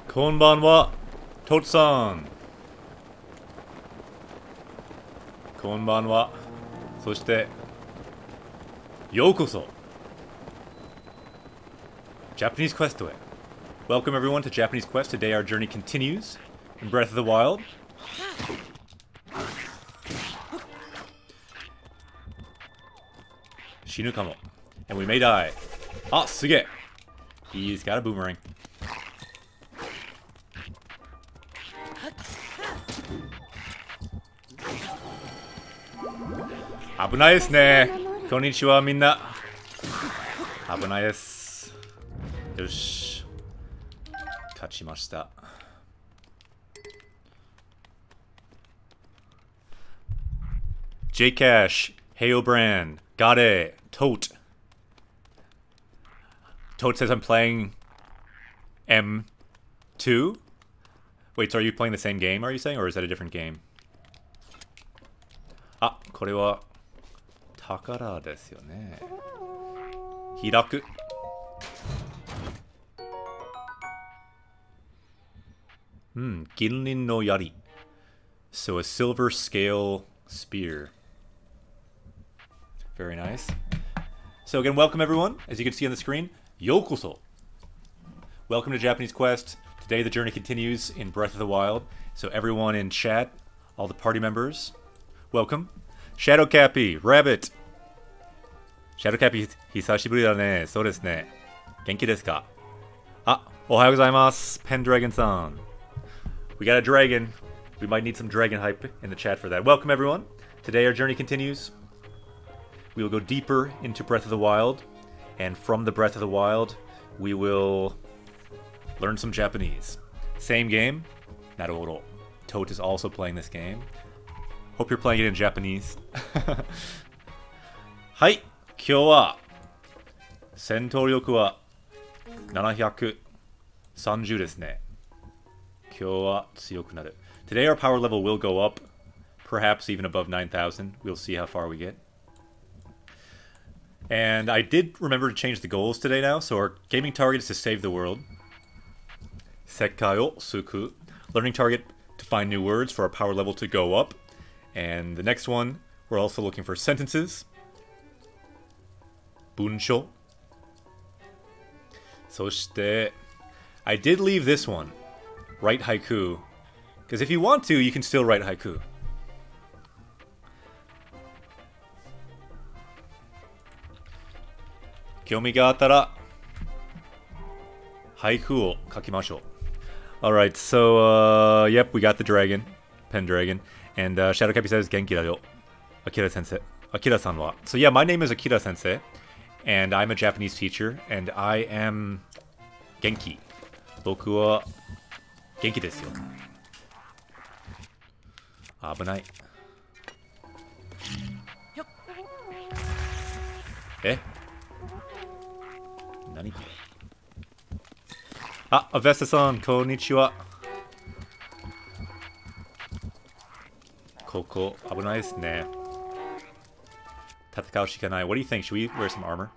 Konbanwa, Tot-san. Konbanwa. そして、ようこそ Japanese Quest へ Welcome everyone to Japanese Quest. Today our journey continues in Breath of the Wild. Shinukamo. And we may die. Ah, suge. He's got a boomerang. Abunai desu ne. Konnichiwa minna. Abunai desu. Yoshi. Kachimashita. J-Cash, Heyo Brand, Gade, Tote. Tote says I'm playing M2? Wait, so are you playing the same game, are you saying? Or is that a different game? Ah, これは宝ですよね。開く。銀鱗の槍. So a silver scale spear. Very nice. So again, welcome everyone. As you can see on the screen, yokoso. Welcome to Japanese Quest. Today the journey continues in Breath of the Wild. So everyone in chat, all the party members, welcome. Shadow Cappy, Rabbit. Shadow Cappy, 久しぶりだね。そうですね。元気ですか? Ah, おはようございます。Pendragon-san. We got a dragon. We might need some dragon hype in the chat for that. Welcome everyone. Today our journey continues. We will go deeper into Breath of the Wild. And from the Breath of the Wild, we will learn some Japanese. Same game. Naruhodo. Tote is also playing this game. Hope you're playing it in Japanese. Hai, 今日は戦闘力は730ですね。今日は強くなる。Today our power level will go up, perhaps even above 9,000. We'll see how far we get. And I did remember to change the goals today now, so our gaming target is to save the world. Sekkai o suku. Learning target to find new words for our power level to go up. And the next one, we're also looking for sentences. Bunsho. そして I did leave this one. Write haiku. Because if you want to, you can still write haiku. Kyomi ga attara haiku o kakimashou. Alright, so, yep, we got the dragon. Pendragon. And Shadow Cappy says, Genki da yo. Akira-sensei. Akira-san wa. So yeah, my name is Akira-sensei. And I'm a Japanese teacher. And I am Genki. Boku wa Genki desu yo. Abunai. Eh? Nani kore? Ah, Avesta-san, konnichiwa. Koko, abunai desu ne. Tatakao shikanai. What do you think? Should we wear some armor?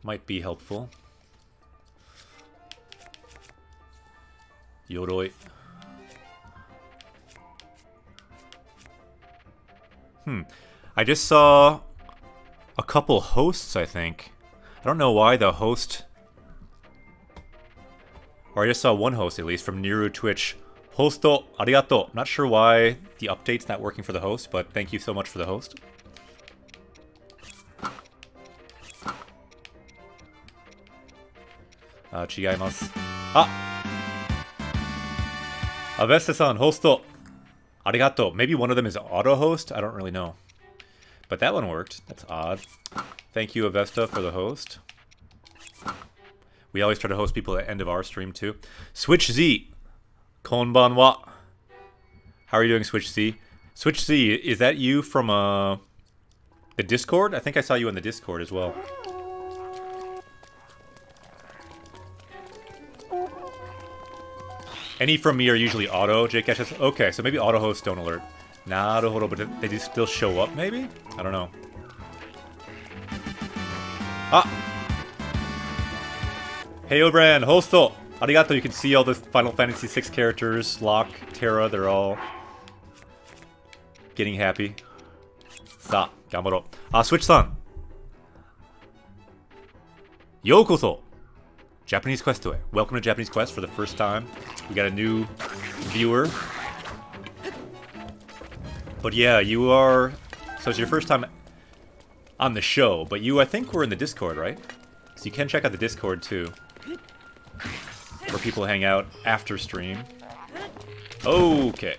Might be helpful. Yoroi. I just saw a couple hosts, I think. I don't know why the host... Or I just saw one host, at least, from Niru Twitch. Hosto, arigato. Not sure why the update's not working for the host, but thank you so much for the host. Chigaimasu. Ah! Avesta-san, hosto. Arigato. Maybe one of them is auto-host? I don't really know. But that one worked. That's odd. Thank you, Avesta, for the host. We always try to host people at the end of our stream, too. Switch Z. Konbanwa. How are you doing, Switch Z? Switch C, is that you from the Discord? I think I saw you on the Discord as well. Any from me are usually auto, Jake says. Okay, so maybe auto hosts don't alert. Naruhodo, but they do still show up, maybe? I don't know. Ah! Hey, Obran, hosto! Arigato, you can see all the Final Fantasy VI characters. Locke, Terra, they're all getting happy. Sa, gamaro. Switch-san. Yokoso! Japanese Quest to it. Welcome to Japanese Quest for the first time. We got a new viewer. But yeah, you are... So it's your first time on the show, but you, I think, were in the Discord, right? So you can check out the Discord, too. Where people hang out after stream. Okay.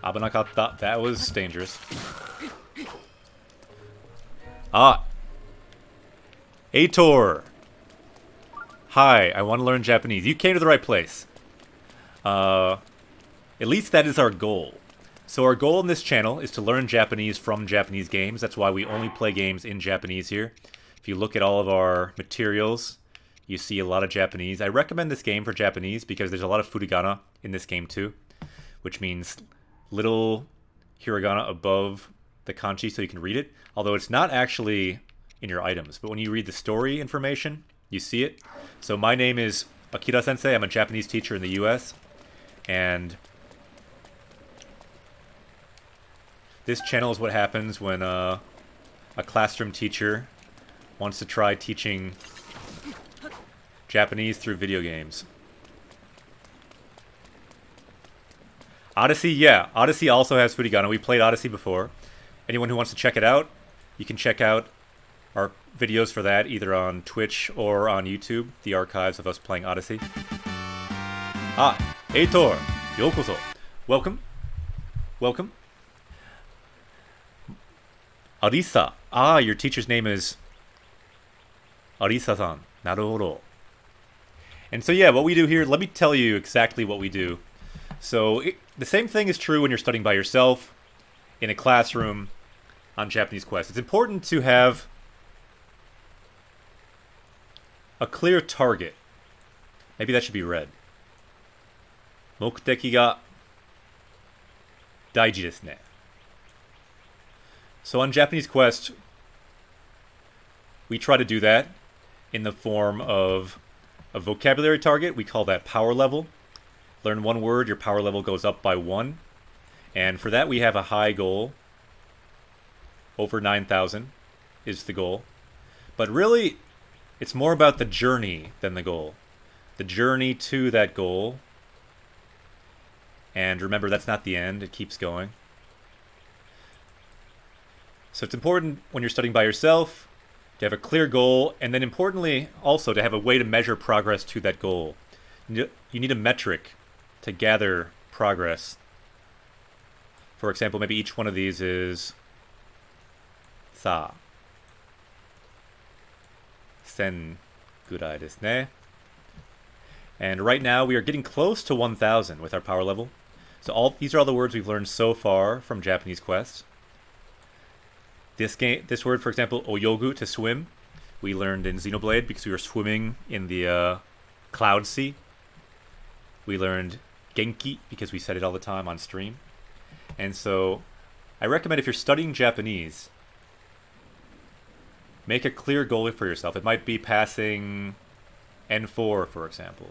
Abanakata, that was dangerous. Ah! Aitor! Hi, I want to learn Japanese. You came to the right place. At least that is our goal. So our goal in this channel is to learn Japanese from Japanese games. That's why we only play games in Japanese here. If you look at all of our materials, you see a lot of Japanese. I recommend this game for Japanese because there's a lot of furigana in this game too, which means little hiragana above the kanji so you can read it. Although it's not actually in your items, but when you read the story information, you see it. So my name is Akira Sensei. I'm a Japanese teacher in the US, and this channel is what happens when a classroom teacher wants to try teaching Japanese through video games. Odyssey, yeah. Odyssey also has furigana. We played Odyssey before. Anyone who wants to check it out, you can check out our videos for that either on Twitch or on YouTube, the archives of us playing Odyssey. Ah, Aitor, yokoso. Welcome. Welcome. Arisa. Ah, your teacher's name is Arisa-san. Naruhodo. And so yeah, what we do here, let me tell you exactly what we do. So the same thing is true when you're studying by yourself, in a classroom, on Japanese Quest. It's important to have a clear target. Maybe that should be red. Mokuteki ga daiji desu ne. So on Japanese Quest, we try to do that in the form of a vocabulary target. We call that power level. Learn one word, your power level goes up by 1. And for that we have a high goal. Over 9,000 is the goal. But really, it's more about the journey than the goal. The journey to that goal. And remember, that's not the end. It keeps going. So it's important when you're studying by yourself to have a clear goal, and then importantly also to have a way to measure progress to that goal. You need a metric to gather progress. For example, maybe each one of these is sa. 1000 gurai desu ne. And right now we are getting close to 1,000 with our power level. So these are all the words we've learned so far from Japanese Quest. This word, for example, oyogu, to swim, we learned in Xenoblade because we were swimming in the Cloud Sea. We learned genki because we said it all the time on stream. And so I recommend if you're studying Japanese, make a clear goal for yourself. It might be passing N4, for example,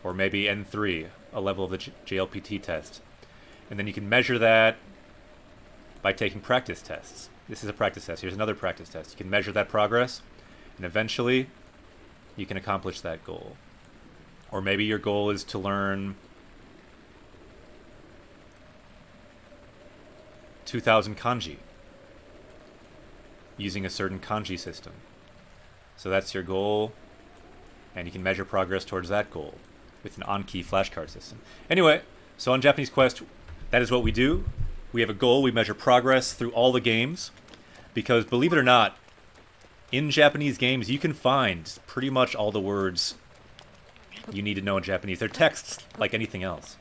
or maybe N3, a level of the JLPT test. And then you can measure that by taking practice tests. This is a practice test. Here's another practice test. You can measure that progress, and eventually you can accomplish that goal. Or maybe your goal is to learn 2,000 kanji using a certain kanji system. So that's your goal, and you can measure progress towards that goal with an Anki flashcard system. Anyway, so on Japanese Quest, that is what we do. We have a goal, we measure progress through all the games, because believe it or not, in Japanese games you can find pretty much all the words you need to know in Japanese. They're texts like anything else.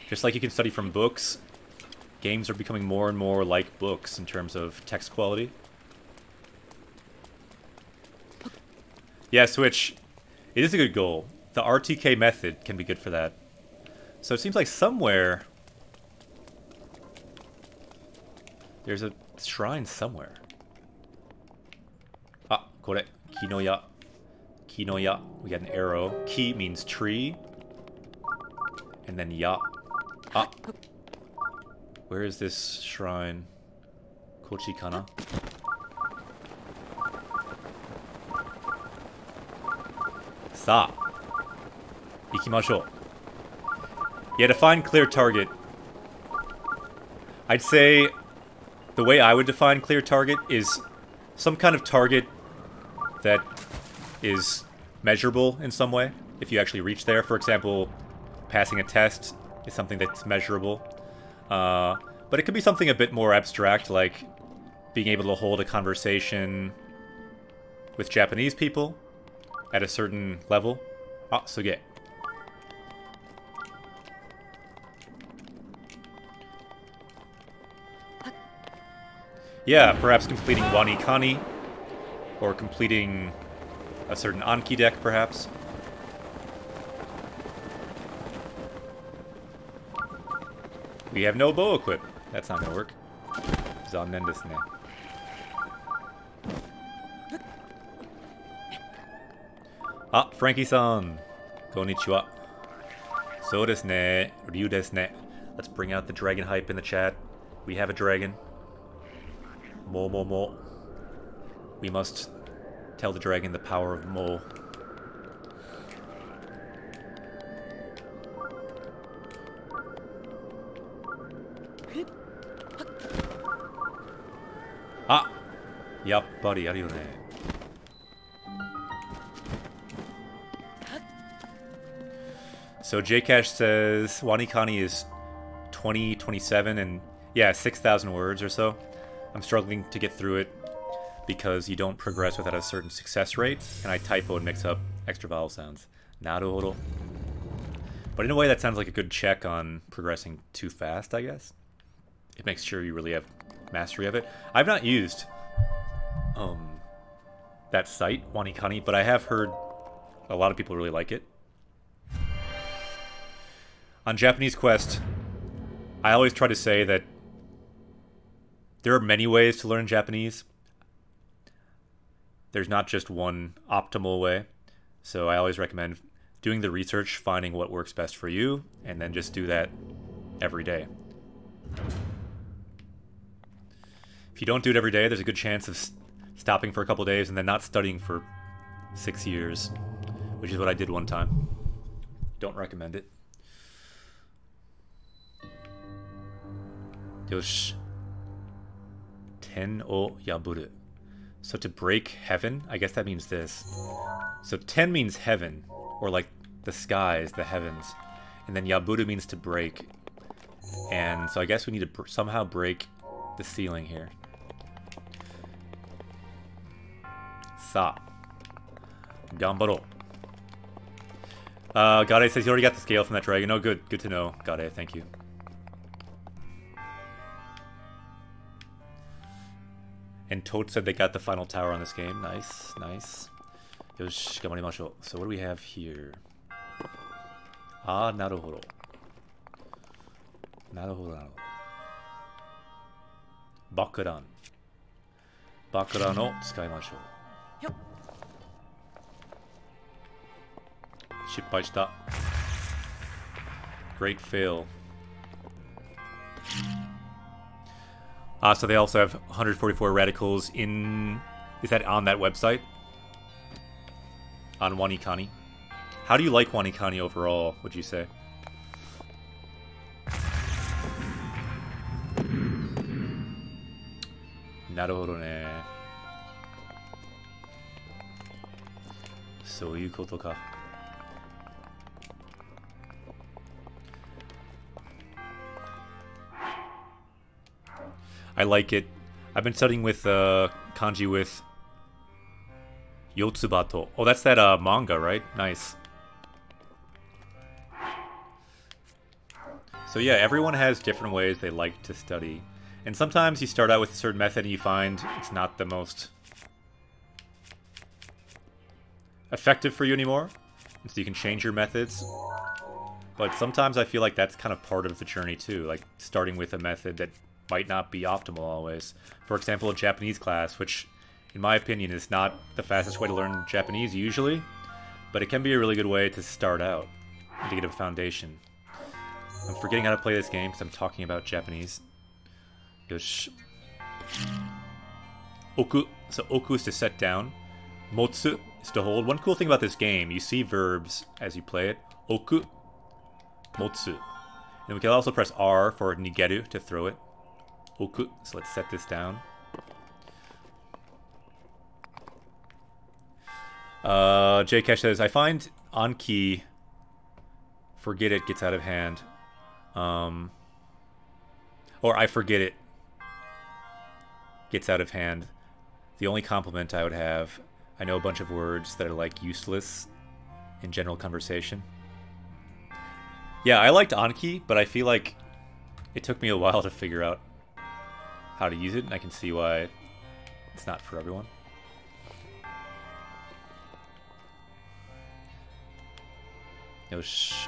Just like you can study from books, games are becoming more and more like books in terms of text quality. Yeah, Switch, it is a good goal. The RTK method can be good for that. So it seems like somewhere there's a shrine somewhere. Ah, kore, Kinoya. Kinoya. We got an arrow. Ki means tree. And then ya. Ah. Where is this shrine? Kochi kana? Sa. Ikimashou. Yeah, to find clear target. I'd say the way I would define clear target is some kind of target that is measurable in some way. If you actually reach there, for example, passing a test is something that's measurable. But it could be something a bit more abstract, like being able to hold a conversation with Japanese people at a certain level. Ah, suge. Yeah, perhaps completing Wani Kani, or completing a certain Anki deck, perhaps. We have no bow equip. That's not gonna work. Zannen desu ne. Ah, Frankie-san. Konnichiwa. So desu ne. Ryu desu ne. Let's bring out the dragon hype in the chat. We have a dragon. Mo. We must tell the dragon the power of Mo. Ah! Yappari aru yo ne. So Jcash says Wani Kani is 2027 and yeah, 6,000 words or so. I'm struggling to get through it because you don't progress without a certain success rate, and I typo and mix up extra vowel sounds. Naruhodo. But in a way that sounds like a good check on progressing too fast, I guess. It makes sure you really have mastery of it. I've not used that site, Wani Kani, but I have heard a lot of people really like it. On Japanese Quest, I always try to say that there are many ways to learn Japanese. There's not just one optimal way. So I always recommend doing the research, finding what works best for you, and then just do that every day. If you don't do it every day, there's a good chance of stopping for a couple days and then not studying for 6 years, which is what I did one time. Don't recommend it. Yosh. Ten o yaburu. So to break heaven, I guess that means this. So ten means heaven, or like the skies, the heavens. And then yaburu means to break. And so I guess we need to somehow break the ceiling here. Sa. Gambaro. Gade says you already got the scale from that dragon. Oh, good. Good to know, Gade. Thank you. And Toad said they got the final tower on this game. Nice, nice. Yoshi, gamarimashou. So what do we have here? Ah, naruhodo. Naruhodo. Bakuran. Bakuran o tsukaimashou. Shippai shita. Great fail. So they also have 144 radicals in... Is that on that website? On Wani Kani? How do you like Wani Kani overall, would you say? Naruhodo ne. Souyuu koto ka. I like it. I've been studying with kanji with Yotsubato. Oh, that's that manga, right? Nice. So yeah, everyone has different ways they like to study. And sometimes you start out with a certain method and you find it's not the most effective for you anymore. And so you can change your methods. But sometimes I feel like that's kind of part of the journey too. Like starting with a method that might not be optimal always. For example, a Japanese class, which in my opinion is not the fastest way to learn Japanese usually. But it can be a really good way to start out and to get a foundation. I'm forgetting how to play this game because I'm talking about Japanese. Yosh. Oku. So oku is to set down. Motsu is to hold. One cool thing about this game, you see verbs as you play it. Oku. Motsu. And we can also press R for nigeru to throw it. Oku. So let's set this down. Jkesh says, I find Anki, forget it, gets out of hand. Or I forget it gets out of hand. The only compliment I would have, I know a bunch of words that are like useless in general conversation. Yeah, I liked Anki, but I feel like it took me a while to figure out how to use it, and I can see why it's not for everyone. No sh...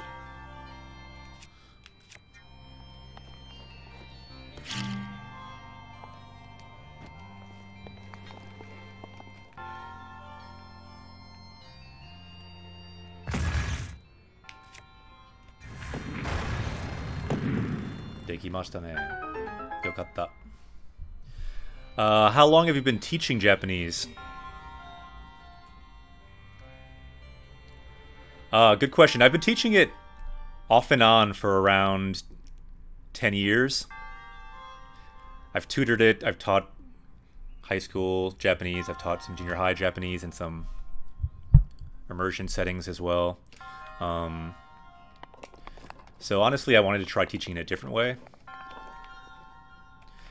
Dekimashita ne. Yokatta. How long have you been teaching Japanese? Good question. I've been teaching it off and on for around 10 years. I've tutored it. I've taught high school Japanese. I've taught some junior high Japanese and some immersion settings as well. So honestly, I wanted to try teaching in a different way.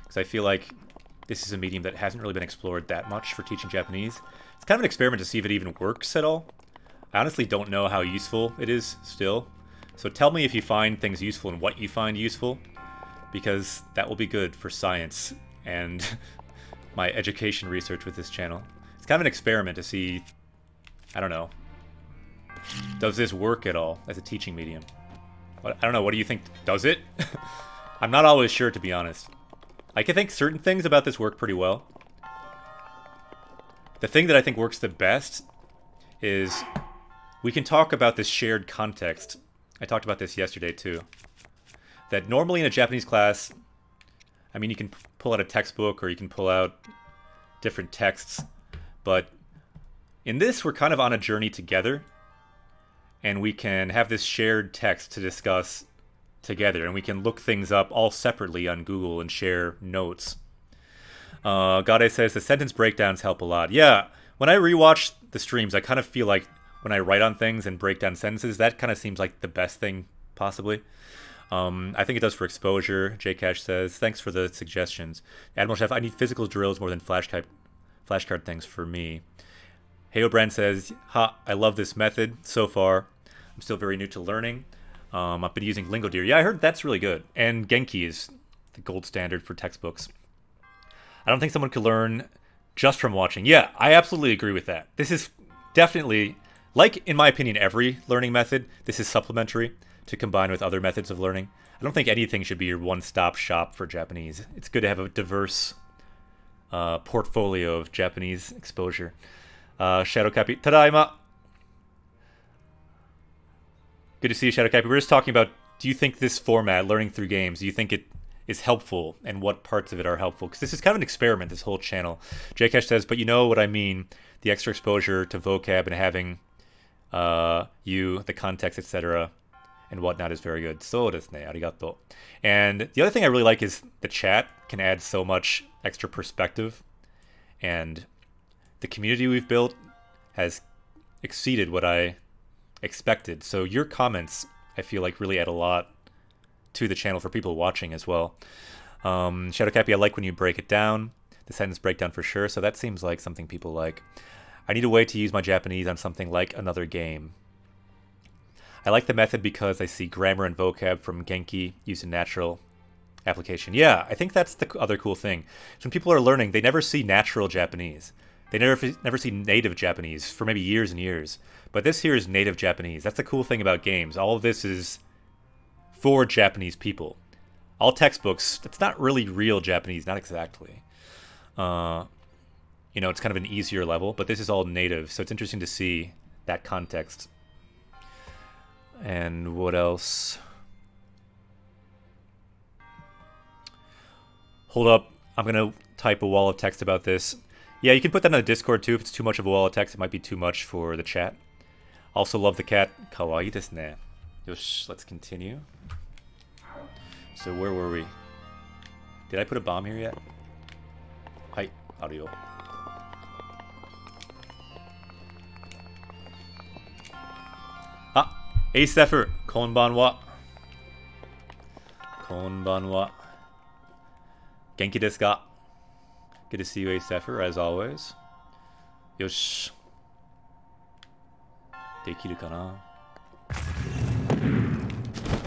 Because I feel like this is a medium that hasn't really been explored that much for teaching Japanese. It's kind of an experiment to see if it even works at all. I honestly don't know how useful it is still. So tell me if you find things useful and what you find useful, because that will be good for science and my education research with this channel. It's kind of an experiment to see, I don't know, does this work at all as a teaching medium? I don't know, what do you think? Does it? I'm not always sure, to be honest. I can think certain things about this work pretty well. The thing that I think works the best is we can talk about this shared context. I talked about this yesterday too. That normally in a Japanese class, I mean, you can pull out a textbook or you can pull out different texts, but in this we're kind of on a journey together, and we can have this shared text to discuss together, and we can look things up all separately on Google and share notes. Gade says the sentence breakdowns help a lot. Yeah, when I rewatch the streams, I kind of feel like when I write on things and break down sentences, that kind of seems like the best thing, possibly. I think it does for exposure, Jcash says. Thanks for the suggestions. Admiral Chef, I need physical drills more than flashcard things for me. Heobrand says, ha, I love this method so far. I'm still very new to learning. I've been using Lingodeer. Yeah, I heard that's really good. And Genki is the gold standard for textbooks. I don't think someone could learn just from watching. Yeah, I absolutely agree with that. This is definitely, like in my opinion, every learning method, this is supplementary to combine with other methods of learning. I don't think anything should be your one-stop shop for Japanese. It's good to have a diverse portfolio of Japanese exposure. Shadowcappy, tadaima! Good to see you, Shadowcappy. We're just talking about, do you think this format, learning through games, do you think it is helpful, and what parts of it are helpful? Because this is kind of an experiment, this whole channel. Jcash says, but you know what I mean, the extra exposure to vocab and having the context, etc., and whatnot is very good. So desu ne, arigato. And the other thing I really like is the chat can add so much extra perspective, and the community we've built has exceeded what I expected. So your comments, I feel like, really add a lot to the channel for people watching as well. Shadowcappy, I like when you break it down. The sentence breakdown for sure, so that seems like something people like. I need a way to use my Japanese on something like another game. I like the method because I see grammar and vocab from Genki used in natural application. Yeah, I think that's the other cool thing. So when people are learning, they never see natural Japanese. They never see native Japanese for maybe years and years. But this here is native Japanese. That's the cool thing about games. All of this is for Japanese people. All textbooks, it's not really real Japanese, not exactly. You know, it's kind of an easier level, but this is all native, so it's interesting to see that context. And what else? Hold up, I'm gonna type a wall of text about this. Yeah, you can put that on the Discord too. If it's too much of a wall of text, it might be too much for the chat. Also love the cat. Kawaii desu ne. Yosh, let's continue. So where were we? Did I put a bomb here yet? Hi, audio. Ah, Ace Zephyr, konbanwa. Konbanwa. Genki desu ka? Good to see you, Ace Zephyr, as always. Yosh. Dekiru kana?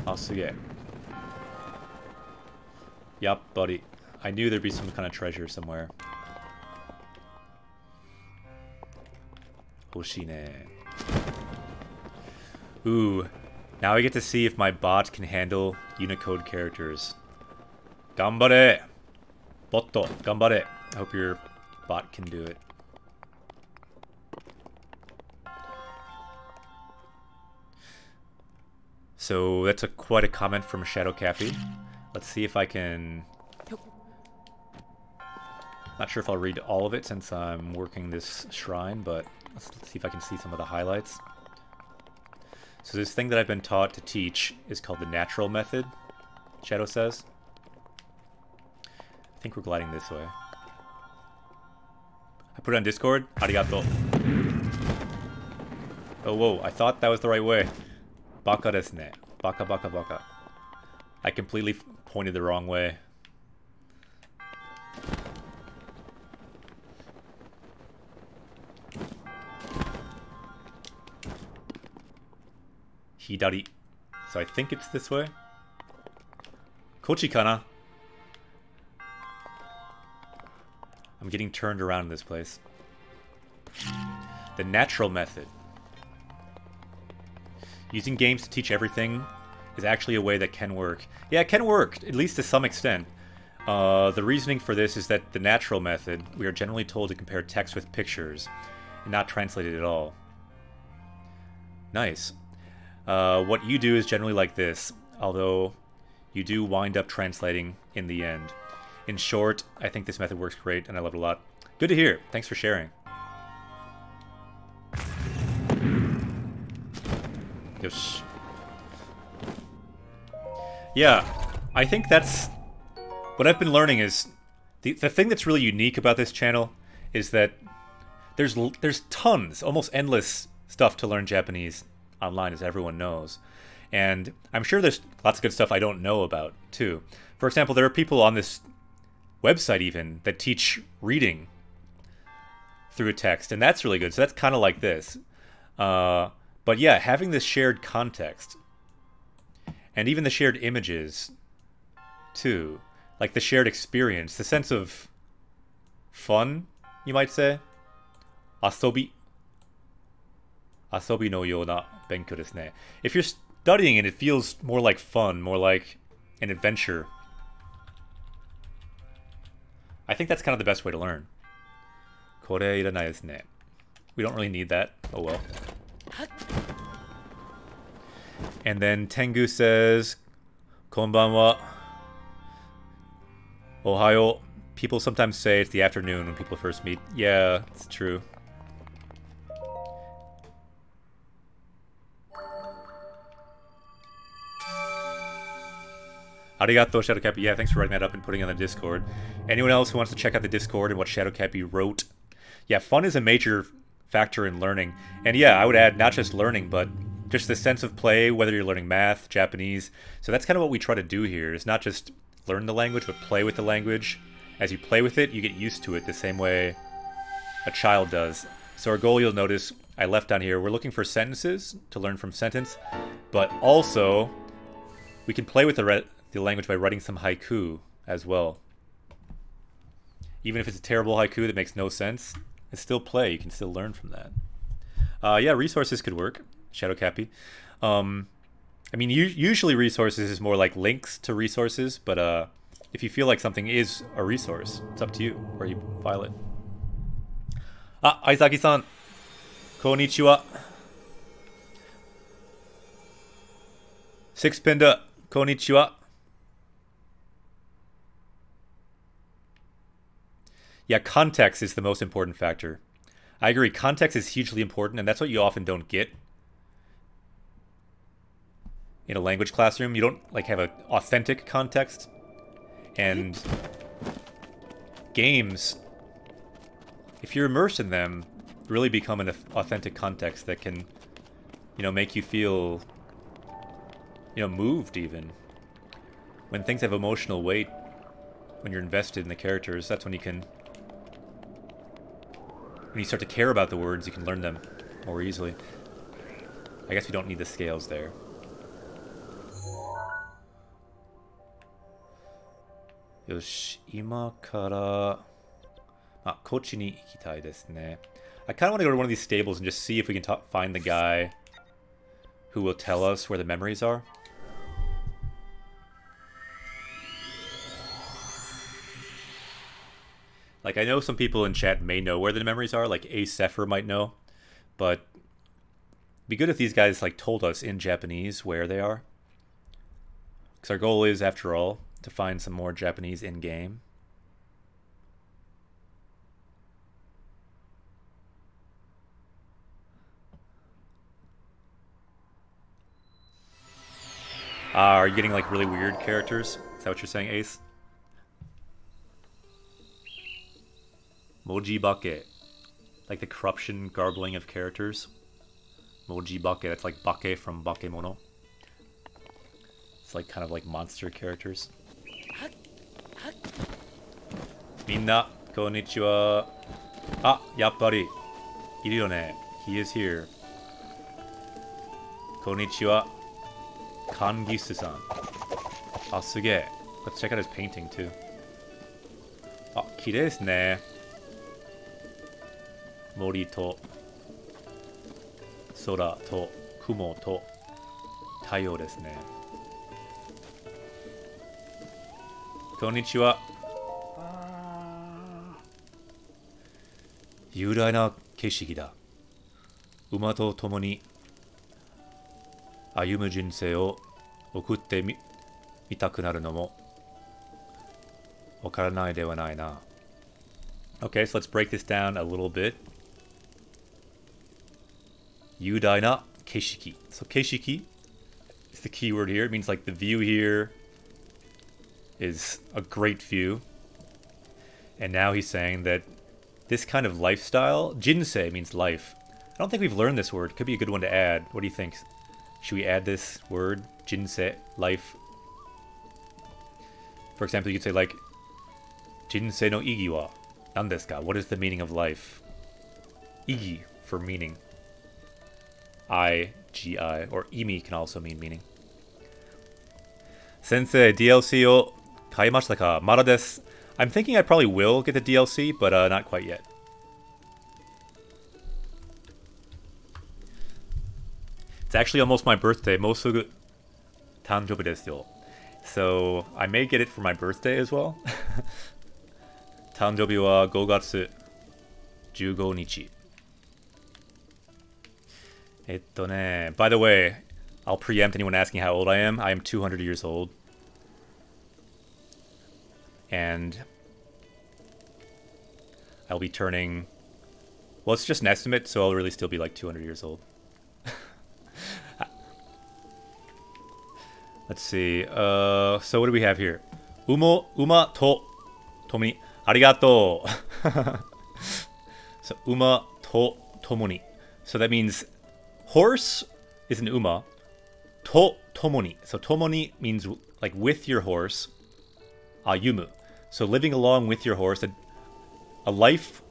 Ah, sugee. Yup, buddy. I knew there'd be some kind of treasure somewhere. Hoshii ne. Ooh. Now I get to see if my bot can handle Unicode characters. Gambare! Botto, gambare. I hope your bot can do it. So that's quite a comment from Shadow Cappy. Let's see if I can... Not sure if I'll read all of it since I'm working this shrine, but let's see if I can see some of the highlights. So this thing that I've been taught to teach is called the natural method, Shadow says. I think we're gliding this way. I put it on Discord. Arigato. Oh, whoa. I thought that was the right way. Baka desu ne. Baka baka baka. I completely pointed the wrong way. Hidari. So I think it's this way. Kochi kana? I'm getting turned around in this place. The natural method. Using games to teach everything is actually a way that can work. Yeah, it can work, at least to some extent. The reasoning for this is that the natural method, we are generally told to compare text with pictures, and not translate it at all. Nice. What you do is generally like this, although you do wind up translating in the end. In short, I think this method works great, and I love it a lot. Good to hear. Thanks for sharing. Yosh. Yeah, I think that's... What I've been learning is... The thing that's really unique about this channel is that there's tons, almost endless stuff to learn Japanese online, as everyone knows. And I'm sure there's lots of good stuff I don't know about, too. For example, there are people on this website, even, that teach reading through a text, and that's really good. So that's kind of like this. But yeah, having this shared context, and even the shared images, too. Like the shared experience, the sense of fun, you might say. Asobi. Asobi no you na benkyou desu ne. If you're studying it, it feels more like fun, more like an adventure. I think that's kind of the best way to learn. Kore iranai desu ne. We don't really need that. Oh well. And then Tengu says, Konbanwa. Ohayo. People sometimes say it's the afternoon when people first meet. Yeah, it's true. Arigato, Shadow Cappy. Yeah, thanks for writing that up and putting it on the Discord. Anyone else who wants to check out the Discord and what Shadow Cappy wrote? Yeah, fun is a major factor in learning. And yeah, I would add not just learning, but just the sense of play, whether you're learning math, Japanese. So that's kind of what we try to do here. It's not just learn the language, but play with the language. As you play with it, you get used to it the same way a child does. So our goal, you'll notice, I left down here, we're looking for sentences to learn from sentence. But also, we can play with the language by writing some haiku as well. Even if it's a terrible haiku that makes no sense, it's still play. You can still learn from that. Yeah, resources could work. Shadow Cappy. I mean, usually resources is more like links to resources, but if you feel like something is a resource, it's up to you where you file it. Ah, Aizaki-san. Konnichiwa. Sixpenda. Konnichiwa. Yeah, context is the most important factor. I agree, context is hugely important, and that's what you often don't get in a language classroom. You don't like have an authentic context. And games, if you're immersed in them, really become an authentic context that can, you know, make you feel, you know, moved even. When things have emotional weight, when you're invested in the characters, that's when you can, when you start to care about the words, you can learn them more easily. I guess we don't need the scales there. Yoshi, 今から こっちに行きたいですね. I kind of want to go to one of these stables and just see if we can find the guy who will tell us where the memories are. Like, I know some people in chat may know where the memories are, like Ace Zephyr might know, but it'd be good if these guys like told us in Japanese where they are. Because our goal is, after all, to find some more Japanese in-game. Are you getting like really weird characters? Is that what you're saying, Ace? Moji Bake. Like the corruption, garbling of characters. Moji Bake, that's like Bake from Bakemono. It's like kind of like monster characters. Minna, konnichiwa. Ah, yappari. Iru yo ne. He is here. Konnichiwa. Kangisu-san. Ah, suge. Let's check out his painting too. Ah, kirei desu ne. Mori to sora to kumo to taiyo desu ne. Konnichiwa. 雄大な景色だ。馬と共に歩む人生を送ってみたくなるのもわからないではないな。Okay, so let's break this down a little bit. 雄大な景色. So 景色 is the key word here. It means like the view here is a great view. And now he's saying that this kind of lifestyle, jinsei means life. I don't think we've learned this word. Could be a good one to add. What do you think? Should we add this word, jinsei, life? For example, you could say like, jinsei no igi wa nan desu ka? What is the meaning of life? Igi for meaning. I-G-I, or imi can also mean meaning. Sensei, DLC を買いましたか? Mada desu. I'm thinking I probably will get the DLC, but not quite yet. It's actually almost my birthday. Mosugu tanjobi desu yo. So I may get it for my birthday as well. Tanjobi wa 5月15日. By the way, I'll preempt anyone asking how old I am. I am 200 years old. And I'll be turning... Well, it's just an estimate, so I'll really still be like 200 years old. Let's see. So what do we have here? Uma to tomoni. Arigato. So uma to tomoni. So that means horse is an uma. To tomoni. So tomoni means like with your horse. Ayumu. So living along with your horse, a life,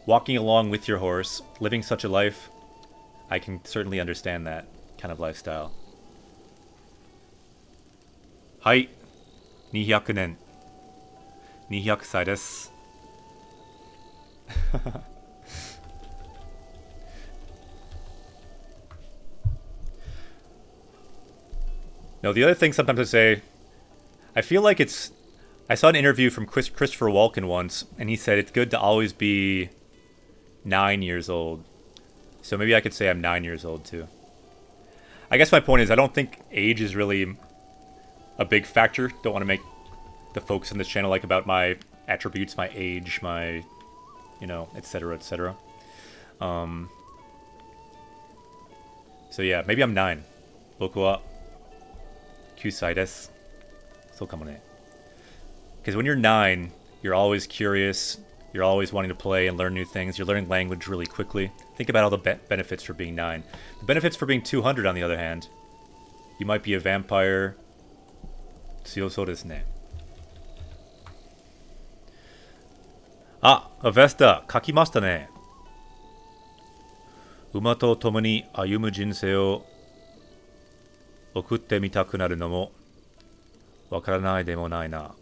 walking along with your horse, living such a life, I can certainly understand that kind of lifestyle. Hai, 200年。200歳です。No, the other thing sometimes I say, I feel like it's... I saw an interview from Christopher Walken once, and he said it's good to always be 9 years old. So maybe I could say I'm 9 years old too. I guess my point is I don't think age is really a big factor. Don't want to make the focus on this channel like about my attributes, my age, my, you know, etc., etc. So yeah, maybe I'm 9. 僕は9歳です。そうかもね。Because when you're 9, you're always curious, you're always wanting to play and learn new things, you're learning language really quickly. Think about all the benefits for being 9. The benefits for being 200, on the other hand, you might be a vampire. 強そうですね。あ、アベスタ、書きましたね。馬と共に歩む人生を送ってみたくなるのもわからないでもないな。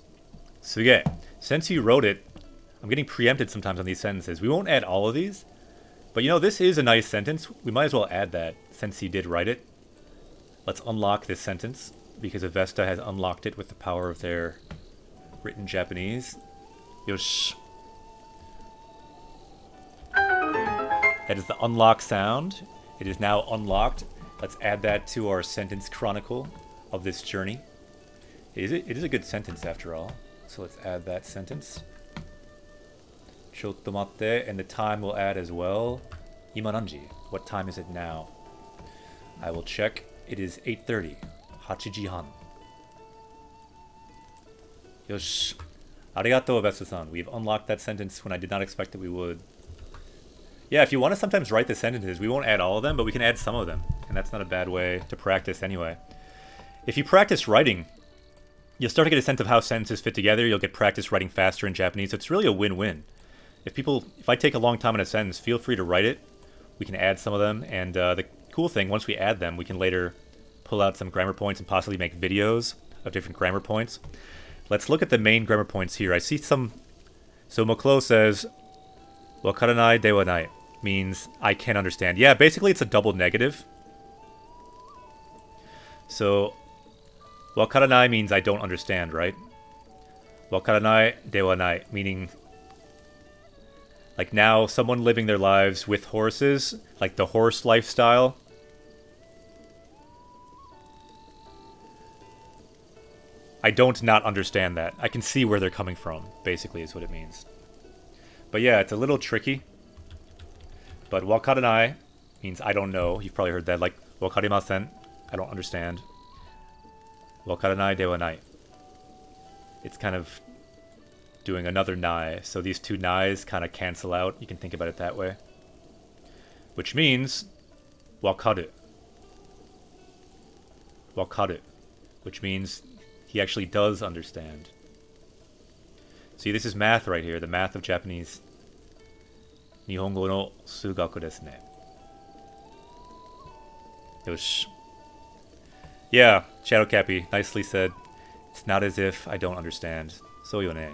すげえ。Since you wrote it, I'm getting preempted sometimes on these sentences. We won't add all of these, but you know, this is a nice sentence. We might as well add that since you did write it. Let's unlock this sentence because Avesta has unlocked it with the power of their written Japanese. Yosh. That is the unlock sound. It is now unlocked. Let's add that to our sentence chronicle of this journey. It is a good sentence after all. So let's add that sentence. Chotto matte, and the time we'll add as well. Ima nanji? What time is it now? I will check. It is 8:30. Hachiji han. Yosh. Arigato, Avesta-san. We've unlocked that sentence when I did not expect that we would. Yeah, if you want to sometimes write the sentences, we won't add all of them, but we can add some of them. And that's not a bad way to practice anyway. If you practice writing, you'll start to get a sense of how sentences fit together. You'll get practice writing faster in Japanese. So it's really a win-win. If I take a long time in a sentence, feel free to write it. We can add some of them. And the cool thing, once we add them, we can later pull out some grammar points and possibly make videos of different grammar points. Let's look at the main grammar points here. I see some... So Moklo says, wakaranai de wa nai, means I can understand. Yeah, basically it's a double negative. So, wakaranai means I don't understand, right? Wakaranai de wa nai, meaning like now someone living their lives with horses, like the horse lifestyle. I don't not understand that. I can see where they're coming from, basically is what it means. But yeah, it's a little tricky. But wakaranai means I don't know. You've probably heard that. Like wakarimasen, I don't understand. Wakaranai de wa nai. It's kind of doing another nai. So these two nais kind of cancel out. You can think about it that way. Which means wakaru. Wakaru. Which means he actually does understand. See, this is math right here. The math of Japanese. Nihongo no sugaku desu ne. Yosh. Yeah, Shadow Cappy, nicely said. It's not as if I don't understand. So yo ne.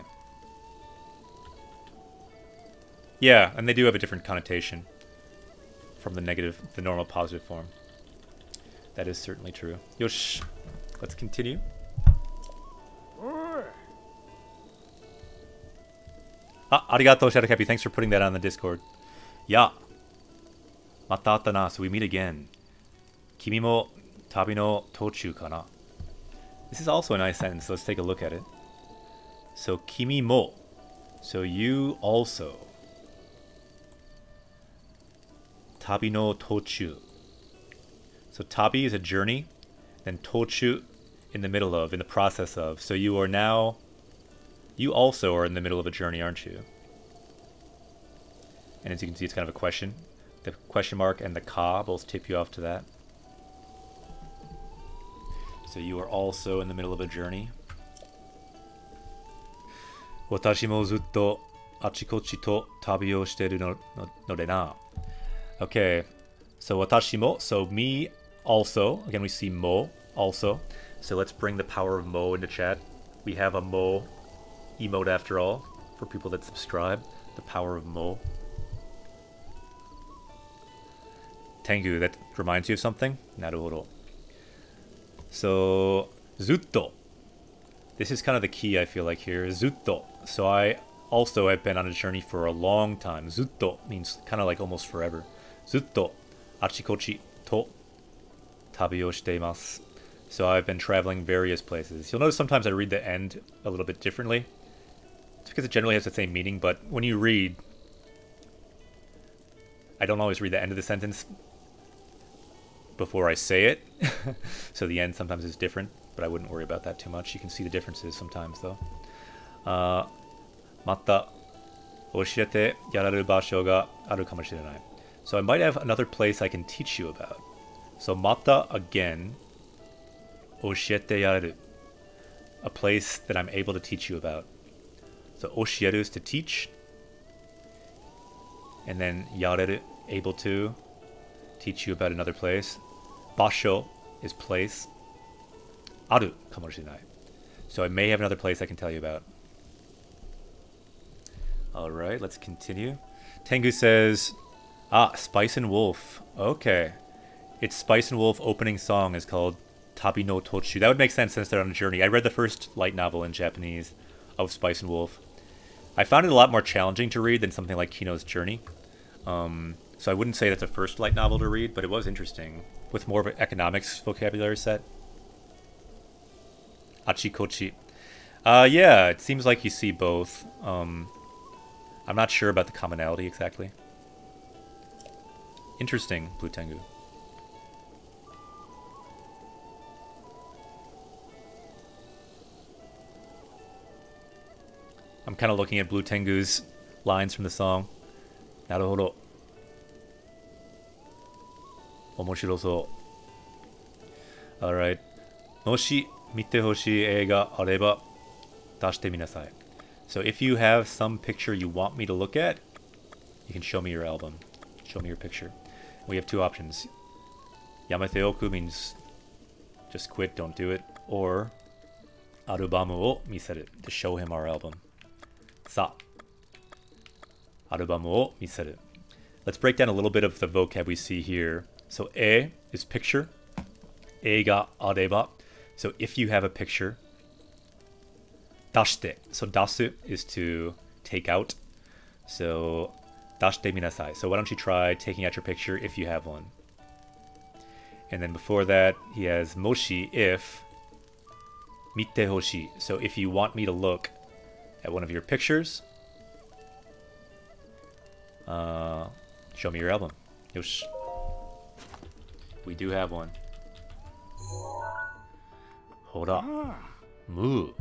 Yeah, and they do have a different connotation from the negative, the normal positive form. That is certainly true. Yosh. Let's continue. Ah, arigato, Shadow Cappy. Thanks for putting that on the Discord. Ya. Mata atta na. So we meet again. Kimi mo tabi no tochu kana. This is also a nice sentence. Let's take a look at it. So, kimi mo. So you also. Tabi no tochu. So tabi is a journey. Then tochu, in the middle of, in the process of. So you are now... You also are in the middle of a journey, aren't you? And as you can see, it's kind of a question. The question mark and the ka both tip you off to that. So you are also in the middle of a journey. Watashi mo zutto achikochi to tabi o shiteru no de na. Okay, so watashi mo, so me also. Again, we see mo, also. So let's bring the power of mo into chat. We have a mo emote after all, for people that subscribe. The power of mo. Tengu, that reminds you of something? Naruhodo. So, zutto. This is kind of the key, I feel like, here. Zutto. So I also have been on a journey for a long time. Zutto means kind of like almost forever. Zutto achikochi to tabi o shite imasu. So I've been traveling various places. You'll notice sometimes I read the end a little bit differently. It's because it generally has the same meaning, but when you read, I don't always read the end of the sentence before I say it. So the end sometimes is different, but I wouldn't worry about that too much. You can see the differences sometimes, though. Mata oshiete yararu basho ga aru kamoshirenai. So I might have another place I can teach you about. So mata, again, oshiete yararu, a place that I'm able to teach you about. So oshieru is to teach, and then yareru, able to teach you about another place. Basho is place. Aru kamoshirenai. So I may have another place I can tell you about. Alright, let's continue. Tengu says, Spice and Wolf. Okay. Its Spice and Wolf opening song is called Tabi no Tochu. That would make sense since they're on a journey. I read the first light novel in Japanese of Spice and Wolf. I found it a lot more challenging to read than something like Kino's Journey. So I wouldn't say that's a first light novel to read, but it was interesting, with more of an economics vocabulary set. Achikochi. Yeah, it seems like you see both. I'm not sure about the commonality exactly. Interesting, Blue Tengu. I'm kind of looking at Blue Tengu's lines from the song. Naruhodo. Omoshirosou. Alright. Moshi mite hoshii eiga areba dashite minasai. So if you have some picture you want me to look at, you can show me your album. Show me your picture. We have two options. Yamete oku means just quit, don't do it. Or arubamu o miseru, to show him our album. Sa. Arubamu o miseru. Let's break down a little bit of the vocab we see here. So e is picture. E ga areba. So if you have a picture. Dashite. So dasu is to take out. So dashite minasai. So why don't you try taking out your picture if you have one. And then before that, he has moshi, if. Mite hoshi. So if you want me to look at one of your pictures, show me your album. Yosh. We do have one. Hora. Mu.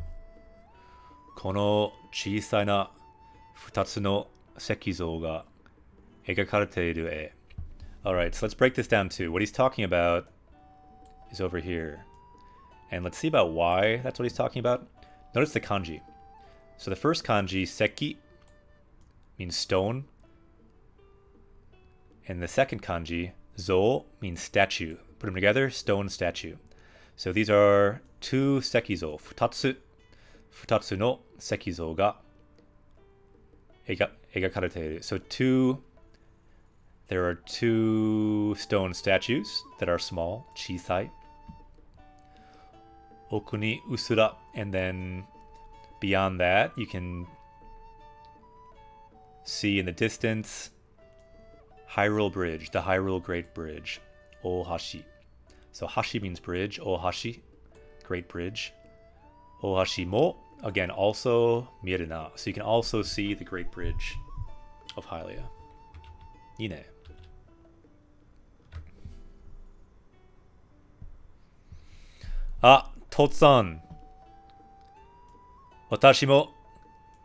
この小さな2つの石像が描かれている絵. Alright, so let's break this down too. What he's talking about is over here. And let's see about why that's what he's talking about. Notice the kanji. So the first kanji, seki, means stone. And the second kanji, zo, means statue. Put them together, stone statue. So these are two sekizo, futatsu. Futatsu no sekizo ga egakareteiru. So there are two stone statues that are small, chisai. Oku ni usura, and then beyond that you can see in the distance Hyrule Bridge, the Hyrule Great Bridge, Ohashi. So hashi means bridge, Ohashi, Great Bridge. Ohashi mo, again, also mieru na. So you can also see the Great Bridge of Hylia. Ine. Totsan. Watashi mo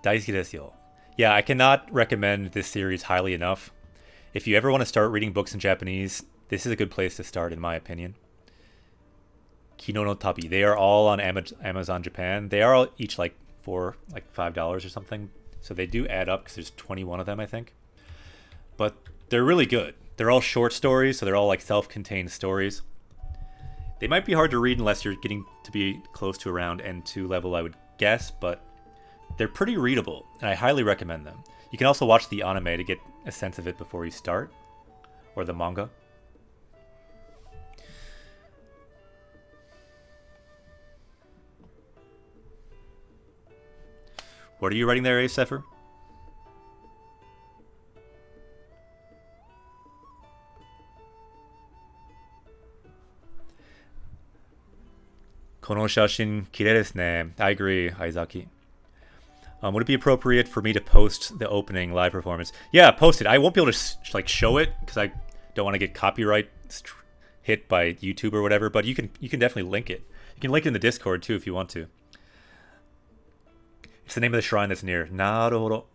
daisuki desu yo. Yeah, I cannot recommend this series highly enough. If you ever want to start reading books in Japanese, this is a good place to start, in my opinion. Kino no Tabi. They are all on Amazon Japan. They are all each like $5 or something. So they do add up because there's 21 of them, I think. But they're really good. They're all short stories, so they're all like self-contained stories. They might be hard to read unless you're getting to be close to around N2 level, I would guess, but they're pretty readable, and I highly recommend them. You can also watch the anime to get a sense of it before you start, or the manga. What are you writing there, A. Sefer? この写真綺麗ですね. I agree, Aizaki. Would it be appropriate for me to post the opening live performance? Yeah, post it. I won't be able to like show it because I don't want to get copyright hit by YouTube or whatever. But you can definitely link it. You can link it in the Discord too if you want to. It's the name of the shrine that's near. Naruhodo.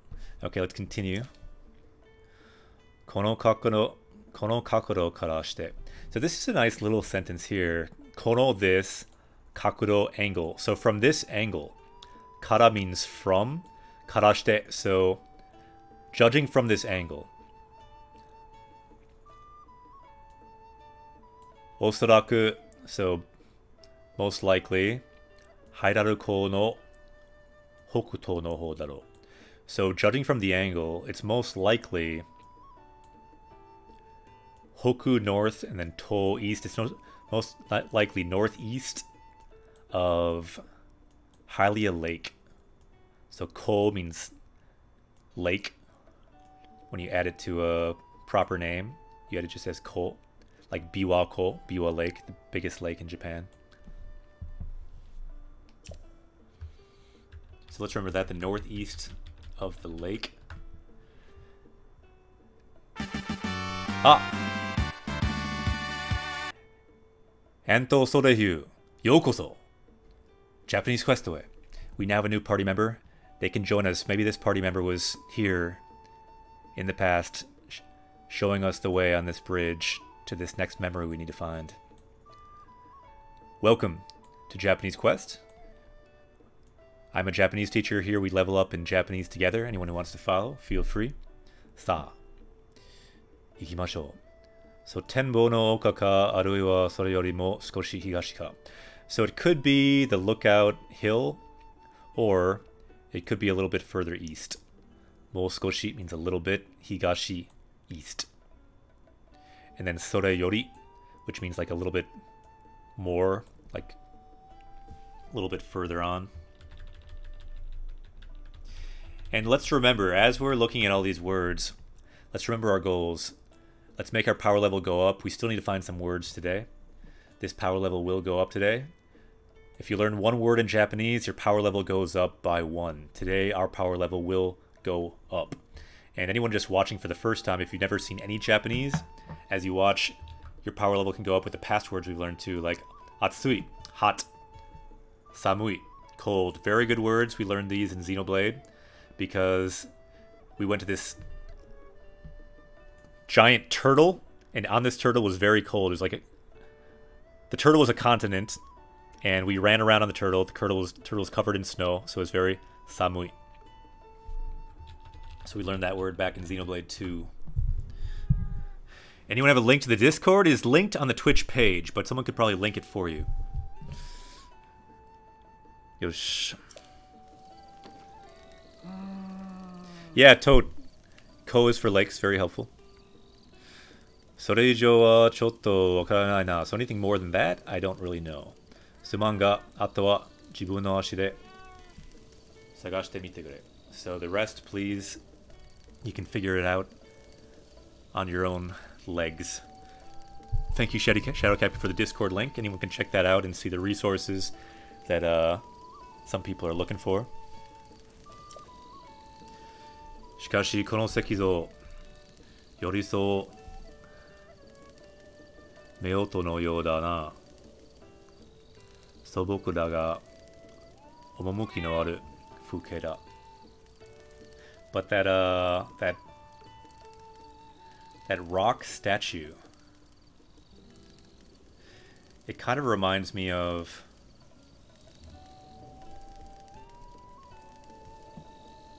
Okay, let's continue. この角度からして. So this is a nice little sentence here. この this 角度 angle. So from this angle. Kara means from. Karashite. So judging from this angle. Osaraku. So most likely. Hairaru ko no hokuto no hou daro. So judging from the angle, it's most likely Hoku north and then To east. It's most likely northeast of Hylia Lake. So Ko means lake. When you add it to a proper name, you add it just as Ko. Like Biwa Ko, Biwa Lake, the biggest lake in Japan. So let's remember that, the northeast of the lake. Ah! Anto Sorehyu, yokoso! Japanese Quest Away. We now have a new party member. They can join us. Maybe this party member was here in the past, showing us the way on this bridge to this next memory we need to find. Welcome to Japanese Quest. I'm a Japanese teacher here. We level up in Japanese together. Anyone who wants to follow, feel free. Sa, ikimashou. So Tenbo no oka ka, arui wa sore yorimo skoshi higashi ka. So it could be the Lookout Hill, or it could be a little bit further east. Mo skoshi means a little bit, higashi, east. And then sore yori, which means like a little bit more, like a little bit further on. And let's remember, as we're looking at all these words, let's remember our goals. Let's make our power level go up. We still need to find some words today. This power level will go up today. If you learn one word in Japanese, your power level goes up by 1. Today, our power level will go up. And anyone just watching for the first time, if you've never seen any Japanese, as you watch, your power level can go up with the past words we've learned too, like atsui, hot, samui, cold. Very good words. We learned these in Xenoblade because we went to this giant turtle, and on this turtle was very cold. It was like the turtle was a continent, and we ran around on the turtle. The turtle was covered in snow, so it was very samui. So we learned that word back in Xenoblade 2. Anyone have a link to the Discord? It is linked on the Twitch page, but someone could probably link it for you. Yosh. Yeah, Toad. Ko is for lakes, very helpful. それ以上はちょっとわからないな. So anything more than that, I don't really know. すまんが、あとは自分の足で探してみてくれ. So the rest, please, you can figure it out on your own legs. Thank you, Shadowcap, for the Discord link. Anyone can check that out and see the resources that some people are looking for. しかしこの石像、よりそう夫婦のようだな。素朴だが趣のある風景だ。But that rock statue, it kind of reminds me of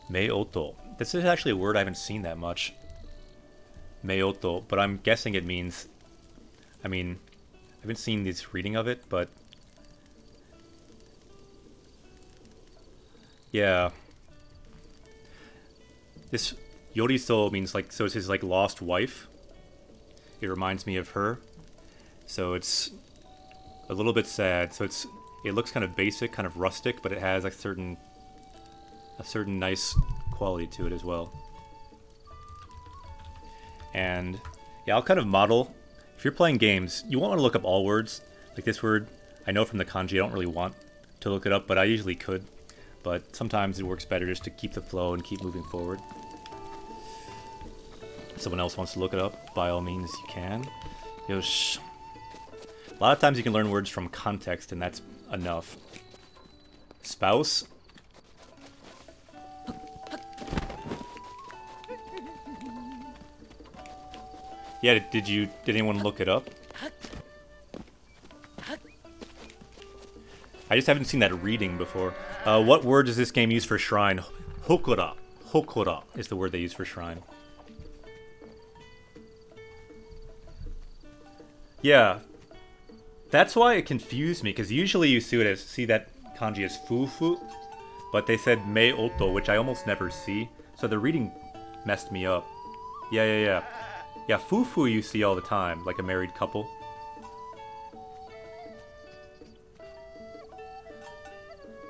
Meioto. This is actually a word I haven't seen that much. Meioto, but I'm guessing it means, I mean, I haven't seen this reading of it, but yeah. This Yoriso means like, so it's his like lost wife. It reminds me of her. So it's a little bit sad. So it looks kind of basic, kind of rustic, but it has a certain nice quality to it as well. And yeah, I'll kind of model. If you're playing games, you won't want to look up all words. Like this word, I know from the kanji, I don't really want to look it up, but I usually could. But sometimes it works better just to keep the flow and keep moving forward. If someone else wants to look it up, by all means you can. Yosh. A lot of times you can learn words from context, and that's enough. Spouse. Yeah, did anyone look it up? I just haven't seen that reading before. What word does this game use for shrine? Hokora. Hokora is the word they use for shrine. Yeah. That's why it confused me, because usually you see that kanji as fufu, but they said mei oto, which I almost never see. So the reading messed me up. Yeah. Yeah, fufu you see all the time, like a married couple.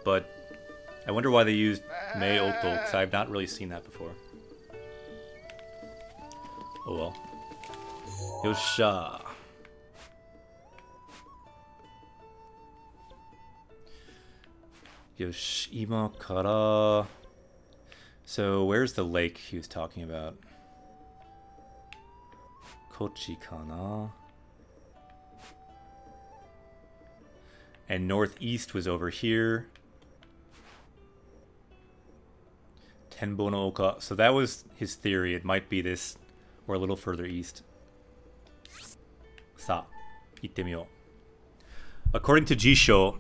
But I wonder why they used mei oto, because I've not really seen that before. Oh well. Yosha. Yosh, ima kara. So where's the lake he was talking about? Kochi kana. And northeast was over here. Tenbo no Oka. So that was his theory. It might be this, or a little further east. Sa, itte miyou. According to Jisho,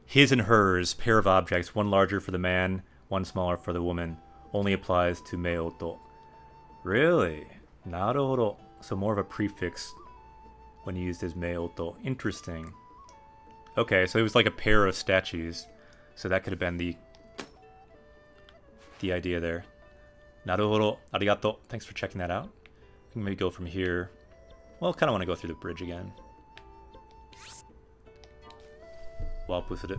his and hers, pair of objects, one larger for the man, one smaller for the woman, only applies to mei oto. Really? Naruhodo. So more of a prefix when used as mei oto. Interesting. Okay, so it was like a pair of statues. So that could have been the idea there. Naruhodo. Arigato. Thanks for checking that out. We can maybe go from here. Well, kind of want to go through the bridge again. Warp with it.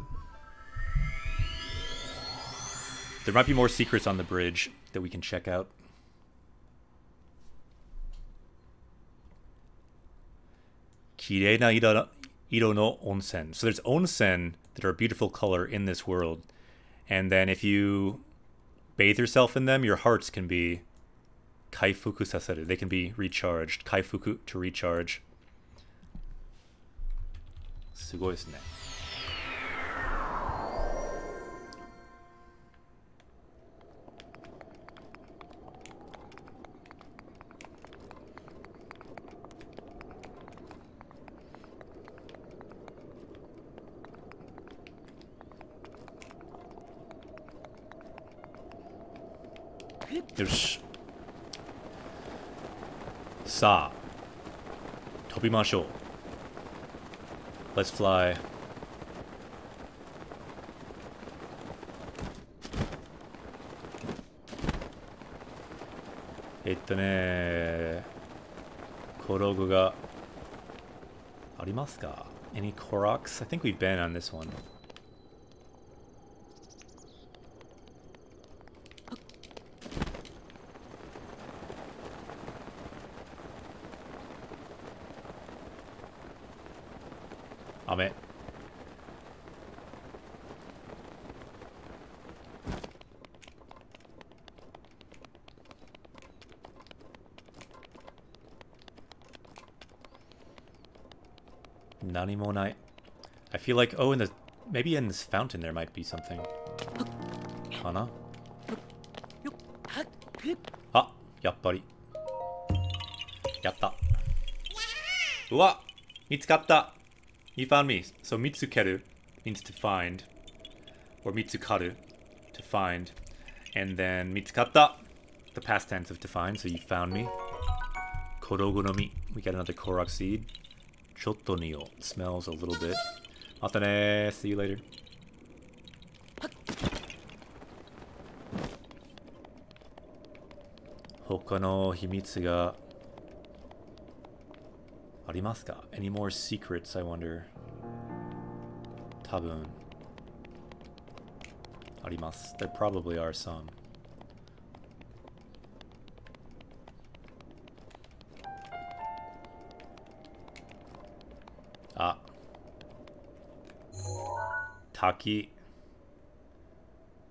There might be more secrets on the bridge that we can check out. Kirei na iro no onsen. So there's onsen that are a beautiful color in this world. And then if you bathe yourself in them, your hearts can be kaifuku saseru. They can be recharged. Kaifuku, to recharge. Sugoi desu ne. Yosh. Sa. Tobimashou. Let's fly. Korogu ga arimasu ka? Any Koroks? I think we've been on this one. Ame. Nanimo nai. I feel like, oh, maybe in this fountain there might be something. Kana? Ah, yappari. Yatta. Uwa! Mitsukatta! You found me. So mitsukeru means to find, or mitsukaru, to find, and then mitsukatta, the past tense of to find. So you found me. Korogo no mi. We got another Korok seed. ちょっと匂い smells a little bit. またね see you later. 他の秘密がありますか Any more secrets, I wonder? 多分あります。There probably are some. あ、滝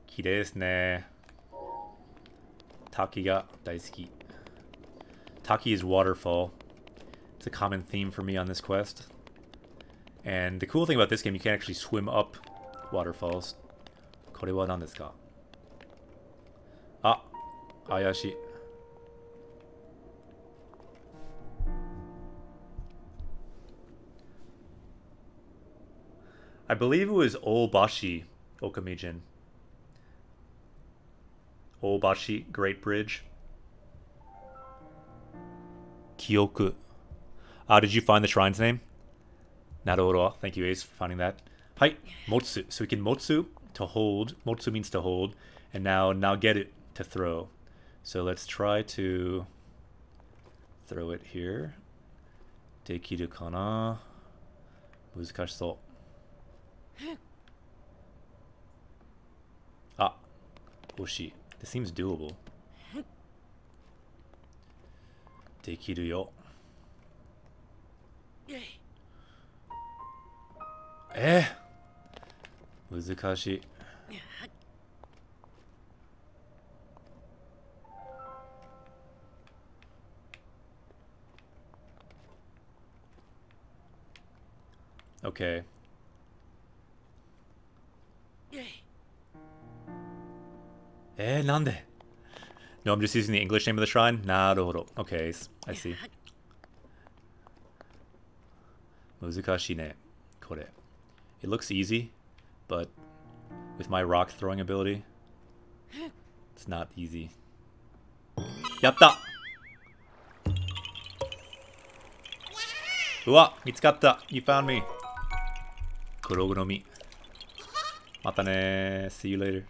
綺麗ですね。滝が大好き。Taki is waterfall. It's a common theme for me on this quest. And the cool thing about this game, you can actually swim up waterfalls. これは何ですか？あ、怪しい。I believe it was Olbashi Okamijin. Olbashi Great Bridge. Kyoku. Did you find the shrine's name? Naruhodo. Thank you, Ace, for finding that. Hi, Motsu. So we can Motsu to hold. Motsu means to hold. And now Nageru to throw. So let's try to throw it here. Dekiru kana? Muzukashisou. Ah, Oshi. This seems doable. Dekiru yo. Muzukashii. Okay. Nande? No, I'm just using the English name of the shrine. Naruhodo. Okay, I see. Muzukashii ne. Kore. It looks easy, but with my rock throwing ability, it's not easy. Yatta! Uwa! Mitsukatta! You found me! Kurogu no mi. Mata ne. See you later.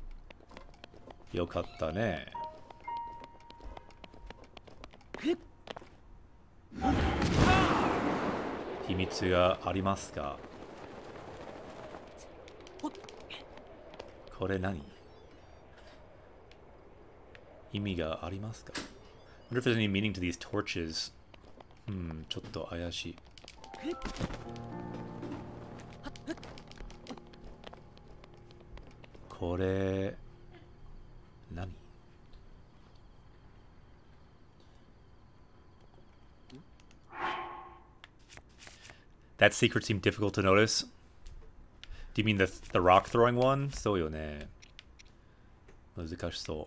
Yokatta ne. Himitsu ga arimasu ka? Kore nani? Imi ga arimasu ka? I wonder if there's any meaning to these torches. Chotto ayashii. Kore nani? That secret seemed difficult to notice. Do you mean the rock throwing one? So yo ne. Muzukashisou.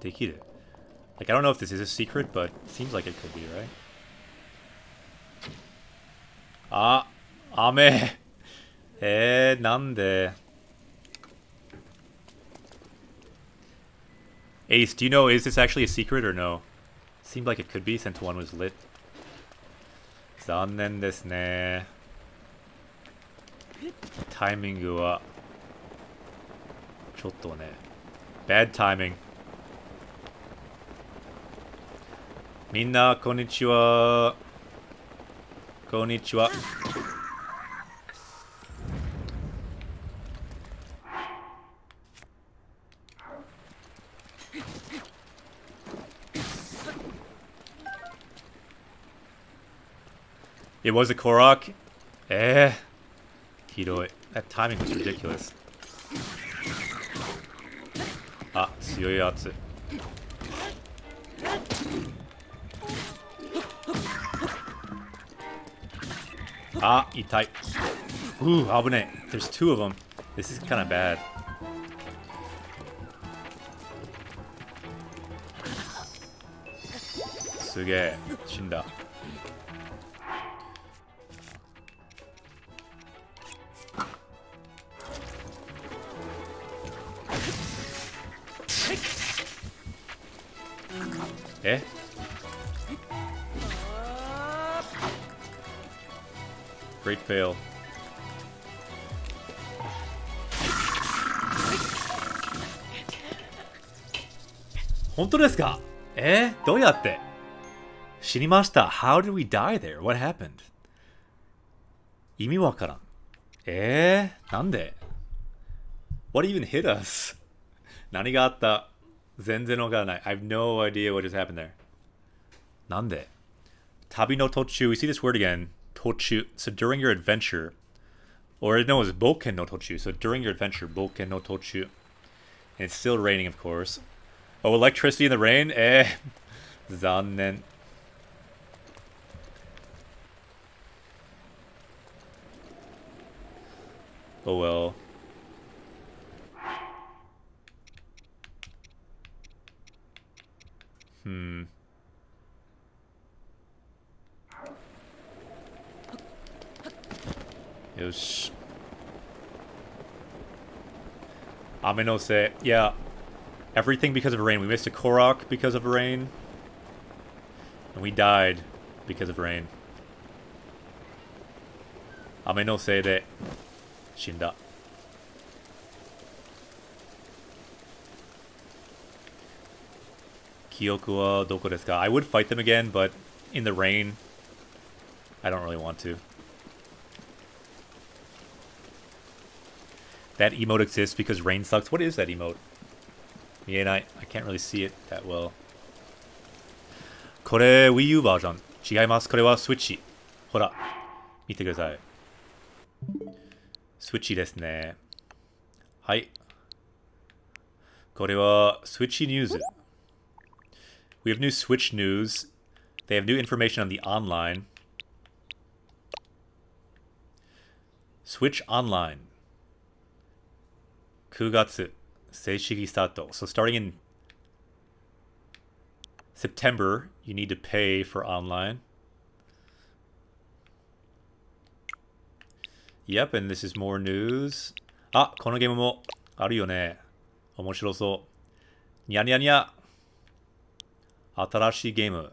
Dekiru. Like, I don't know if this is a secret, but it seems like it could be, right? Ah, ame. Nande. Ace, do you know, is this actually a secret or no? Seemed like it could be since one was lit. Zannen desu ne. Timing wa chotto ne. Bad timing. Minna, konnichiwa. Konnichiwa. It was a Korok. Hidoi. That timing was ridiculous. Ah, tsuyoi atsu. Ah, itai. Ooh, abune. There's two of them. This is kind of bad. Suge. Shinda. Great fail. Honto desu ka? Doyatte? Shinimashita. How did we die there? What happened? Imi wakaran. Nande? What even hit us? Nani ga atta? Zenzen wakaranai. I have no idea what just happened there. Nande? Tabi no tochu. We see this word again. Tochu. So during your adventure. Or no, it's boken no tochu. So during your adventure, boken no tochu. And it's still raining, of course. Oh, electricity in the rain? Zannen. Oh well. Yosh. Amenose. Yeah. Everything because of rain. We missed a Korok because of rain. And we died because of rain. Amenose de shinda. Kyoku wa doko desu ka? I would fight them again, but in the rain, I don't really want to. That emote exists because rain sucks. What is that emote? Yeah, I can't really see it that well. Kore Wii U version. 違います。これは Switch. ほら、見てください。Switch ですね。はい。これは Switch news. We have new Switch news. They have new information on the online. Switch Online. 9月正式スタート. So starting in September, you need to pay for online. Yep, and this is more news. あ、このゲームもあるよね。面白そう。にゃにゃにゃ。新しいゲーム。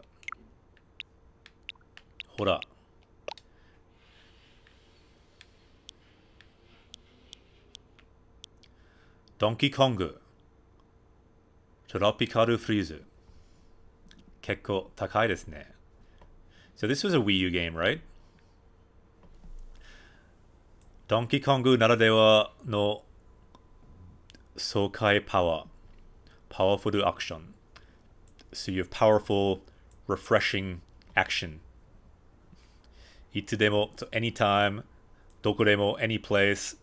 ほら。Donkey Kong トロピカルフリーズ結構高いですね So this was a Wii U game, right? Donkey Kong ならではの爽快パワー Powerful action So you have powerful, refreshing action いつでも so anytime どこでも any place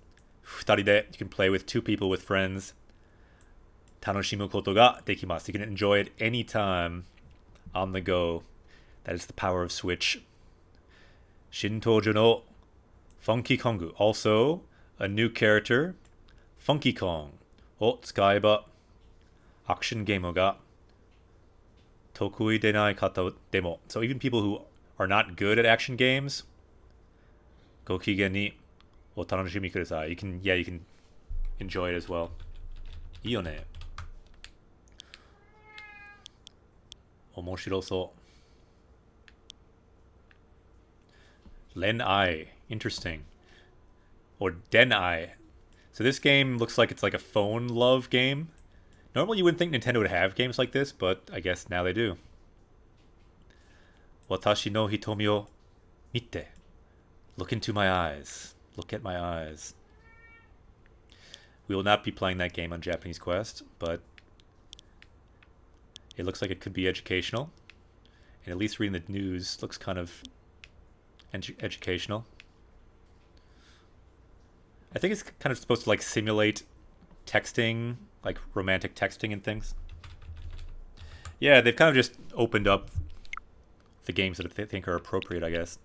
2人で you can play with 2 people with friends 楽しむことができます You can enjoy it anytime on the go That is the power of Switch 新登場の Funky Kong Also a new character Funky Kong を使えばアクションゲームが得意でない方でも So even people who are not good at action games ご機嫌にお楽しみください You can enjoy it as well いいよね面白そうLen-ai Interesting Or Den-ai So this game looks like it's like a phone love game Normally you wouldn't think Nintendo would have games like this But I guess now they do 私の瞳を見て Look into my eyes Look at my eyes. We will not be playing that game on Japanese Quest, but it looks like it could be educational. And at least reading the news looks kind of educational. I think it's kind of supposed to like simulate texting, like romantic texting and things. Yeah, they've kind of just opened up the games that they think are appropriate, I guess.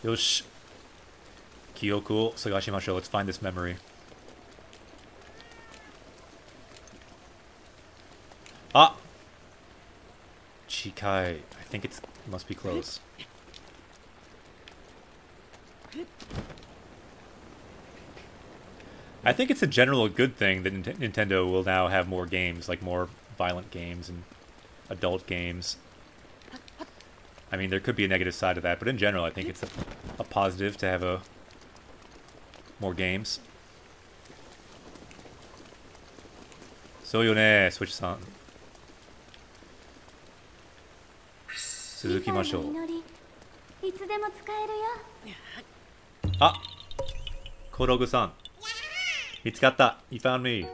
Yosh. Kyoku Sagashimashou. Let's find this memory. Ah! Chikai. I think it must be close. I think it's a general good thing that Nintendo will now have more games, like more violent games and adult games. I mean, there could be a negative side to that, but in general, I think it's a positive to have more games. So yo ne, Switch-san. Suzukimashou. Ah! Korogu-san. Mitsukatta. You found me.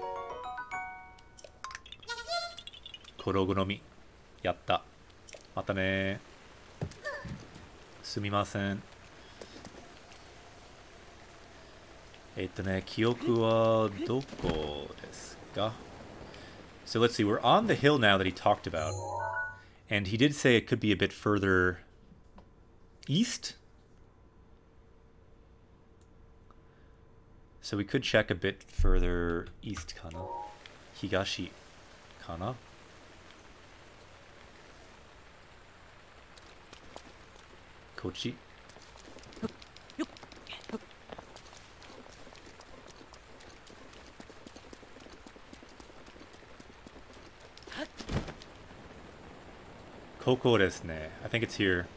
Korogu no mi. Yatta. Mata ne. Sumimasen. 記憶はどこですか? So let's see, we're on the hill now that he talked about. And he did say it could be a bit further east. So we could check a bit further east, kana? Higashi, kana? Kochi? Koko desu ne. I think it's here.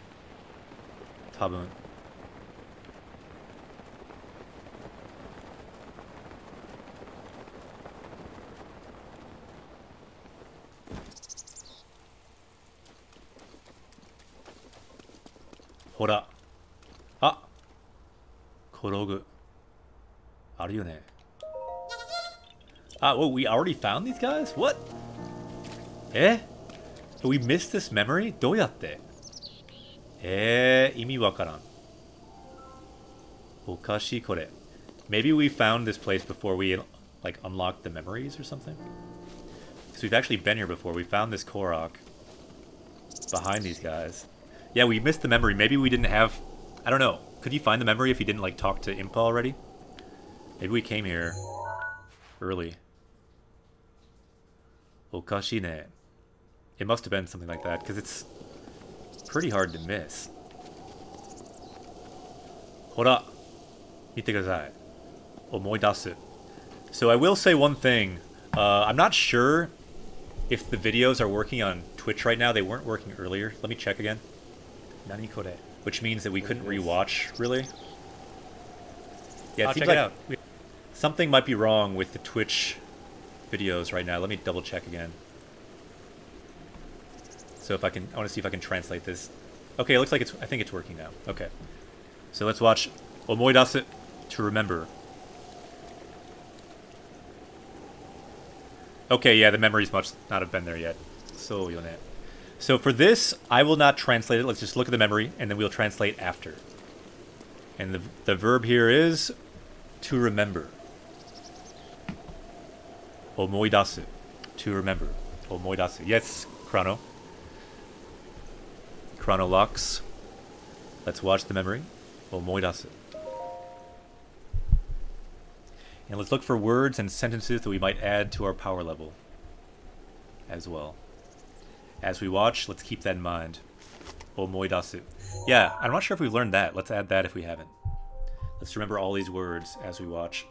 Tabun. Hora. Ah! Korogu. Aru yo ne. Ah, whoa, we already found these guys? What? Eh? So we missed this memory? どうやって? 意味わからん. おかしいこれ. Maybe we found this place before we like unlocked the memories or something? Because we've actually been here before. We found this Korok behind these guys. Yeah, we missed the memory. Maybe we didn't have... I don't know. Could you find the memory if you didn't like talk to Impa already? Maybe we came here early. おかしいね. It must have been something like that, because it's pretty hard to miss. Hora, mite kudasai. Omoidasu. So I will say one thing. I'm not sure if the videos are working on Twitch right now. They weren't working earlier. Let me check again. Nani kore? Which means that we couldn't rewatch, really. Yeah, it seems like something might be wrong with the Twitch videos right now. Let me double check again. So if I want to see if I can translate this. Okay, it looks like I think it's working now. Okay. So let's watch Omoidasu, to remember. Okay, yeah, the memories must not have been there yet. So yone. So for this, I will not translate it. Let's just look at the memory, and then we'll translate after. And the verb here is to remember. Omoidasu, to remember. Omoidasu. Yes, Chrono. Chronolox. Let's watch the memory. Omoidasu. And let's look for words and sentences that we might add to our power level as well. As we watch, let's keep that in mind. Omoidasu. Yeah, I'm not sure if we've learned that. Let's add that if we haven't. Let's remember all these words as we watch.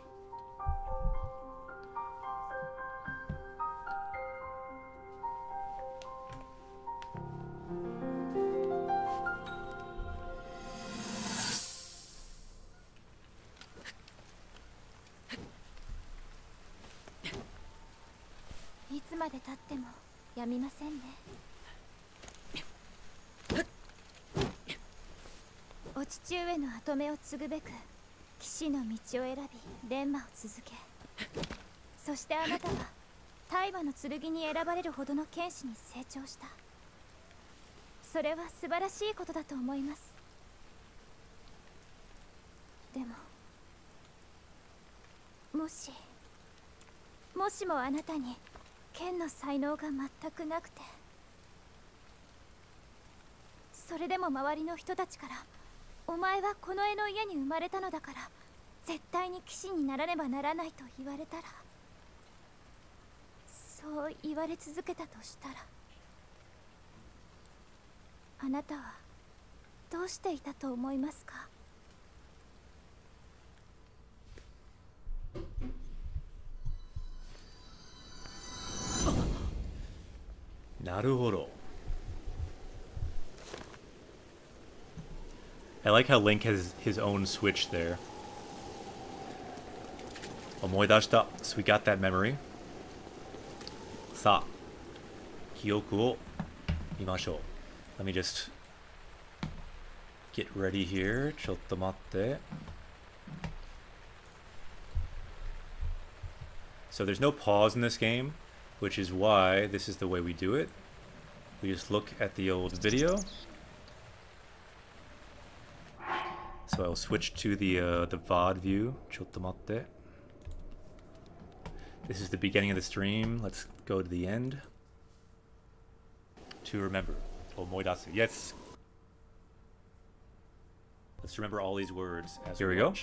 Naruhodo. I like how Link has his own switch there. Omoidashita. So we got that memory. Sa. Kyoku o imashou. Let me just get ready here. Chotto matte. So there's no pause in this game, which is why this is the way we do it. We just look at the old video. So I'll switch to the VOD view. Chotto matte. This is the beginning of the stream. Let's go to the end. To remember. Omoidasu. Yes. Let's remember all these words as we go.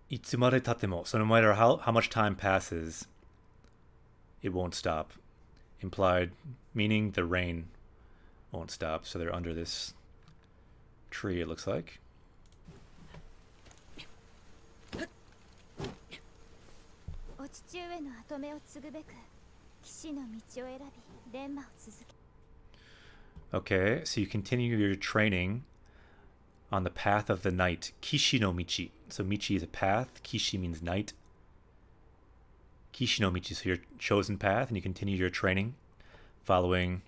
いつまで経っても, so no matter how much time passes, it won't stop. Implied meaning the rain won't stop. So they're under this tree, it looks like. Okay, so you continue your training on the path of the night. Kishi no michi. So michi is a path. Kishi means night. Kishi no michi, so your chosen path, and you continue your training following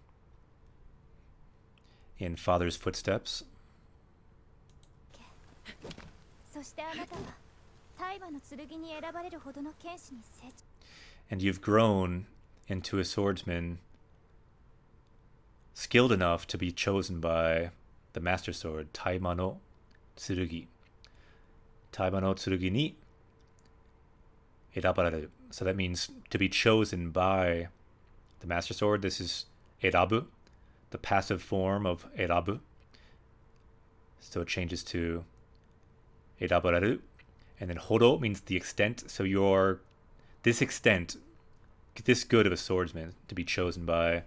in Father's footsteps. And you've grown into a swordsman skilled enough to be chosen by the Master Sword, Taima no Tsurugi. Taima no Tsurugi ni erabarareru. So that means to be chosen by the Master Sword. This is erabu, the passive form of erabu. So it changes to erabarareru. And then hodo means the extent. So you're this extent, this good of a swordsman to be chosen by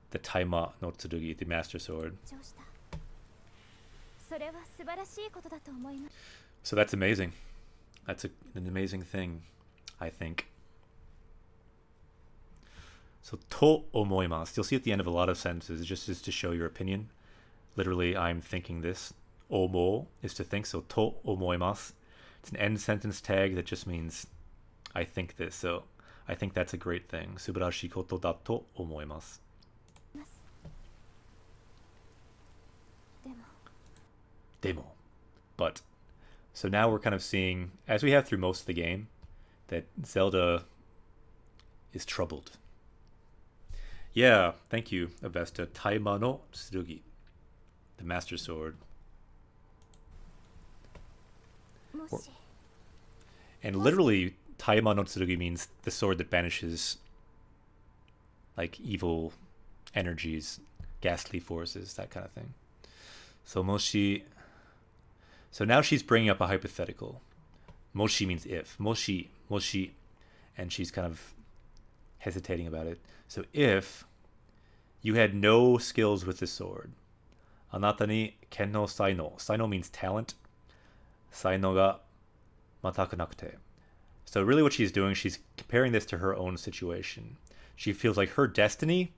the Taima no Tsurugi, the Master Sword. So that's amazing. That's an amazing thing, I think. So to omoimasu. You'll see at the end of a lot of sentences, just to show your opinion. Literally, I'm thinking this. Omo is to think, so to omoimasu. It's an end sentence tag that just means I think this. So I think that's a great thing. Subarashi koto da to omoimasu. Demo. But so now we're kind of seeing, as we have through most of the game, that Zelda is troubled. Yeah, thank you, Avesta. Taima no Tsurugi, the Master Sword. And literally, Taima no Tsurugi means the sword that banishes like evil energies, ghastly forces, that kind of thing. So Moshi. So now she's bringing up a hypothetical. Moshi means if. Moshi, Moshi. And she's kind of hesitating about it. So if you had no skills with the sword, anata ni ken no saino. Saino means talent. Saino ga mataku nakute. So really what she's doing, she's comparing this to her own situation. She feels like her destiny,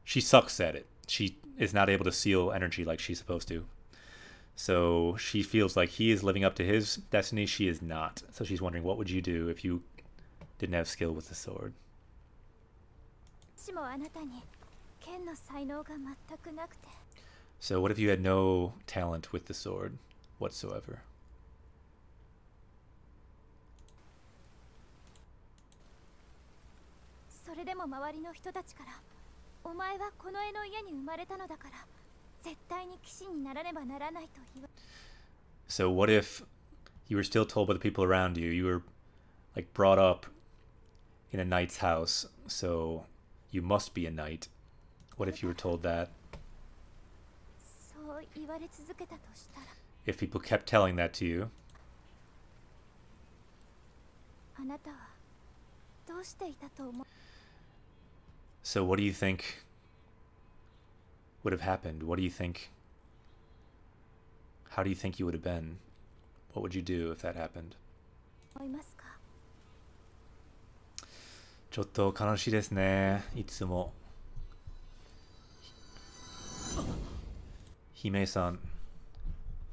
she sucks at it. She is not able to seal energy like she's supposed to. So she feels like he is living up to his destiny, she is not. So she's wondering, what would you do if you didn't have skill with the sword? So what if you had no talent with the sword whatsoever? So what if you were still told by the people around you, you were like brought up in a knight's house, so you must be a knight. What if you were told that? if people kept telling that to you. あなたはどうしていたと思う? So what do you think would have happened? What do you think? How do you think you would have been? What would you do if that happened? 思いますか? ちょっと悲しいですね。いつも。姫さん、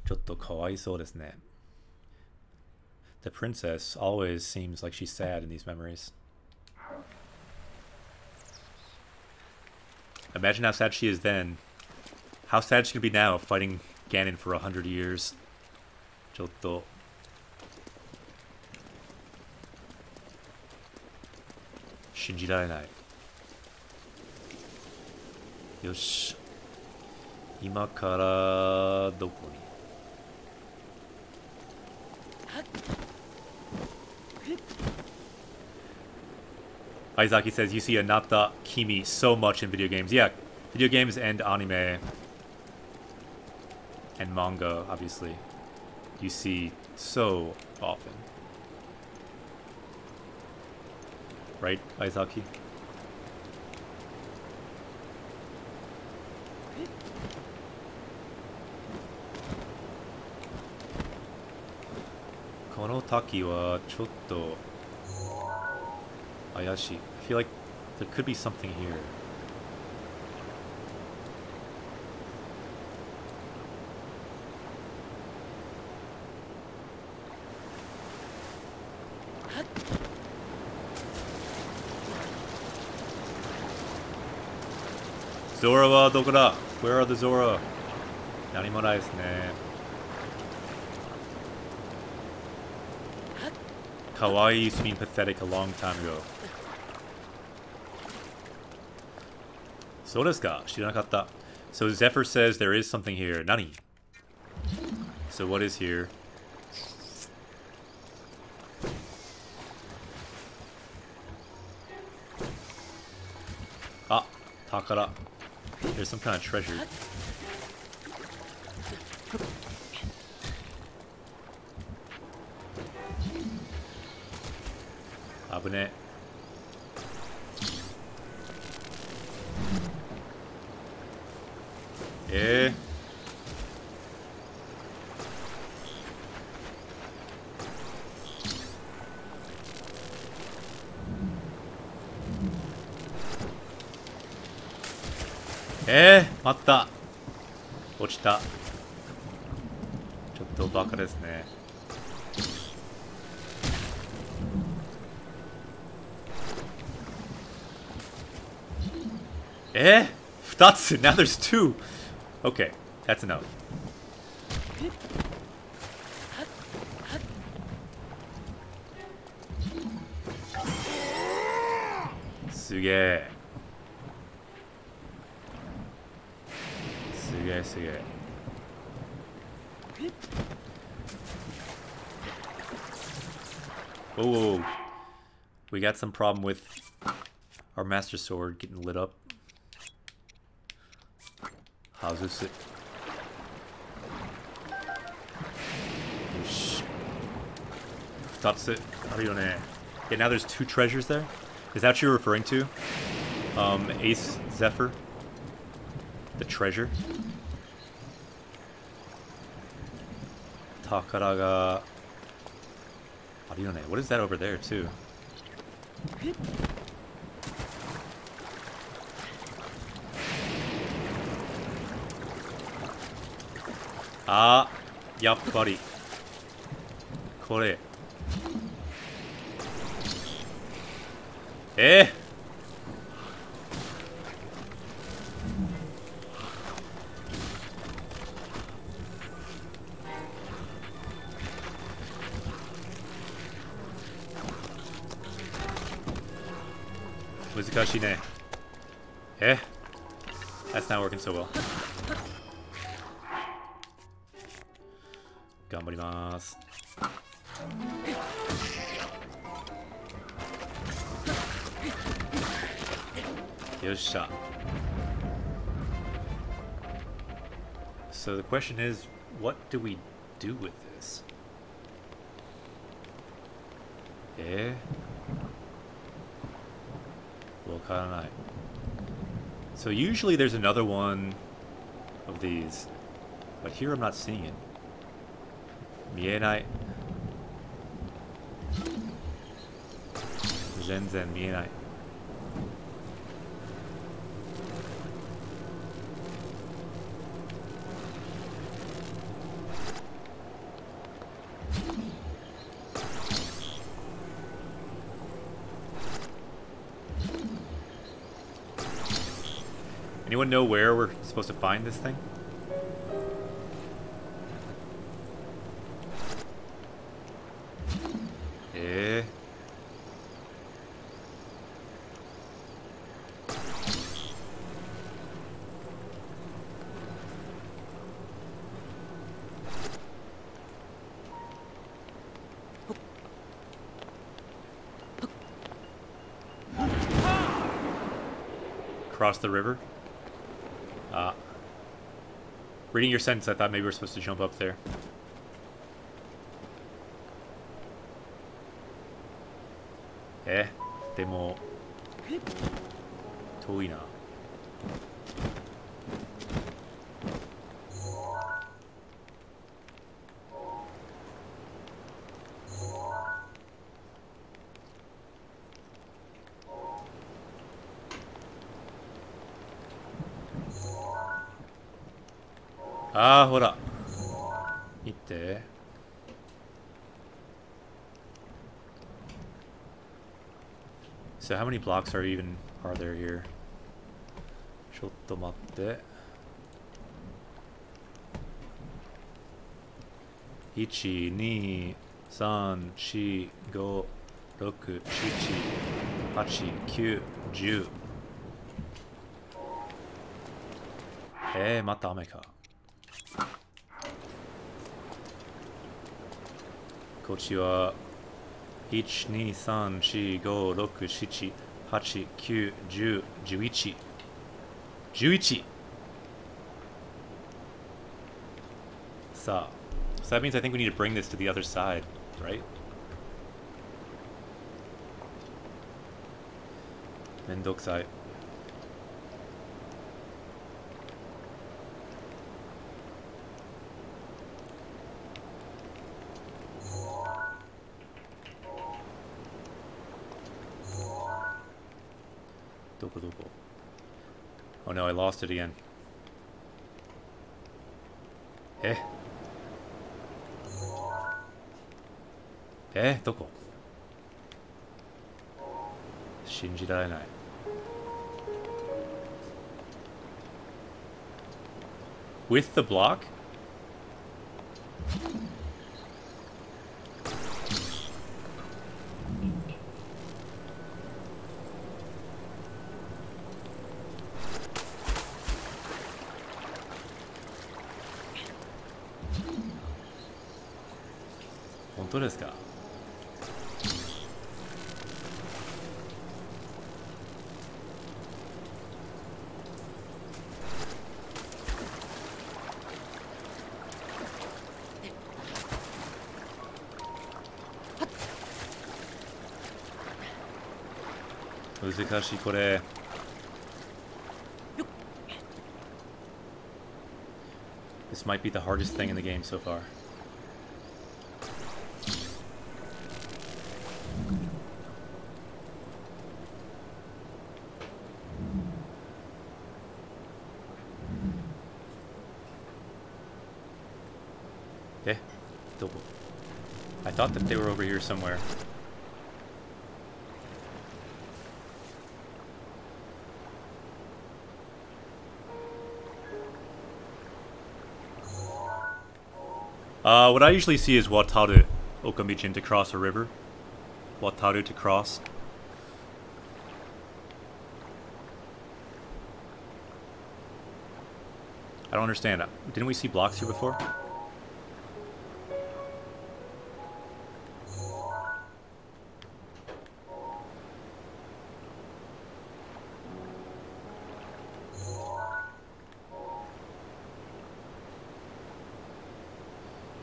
ちょっとかわいそうですね。The princess always seems like she's sad in these memories. Imagine how sad she is then. How sad she could be now, fighting Ganon for 100 years. ちょっと。信じられない。よし。今からどこに? Aizaki says you see Anata Kimi so much in video games. Yeah, video games and anime and manga, obviously. You see so often. Right, Aizaki? Kono Taki wa chotto ayashi. I feel like there could be something here. Zora wa doko da? Where are the Zora? Nanimo nai desu ne. Kawaii used to mean pathetic a long time ago. So desu ka? Shiranakatta. So Zephyr says there is something here. Nani? So what is here? Ah, Takara. There's some kind of treasure. Abune. Eh. Matta. 落ちた。ちょっとバカですね。2つ Now there's 2. Okay, that's enough. Suge. Suge. Oh, we got some problem with our Master Sword getting lit up. How's this? That's it. Yeah, now there's 2 treasures there. Is that what you're referring to? Ace Zephyr? The treasure? Takaraga. What is that over there, too? Ah, yappari. Kore. Muzikashi ne. That's not working so well. Ganbarimasu. Yossha. So the question is, what do we do with this? Eh? Wokaranai. So usually there's another one of these, but here I'm not seeing it. Mienai. Zenzen mienai. Anyone know where we're supposed to find this thing? Eh? Cross the river? Reading your sentence, I thought maybe we're supposed to jump up there. Demo... 遠いな。ああ、ほら。見て。So how many blocks are there here? ちょっと待って。1、2、3、4、5、6、7、8、9、10。また雨か。こっちは1、2、3、4、5、6、7、8、9、10、11。11! So that means I think we need to bring this to the other side, right? めんどくさい。どこどこ? Oh no, I lost it again. どこ? 信じられない。With the block? 本当ですか?難しいこれ。This might be the hardest thing in the game so far. I thought that they were over here somewhere. What I usually see is Wataru Okamichin to cross a river. Wataru to cross. I don't understand. Didn't we see blocks here before?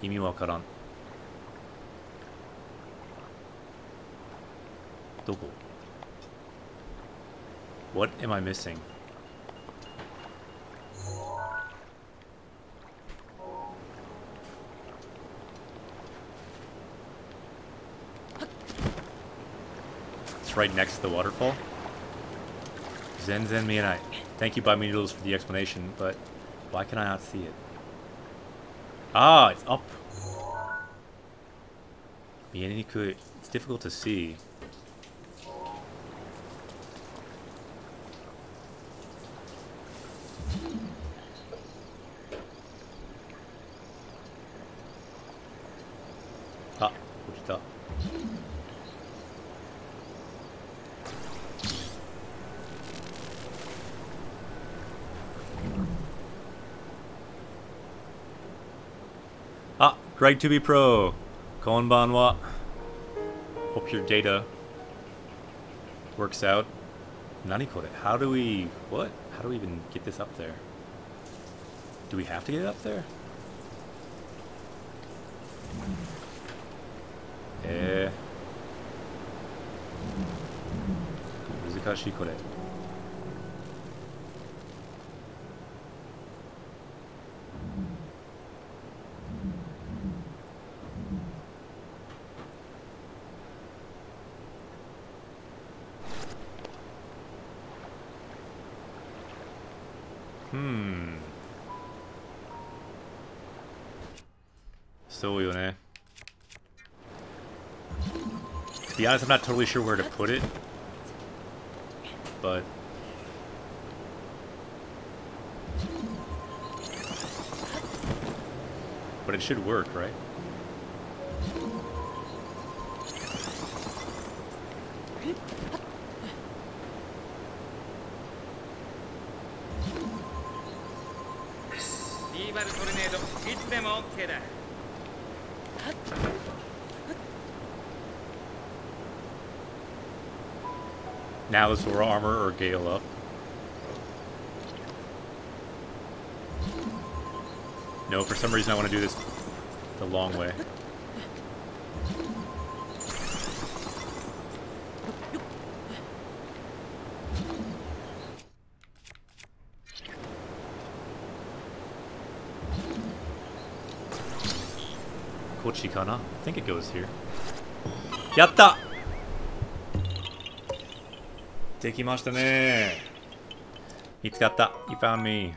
意味わからん。どこ? What am I missing? It's right next to the waterfall. 全然見えない. Thank you, Buy Me Noodles, for the explanation, but why can I not see it? Ah, it's up. 見えにくい. It's difficult to see. Ah, 落ちた. Ah, Greg to be pro. Konbanwa. Hope your data works out. Nani kore? How do we... What? How do we even get this up there? Do we have to get it up there? Eh. 難しいこれ. So, yo ne. To be honest, I'm not totally sure where to put it, but it should work, right? Now is Zora armor or Gale up. No, for some reason I want to do this the long way. Kochi kana? I think it goes here. Yatta! できましたね。見つかった。You found me.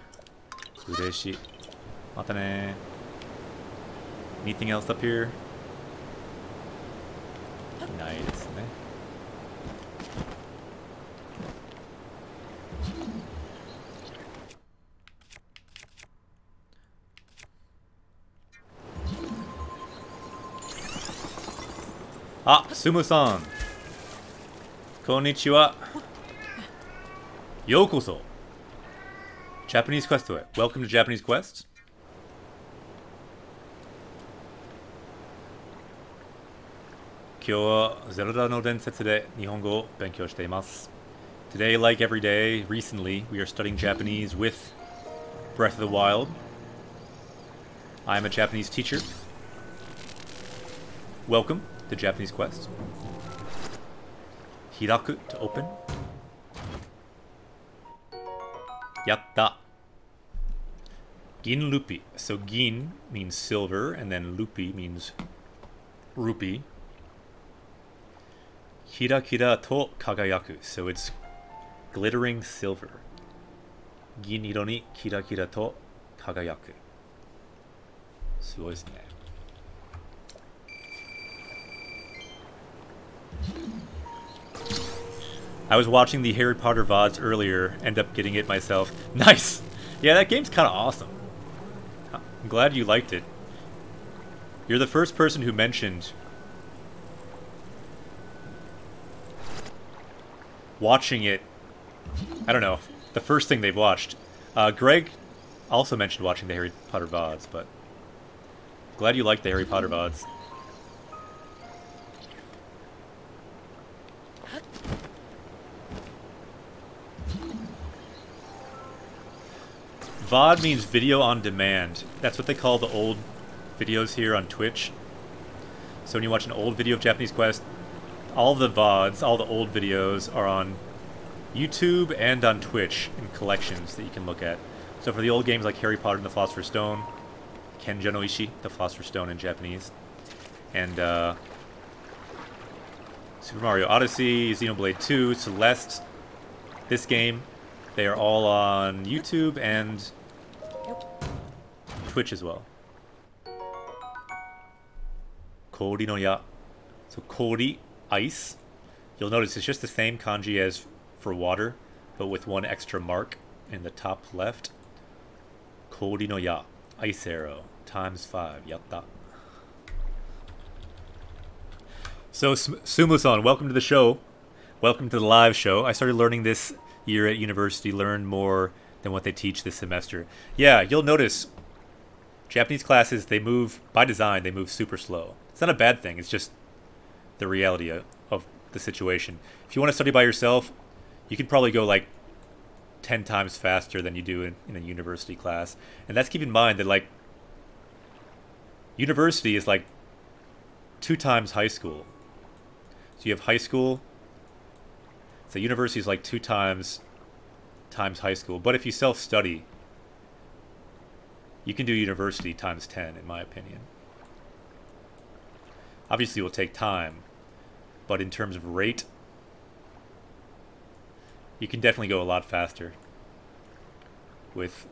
嬉しい。またね。Anything else up here? ないですね。あ、スムさん。こんにちは。ようこそ Japanese Quest へ Welcome to Japanese Quest. 今日はゼルダの伝説で日本語を勉強しています. Today, like every day, recently, we are studying Japanese with Breath of the Wild. I am a Japanese teacher. Welcome to Japanese Quest. Hiraku to open. Yatta. Gin Lupi. So Gin means silver, and then Lupi means rupee. Kira kira to kagayaku. So it's glittering silver. Gin iro ni kira kira to kagayaku. すごいですね。I was watching the Harry Potter VODs earlier, end up getting it myself. Nice! Yeah, that game's kind of awesome. I'm glad you liked it. You're the first person who mentioned watching it. I don't know, the first thing they've watched. Greg also mentioned watching the Harry Potter VODs, but glad you liked the Harry Potter VODs. VOD means video on demand. That's what they call the old videos here on Twitch. So when you watch an old video of Japanese Quest, all the VODs, all the old videos are on YouTube and on Twitch in collections that you can look at. So for the old games like Harry Potter and the Philosopher's Stone, Kenja no Ishi, the Philosopher's Stone in Japanese, and Super Mario Odyssey, Xenoblade 2, Celeste, this game, they are all on YouTube and Twitch as well. Kori no ya. So Kori, ice. You'll notice it's just the same kanji as for water, but with one extra mark in the top left. Kori no ya. Ice arrow. ×5. Yatta. So Sumo-san, welcome to the show. Welcome to the live show. I started learning this year at university, learned more than what they teach this semester. Yeah, you'll notice Japanese classes, they move, by design, they move super slow. It's not a bad thing, it's just the reality of the situation. If you want to study by yourself, you could probably go like 10 times faster than you do in a university class. And that's keep in mind that like university is like 2 times high school. So you have high school, so university is like 2 times high school. But if you self-study, you can do university times 10, in my opinion. Obviously, it will take time, but in terms of rate, you can definitely go a lot faster with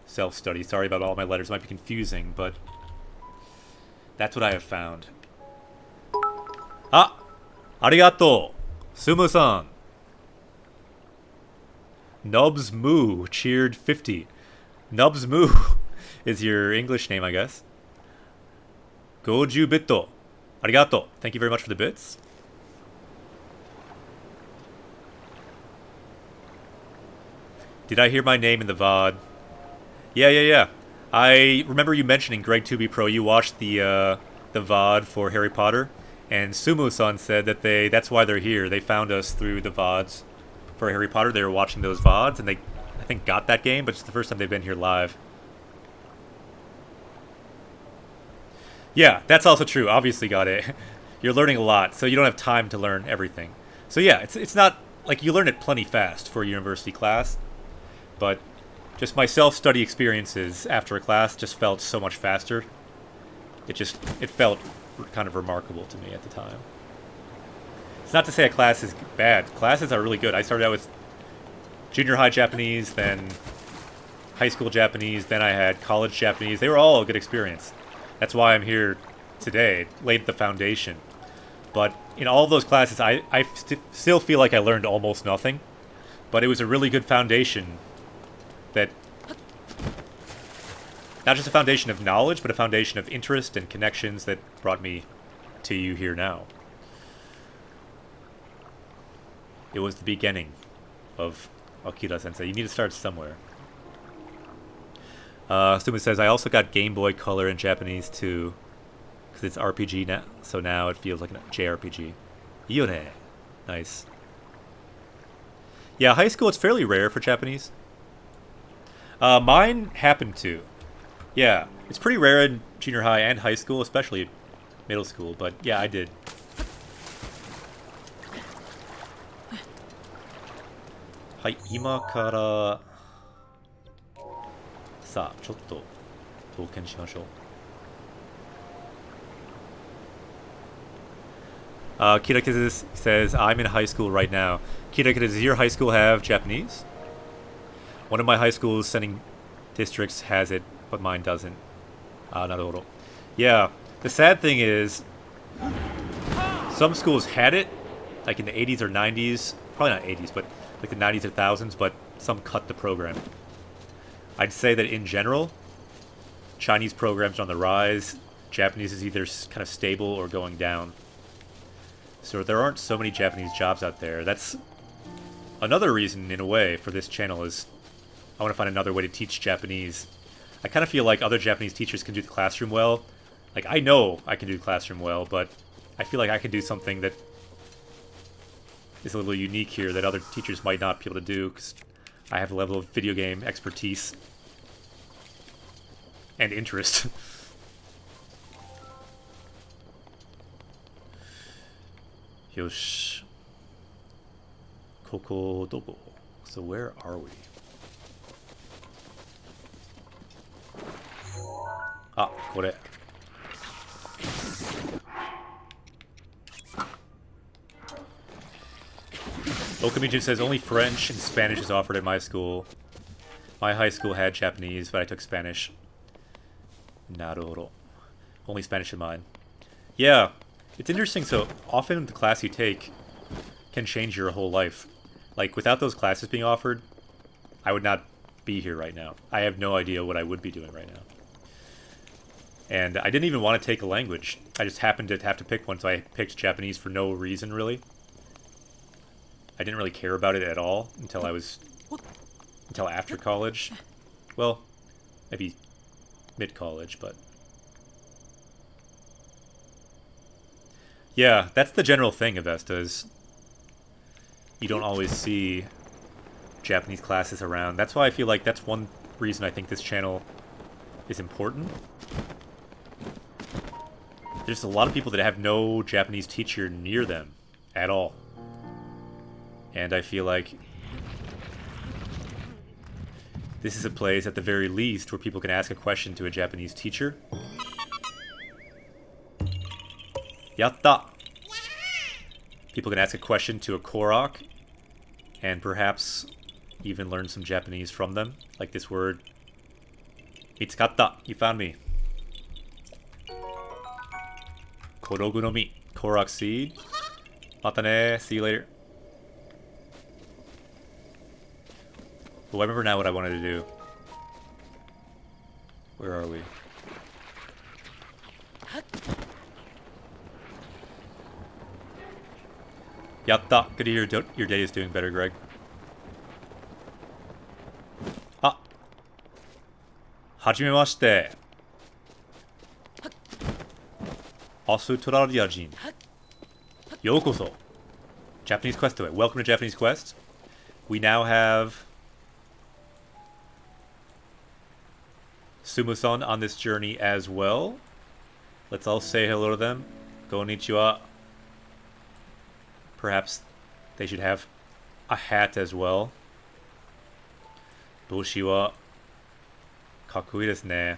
self-study. Sorry about all my letters, it might be confusing, but that's what I have found. Ah! Arigato! Sumo-san! Nubs Moo cheered 50. Nubs Moo is your English name, I guess. Goju Bitto. Arigato. Thank you very much for the bits. Did I hear my name in the VOD? Yeah. I remember you mentioning Greg 2B Pro. You watched the VOD for Harry Potter, and Sumo-san said that that's why they're here. They found us through the VODs for Harry Potter. They were watching those VODs, and they, I think, got that game, but it's the first time they've been here live. Yeah, that's also true. Obviously got it. You're learning a lot, so you don't have time to learn everything. So yeah, it's not like you learn it plenty fast for a university class, but just my self-study experiences after a class just felt so much faster. It felt kind of remarkable to me at the time. It's not to say a class is bad. Classes are really good. I started out with junior high Japanese, then high school Japanese, then I had college Japanese. They were all a good experience. That's why I'm here today. It laid the foundation. But in all of those classes, I still feel like I learned almost nothing. But it was a really good foundation that... not just a foundation of knowledge, but a foundation of interest and connections that brought me to you here now. It was the beginning of Akira-sensei. You need to start somewhere. Stuma says, I also got Game Boy Color in Japanese too, because it's RPG now, so now it feels like a JRPG. Yone. Nice. Yeah, high school, it's fairly rare for Japanese. Mine happened to. Yeah, it's pretty rare in junior high and high school, especially middle school, but yeah, I did. Hai, ima kara... さあ、ちょっと冒険しましょう。Kirakiz says, I'm in high school right now. Kirakiz, does your high school have Japanese? One of my high schools sending districts has it, but mine doesn't. Naruhodo. Yeah, the sad thing is, some schools had it, like in the 80s or 90s, probably not 80s, but like the 90s or 1000s, but some cut the program. I'd say that in general, Chinese programs are on the rise. Japanese is either kind of stable or going down. So there aren't so many Japanese jobs out there. That's another reason, in a way, for this channel is I want to find another way to teach Japanese. I kind of feel like other Japanese teachers can do the classroom well. Like, I know I can do the classroom well, but I feel like I can do something that is a little unique here that other teachers might not be able to do, because I have a level of video game expertise and interest. Yosh. Koko Dobo. So where are we? Ah, これ. Okamijin says only French and Spanish is offered at my school. My high school had Japanese, but I took Spanish. Naruhodo. Only Spanish in mine. Yeah, it's interesting. So often the class you take can change your whole life. Like, without those classes being offered, I would not be here right now. I have no idea what I would be doing right now. And I didn't even want to take a language. I just happened to have to pick one, so I picked Japanese for no reason, really. I didn't really care about it at all until after college. Well, maybe mid-college, but... Yeah, that's the general thing, Avesta, is you don't always see Japanese classes around. That's why I feel like that's one reason I think this channel is important. There's a lot of people that have no Japanese teacher near them at all. And I feel like this is a place, at the very least, where people can ask a question to a Japanese teacher. Yatta! People can ask a question to a Korok, and perhaps even learn some Japanese from them. Like this word. Mitsukatta! You found me. Korogu no mi. Korok seed. Mata ne. See you later. Oh, I remember now what I wanted to do. Where are we? Yatta! Good to hear your day is doing better, Greg. Ah! Hajimemashite! Australia Jin. Yokoso! Japanese Quest to it. Welcome to Japanese Quest. We now have Sumu-san on this journey as well. Let's all say hello to them. Konnichiwa. Perhaps they should have a hat as well. Boshi wa kakkoi desu ne.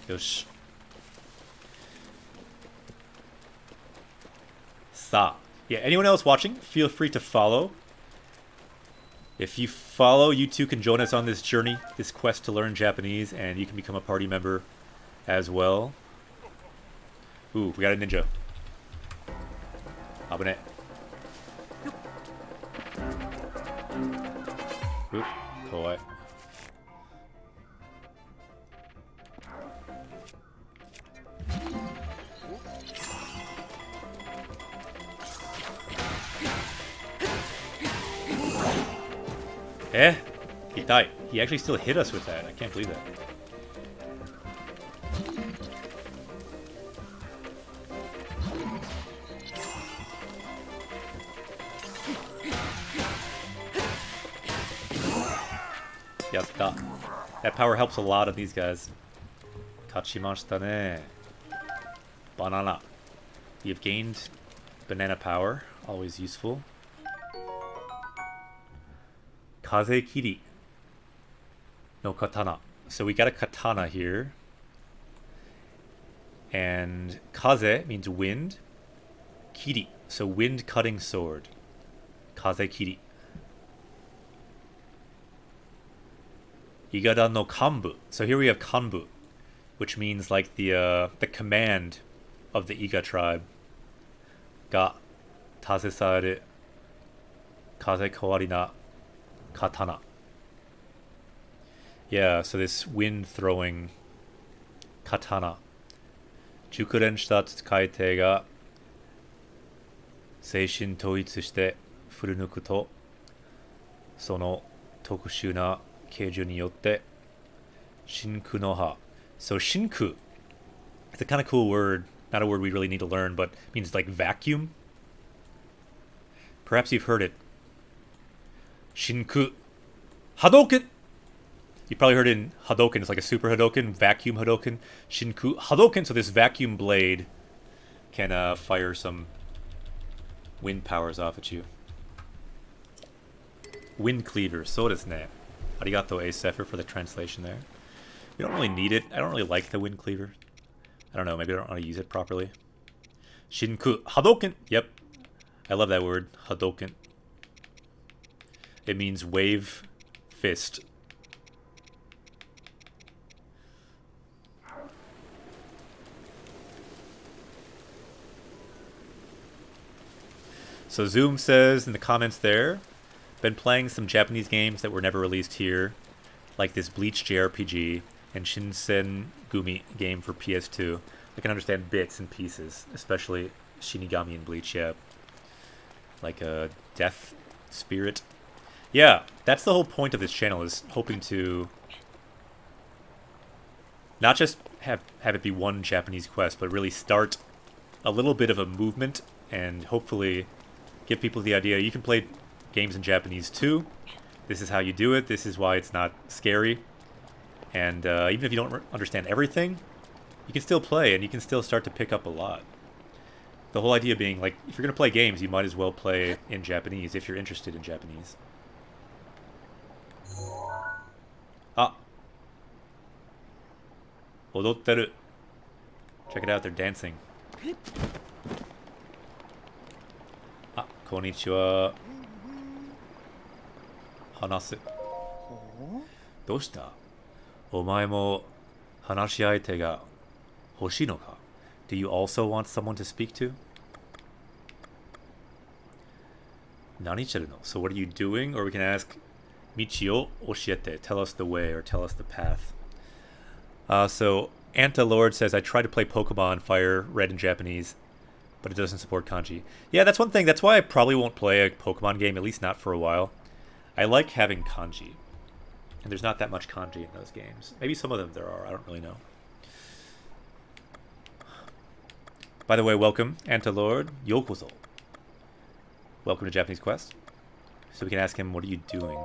Yosh. Sa. Yeah, anyone else watching, feel free to follow. If you follow, you too can join us on this journey, this quest to learn Japanese, and you can become a party member as well. Ooh, we got a ninja. Abune. Oop, kawaii. Eh? He died. He actually still hit us with that. I can't believe that. Yatta. That power helps a lot of these guys. Kachimashita ne. Banana. You've gained banana power. Always useful. Kaze Kiri no katana. So we got a katana here. And kaze means wind. Kiri. So wind cutting sword. Kaze Kiri. Igada no kanbu. So here we have kanbu, which means like the command of the Iga tribe. Ga tasesaru kaze kawari na katana. Yeah, so this wind-throwing katana. Jukuren shita tsukaite ga seishin toitsu shite furunuku to sono tokushuu na keiju ni yotte shinku no ha. So shinku, it's a kind of cool word. Not a word we really need to learn, but it means like vacuum. Perhaps you've heard it. Shinku. Hadouken! You probably heard it in Hadoken. It's like a super Hadoken, vacuum Hadoken, Shinku Hadoken. So this vacuum blade can fire some wind powers off at you. Wind cleaver. So desu ne. Arigato, A. Sefer, for the translation there. We don't really need it. I don't really like the wind cleaver. I don't know. Maybe I don't want to use it properly. Shinku Hadoken. Yep. I love that word. Hadoken. It means wave fist. So Zoom says in the comments there, been playing some Japanese games that were never released here, like this Bleach JRPG and Shinsen Gumi game for PS2. I can understand bits and pieces, especially Shinigami and Bleach, yeah. Like a Death Spirit. Yeah, that's the whole point of this channel, is hoping to not just have it be one Japanese quest, but really start a little bit of a movement and hopefully give people the idea you can play games in Japanese too. This is how you do it. This is why it's not scary. And even if you don't understand everything, you can still play and you can still start to pick up a lot. The whole idea being, like, if you're going to play games, you might as well play in Japanese if you're interested in Japanese. Ah. Odotteru. Check it out, they're dancing. Ah, konnichiwa. Hanasu. Doshita? Omae mo hanashi aite ga hoshii no ka? Do you also want someone to speak to? Nani chiru no? So what are you doing? Or we can ask Michi o oshiete, tell us the way or tell us the path. So Anta Lord says, I tried to play Pokemon Fire Red in Japanese, but it doesn't support kanji. Yeah, that's one thing. That's why I probably won't play a Pokemon game, at least not for a while. I like having kanji. And there's not that much kanji in those games. Maybe some of them there are, I don't really know. By the way, welcome, Anta Lord. Yokozo. Welcome to Japanese Quest. So we can ask him, what are you doing?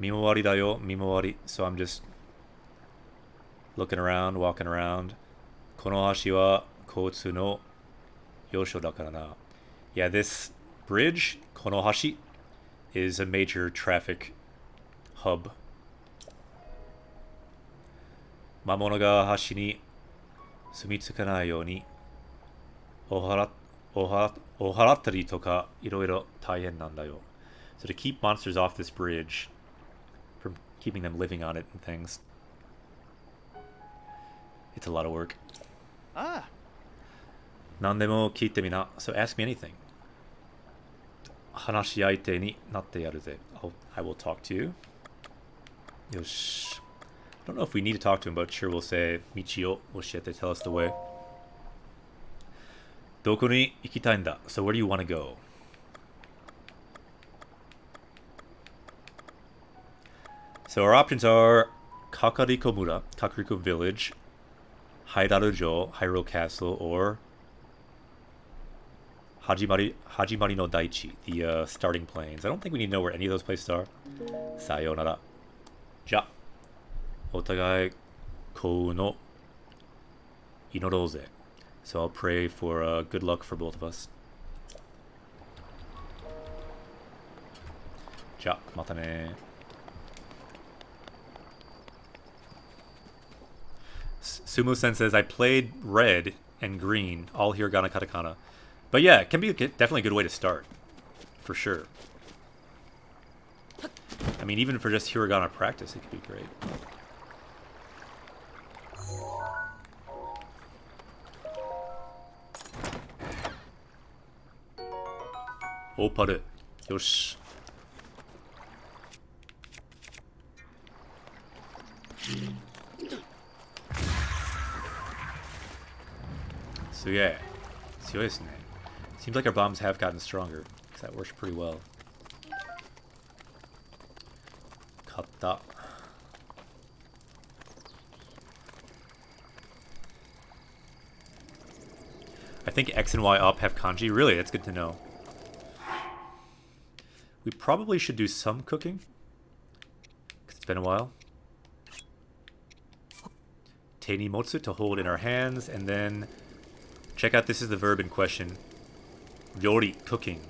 Mimowari da yo, Mimowari. So I'm just looking around, walking around. Kono hashi wa koutsu no yosho dakara na. Yeah, this bridge, Konohashi, is a major traffic hub. Mamono ga hashi ni sumitsukanai you ni oharattari toka iroiro taihen nanda yo. So to keep monsters off this bridge, from keeping them living on it and things, it's a lot of work. Ah. Nandemo kiite mi na. So ask me anything. Hanashi aite ni natte yaruze. I will talk to you. Yosh. I don't know if we need to talk to him, but sure, we'll say Michi o oshiete, tell us the way. Doko ni ikitai nda. So where do you want to go? So our options are Kakariko Mura, Kakariko Village, Haidarujo, Hyrule Castle, or Hajimari no Daichi, the starting plains. I don't think we need to know where any of those places are. Sayonara. Ja. Otagai kou no inoroze. So I'll pray for good luck for both of us. Ja, mata ne. Sumo-sen says, I played red and green, all hiragana katakana. But yeah, it can be definitely a good way to start. For sure. I mean, even for just hiragana practice, it could be great. Oparu. Yosh. So yeah, seems like our bombs have gotten stronger, because that works pretty well. Kata. I think X and Y up have kanji. Really, that's good to know. We probably should do some cooking, 'cause it's been a while. Teini motsu, to hold in our hands, and then check out, this is the verb in question. Ryori, cooking.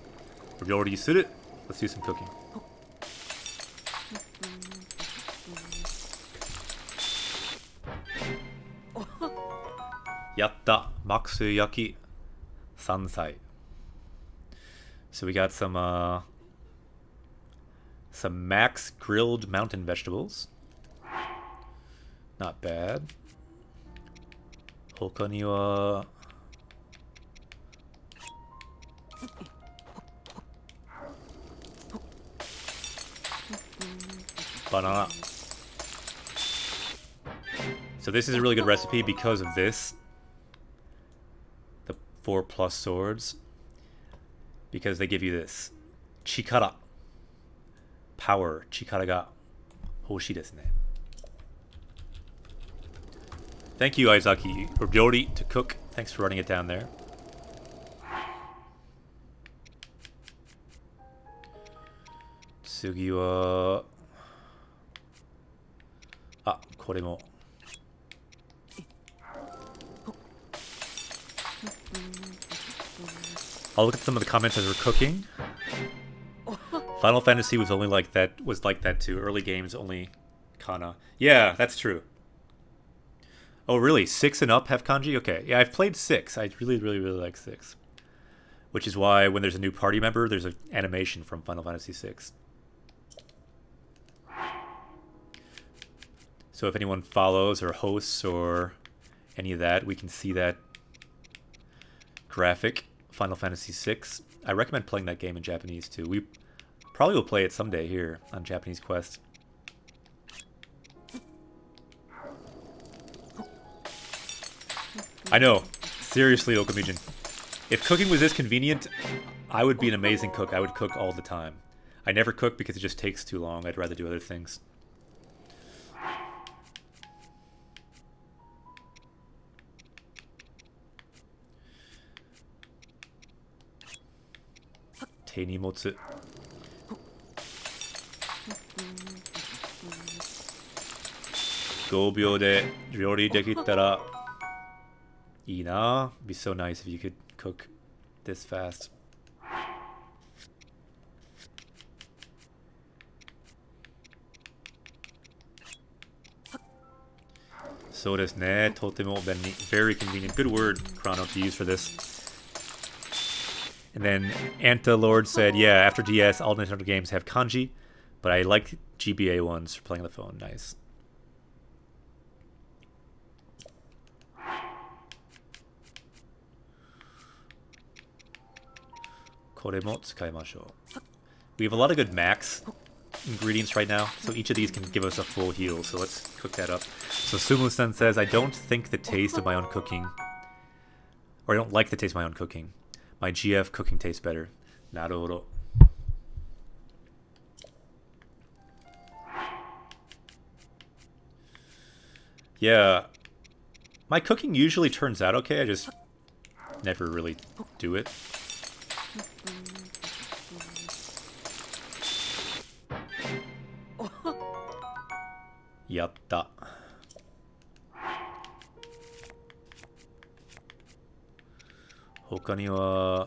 Ryori suru. Let's do some cooking. Yatta, maksu yaki, sansai. So we got some Max grilled mountain vegetables. Not bad. Hoka ni wa banana. So this is a really good recipe because of this. The 4+ swords. Because they give you this. Chikara. Power. Chikara ga hoshii desu ne. Thank you, Aizaki. Or Ryori to cook. Thanks for running it down there. Tsugi wa... Ah, kore mo. I'll look at some of the comments as we're cooking. Final Fantasy was only like that, was like that too. Early games only kana. Yeah, that's true. Oh, really? 6 and up have kanji? Okay. Yeah, I've played 6. I really like 6. Which is why when there's a new party member, there's an animation from Final Fantasy 6. So if anyone follows or hosts or any of that, we can see that graphic. Final Fantasy 6. I recommend playing that game in Japanese too. We probably will play it someday here on Japanese Quest. I know. Seriously, Okamijin. If cooking was this convenient, I would be an amazing cook. I would cook all the time. I never cook because it just takes too long. I'd rather do other things. Teini motsu. Gobyo de ryori dekittara. Ii na. It'd be so nice if you could cook this fast. So desu ne. Totemo benni. Very convenient. Good word, Chrono, to use for this. And then Anta Lord said, yeah, after DS, all Nintendo games have kanji, but I like GBA ones for playing on the phone. Nice. Kore mo tsukaimashou. We have a lot of good max ingredients right now, so each of these can give us a full heal, so let's cook that up. So Sumu-san says, I don't think the taste of my own cooking, or I don't like the taste of my own cooking. My GF cooking tastes better. Naruhodo. Yeah. My cooking usually turns out okay. I just never really do it. Yatta. Hoka ni wa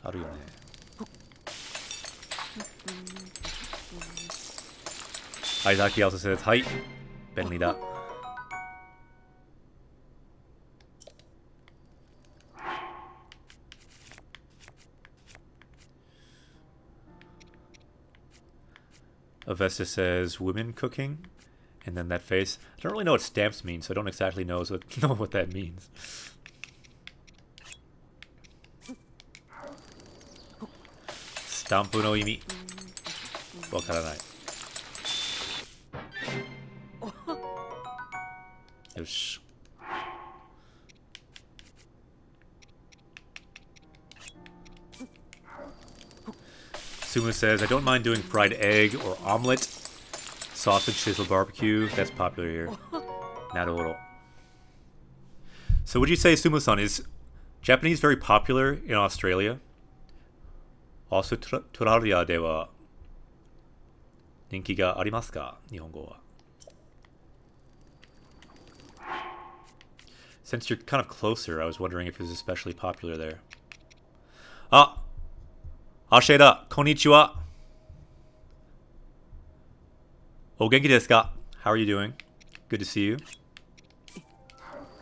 aru yo ne. Aizaki also says, Hai, benri da. Avesta says, women cooking. And then that face. I don't really know what stamps mean, so I don't exactly know what that means. Stampu no imi. Wakaranai. Yosh. Sumu says, I don't mind doing fried egg or omelet. Sausage sizzle barbecue. That's popular here. Naruhodo. So would you say, Sumu-san, is Japanese very popular in Australia? オーストラリアでは人気がありますか、日本語は。Since you're kind of closer, I was wondering if it was especially popular there. あ、アシェだ、こんにちは。お元気ですか？ How are you doing? Good to see you.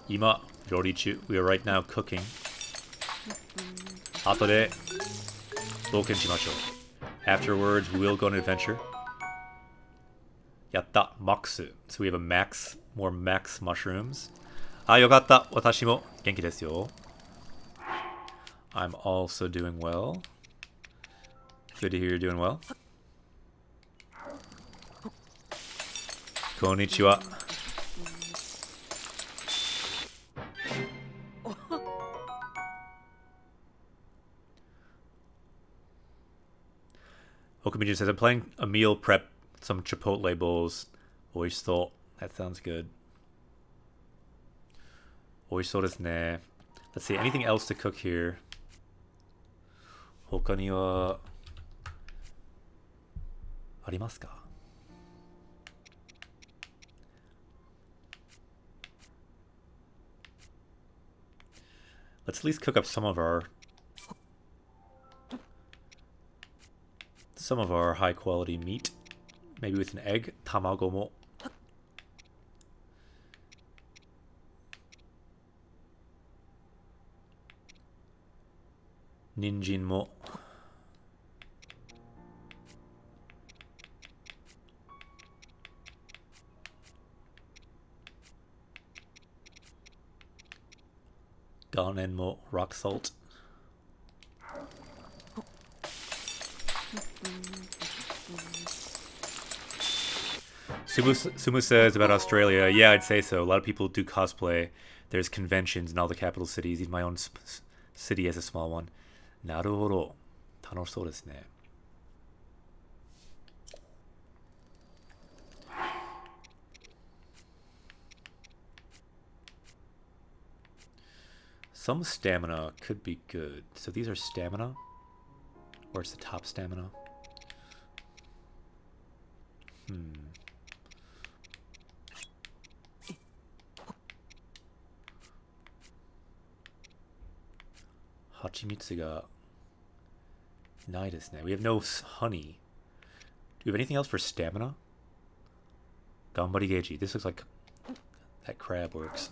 今、料理中。We are right now cooking. 後で冒険しましょう。Afterwards, we will go on an adventure. やった、max. So we have a max, more max mushrooms. あ、よかった。私も元気ですよ。I'm also doing well. Good to hear you're doing well. こんにちは。Okamijin says, I'm playing a meal prep, some Chipotle bowls. Oishito. That sounds good. Oishito desu ne. Let's see, anything else to cook here? 他にはありますか? Let's at least cook up some of our high quality meat. Maybe with an egg. Tamago mo. Ninjin mo. Ganen mo. Rock salt. Sumu says about Australia, yeah, I'd say so. A lot of people do cosplay. There's conventions in all the capital cities. Even my own city has a small one. Naruhodo. Tanoshou desu ne. Some stamina could be good. So these are stamina? Or it's the top stamina? Hachimitsu ga nai desu ne. We have no honey. Do we have anything else for stamina? Ganbari geiji. This looks like that crab works.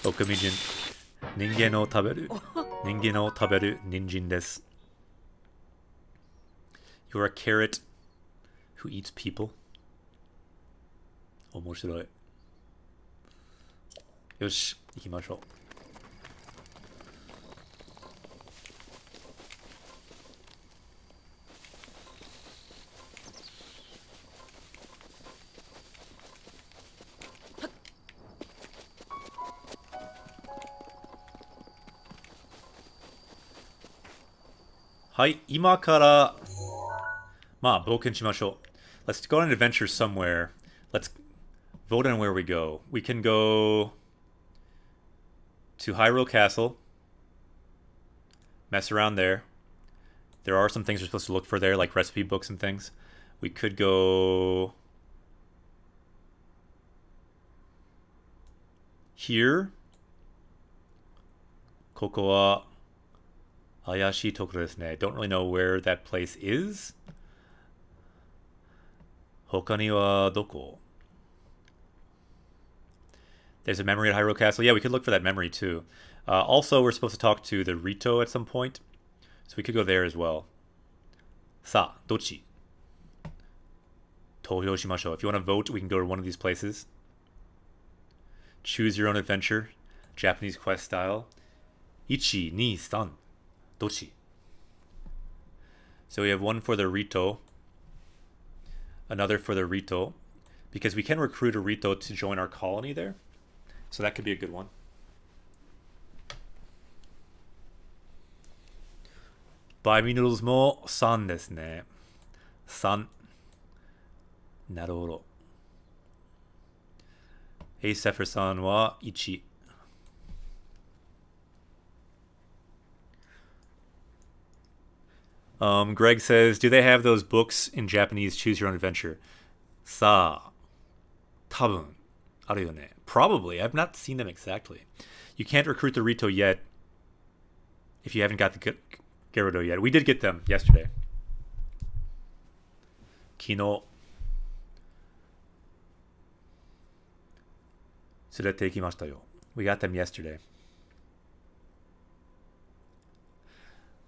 Okamijin. Ningen o taberu. Ningen o taberu ninjin desu. You're a carrot who eats people. Omoshiroi. Yoshi, ikimashou. Hai, ima kara bouken shimashou. Let's go on an adventure somewhere. Let's vote on where we go. We can go to Hyrule Castle. Mess around there. There are some things we're supposed to look for there, like recipe books and things. We could go here. Koko wa ayashii tokoro desu ne. Don't really know where that place is. Hoka ni wa doko? There's a memory at Hyrule Castle. Yeah, we could look for that memory too. Also, we're supposed to talk to the Rito at some point. So we could go there as well. Sa, dochi? Touhyo shimashou. If you want to vote, we can go to one of these places. Choose your own adventure. Japanese quest style. Ichi, ni, san. Dochi? So we have one for the Rito. Another for the Rito. Because we can recruit a Rito to join our colony there. So that could be a good one. Buy me noodles mo 3ですね。3。なるほど。A Sepher さんは1。Greg says, do they have those books in Japanese Choose Your Own Adventure? Sa. Tabun. Aru ne. Probably. I've not seen them exactly. You can't recruit the Rito yet if you haven't got the Gerudo yet. We did get them yesterday. Kino. Tsurete ikimashita yo. We got them yesterday.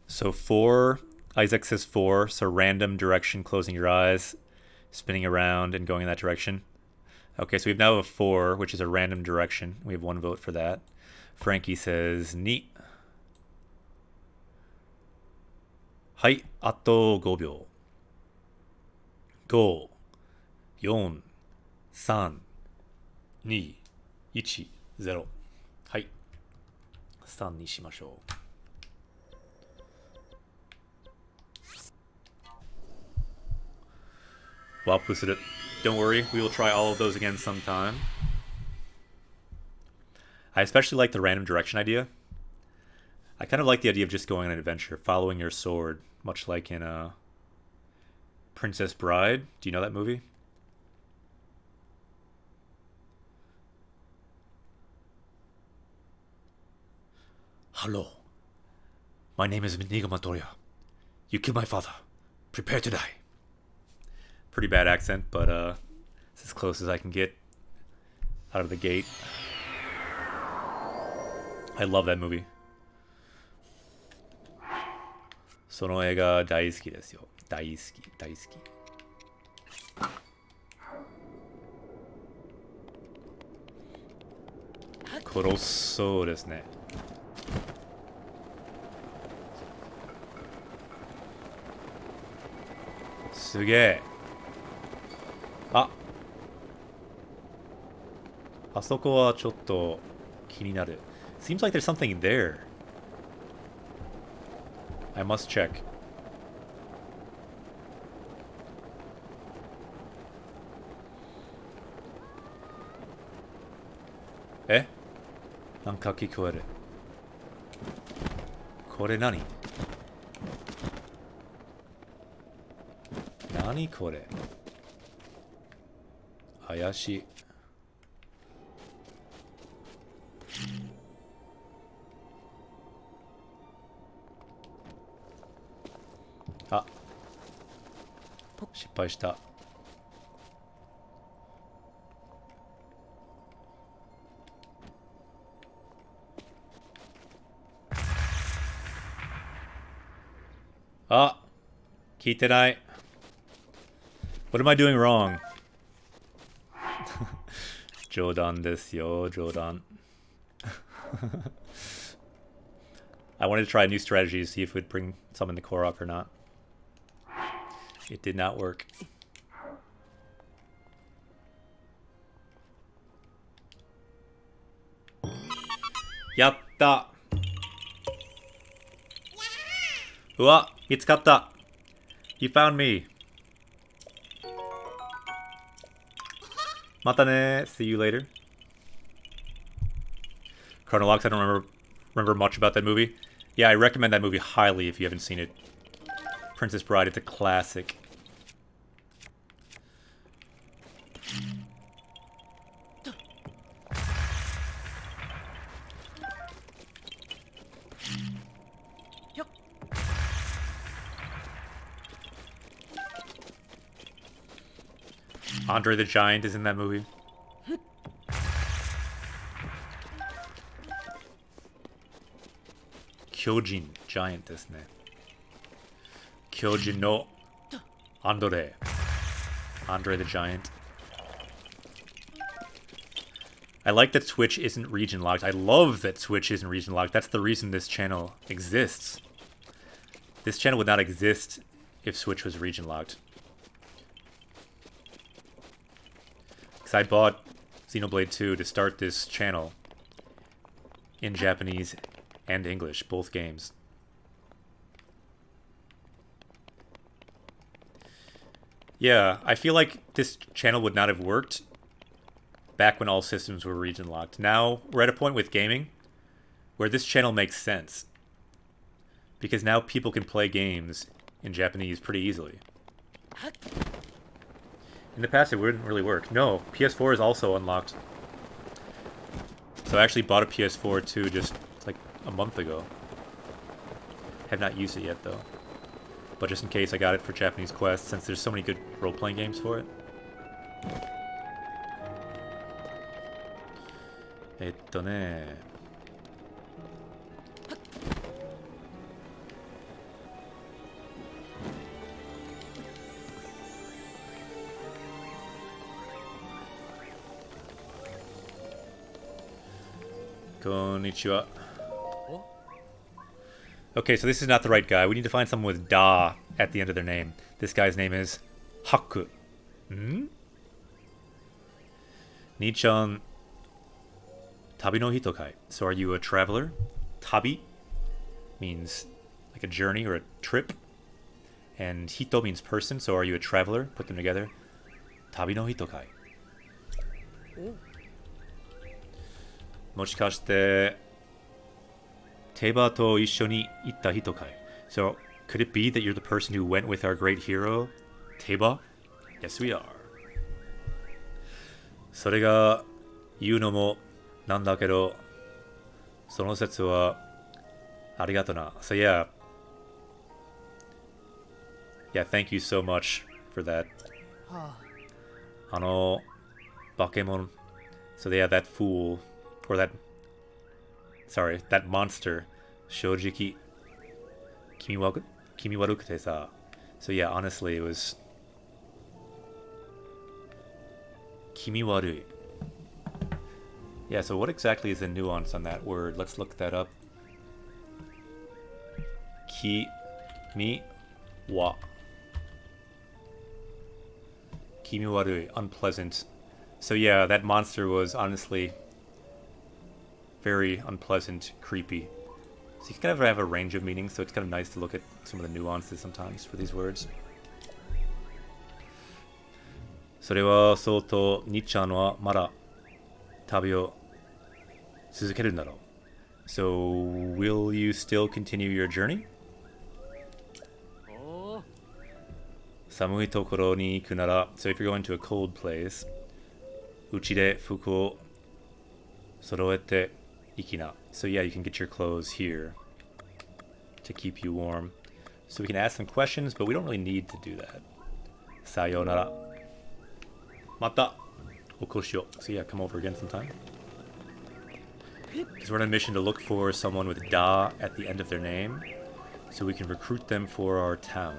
So 4, Isaac says 4, so random direction, closing your eyes, spinning around and going in that direction. Okay, so we now have a 4, which is a random direction. We have 1 vote for that. Frankie says ni. Hai, ato 5 秒. 5, 4, 3, 2, 1, 0. はい。3にしましょう。Wapuする. Don't worry, we will try all of those again sometime. I especially like the random direction idea. I kind of like the idea of just going on an adventure, following your sword, much like in Princess Bride. Do you know that movie? Hello. My name is Inigo Montoya. You killed my father. Prepare to die. Pretty bad accent, but it's as close as I can get out of the gate. I love that movie. その映画大好きですよ。大好き、大好き。殺そうですね。すげえ。あそこはちょっと気になる。Seems like there's something there. I must check. え？なんか聞こえる。これ何？何これ？怪しい。あ、失敗した。あ、聞いてない。What am I doing wrong? 冗談ですよ、冗談。I wanted to try a new strategy to see if it would bring someone to Korok or not. It did not work. Yatta! うわ、見つかった。You found me. またね。See you later. Chronolox, I don't remember much about that movie. Yeah, I recommend that movie highly if you haven't seen it. Princess Bride, it's a classic. Andre the Giant is in that movie. Kyojin Giant ですね。Kyojin no Andre. Andre the Giant. I like that Switch isn't region locked. I love that Switch isn't region locked. That's the reason this channel exists. This channel would not exist if Switch was region locked. Because I bought Xenoblade 2 to start this channel in Japanese and English, both games. Yeah, I feel like this channel would not have worked back when all systems were region locked. Now, we're at a point with gaming where this channel makes sense. Because now people can play games in Japanese pretty easily. In the past, it wouldn't really work. No, PS4 is also unlocked. So I actually bought a PS4 too just like a month ago. Have not used it yet though. But just in case, I got it for Japanese Quest since there's so many good role-playing games for it. こんにちは. Okay, so this is not the right guy. We need to find someone with Da at the end of their name. This guy's name is Haku. Ni-chan Tabi no hito kai. So are you a traveler? Tabi means like a journey or a trip. And hito means person, so are you a traveler? Put them together. Tabi no hito kai. Mochikashite Teba to issho ni itta hito kai. So could it be that you're the person who went with our great hero, Teba? Yes, we are. それが言うのもなんだけど、その説はありがとな。So yeah. Yeah, thank you so much for that. バケモン. So yeah, that fool, or that, sorry, that monster, 正直気味悪くてさ. So yeah, honestly, it was 気味悪い. Yeah, so what exactly is the nuance on that word? Let's look that up. Ki mi wa. Kimiwaru, unpleasant. So yeah, that monster was honestly very unpleasant, creepy. So you can kind of have a range of meanings, so it's kind of nice to look at some of the nuances sometimes for these words. それはそうと、にっちゃんはまだ旅を続けるんだろう. So, will you still continue your journey? 寒いところに行くなら, so if you're going to a cold place, うちで服を揃えて行きな. So yeah, you can get your clothes here to keep you warm. So we can ask some questions, but we don't really need to do that. さようなら. またお越しを. So yeah, come over again sometime. Because we're on a mission to look for someone with Da at the end of their name, so we can recruit them for our town.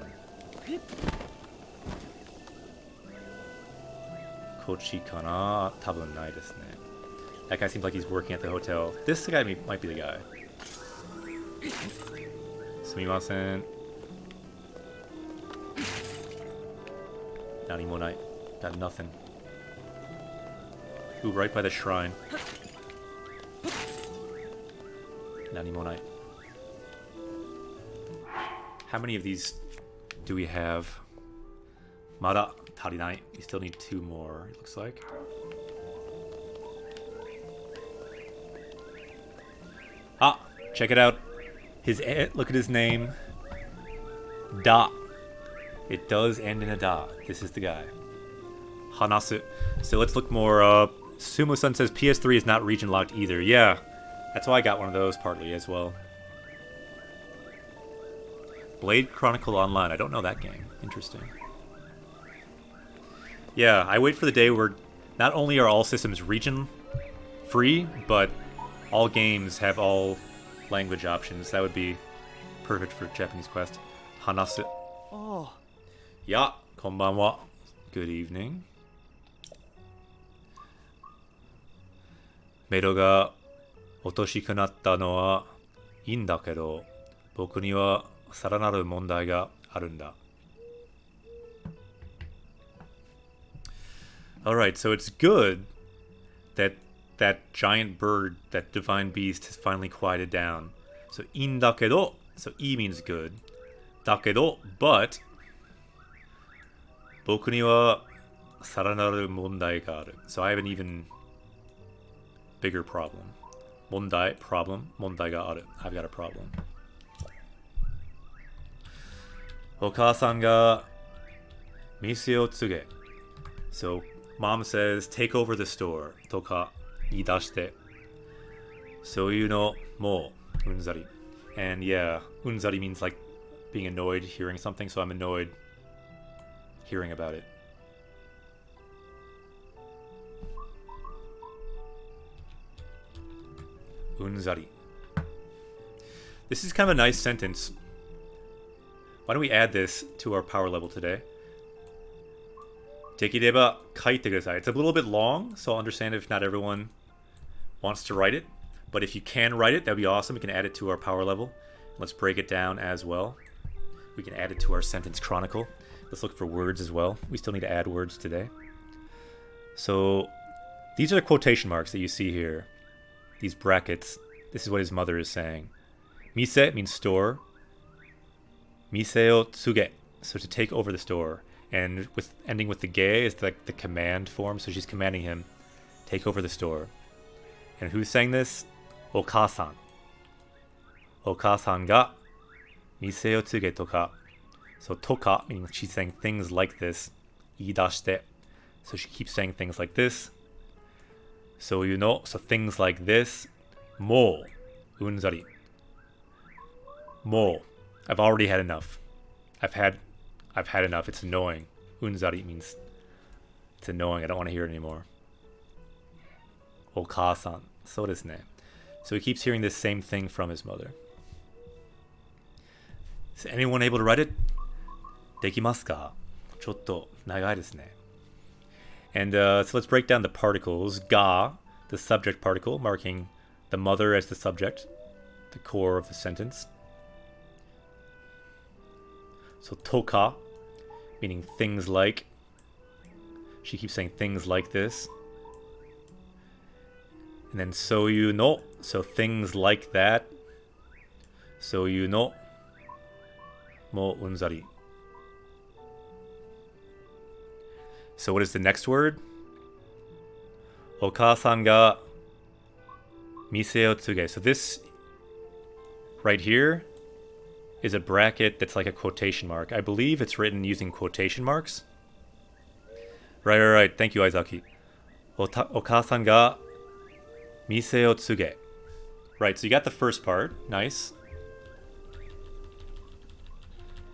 Kochi kana? Tabun nai desu ne. That guy seems like he's working at the hotel. This guy might be the guy. Sumimasen. Nani mo nai. Got nothing. Ooh, right by the shrine. Nani mo nai. How many of these do we have? Mada tarinai. We still need 2 more, it looks like. Ah, check it out. Look at his name. Da. It does end in a da. This is the guy. Hanasu. So let's look more up. Sumo-san says PS3 is not region locked either. Yeah, that's why I got one of those partly as well. Blade Chronicle Online. I don't know that game. Interesting. Yeah, I wait for the day where not only are all systems region free, but all games have all language options. That would be perfect for Japanese Quest. Hanasu. Oh. Ya, konbanwa. Good evening. メロがおとしくなったのはいいんだけど、僕にはさらなる問題があるんだ. Alright, so it's good that that giant bird, that divine beast, has finally quieted down. So, いいんだけど, so いい means good. だけど, but 僕にはさらなる問題がある. So I have an even bigger problem. 問題, problem, 問題がある. I've got a problem. Okasan ga mise o tsuge. So mom says, take over the store. Toka idashite. Soyu no mo unzari. And yeah, unzari means like being annoyed hearing something, so I'm annoyed hearing about it. Unzari. This is kind of a nice sentence. Why don't we add this to our power level today? Dekireba kaite kudasai. It's a little bit long, so I'll understand if not everyone wants to write it. But if you can write it, that'd be awesome. We can add it to our power level. Let's break it down as well. We can add it to our sentence chronicle. Let's look for words as well. We still need to add words today. So these are the quotation marks that you see here. These brackets. This is what his mother is saying. Mise means store. Mise o tsuge. So to take over the store. And with ending with the ge is like the command form. So she's commanding him, take over the store. And who's saying this? Okasan. Okasan ga mise o tsuge toka. So toka meaning she's saying things like this. Idashite. So she keeps saying things like this. So you know, so things like this. Mo unzari. Mo. I've already had enough. I've had enough. It's annoying. Unzari means it's annoying. I don't want to hear it anymore. Okasan. So desu ne. So he keeps hearing this same thing from his mother. Is anyone able to write it? Dekimasu ka? Chotto nagai desu ne. And so let's break down the particles. Ga, the subject particle, marking the mother as the subject, the core of the sentence. So toka, meaning things like. She keeps saying things like this. And then soyu no, so things like that. Soyu no mo unzari. So what is the next word? Okasan ga mise o tsuge. So this right here is a bracket that's like a quotation mark. I believe it's written using quotation marks. Right. Thank you, Aizaki. Okasan ga mise o tsuge. Right, so you got the first part. Nice.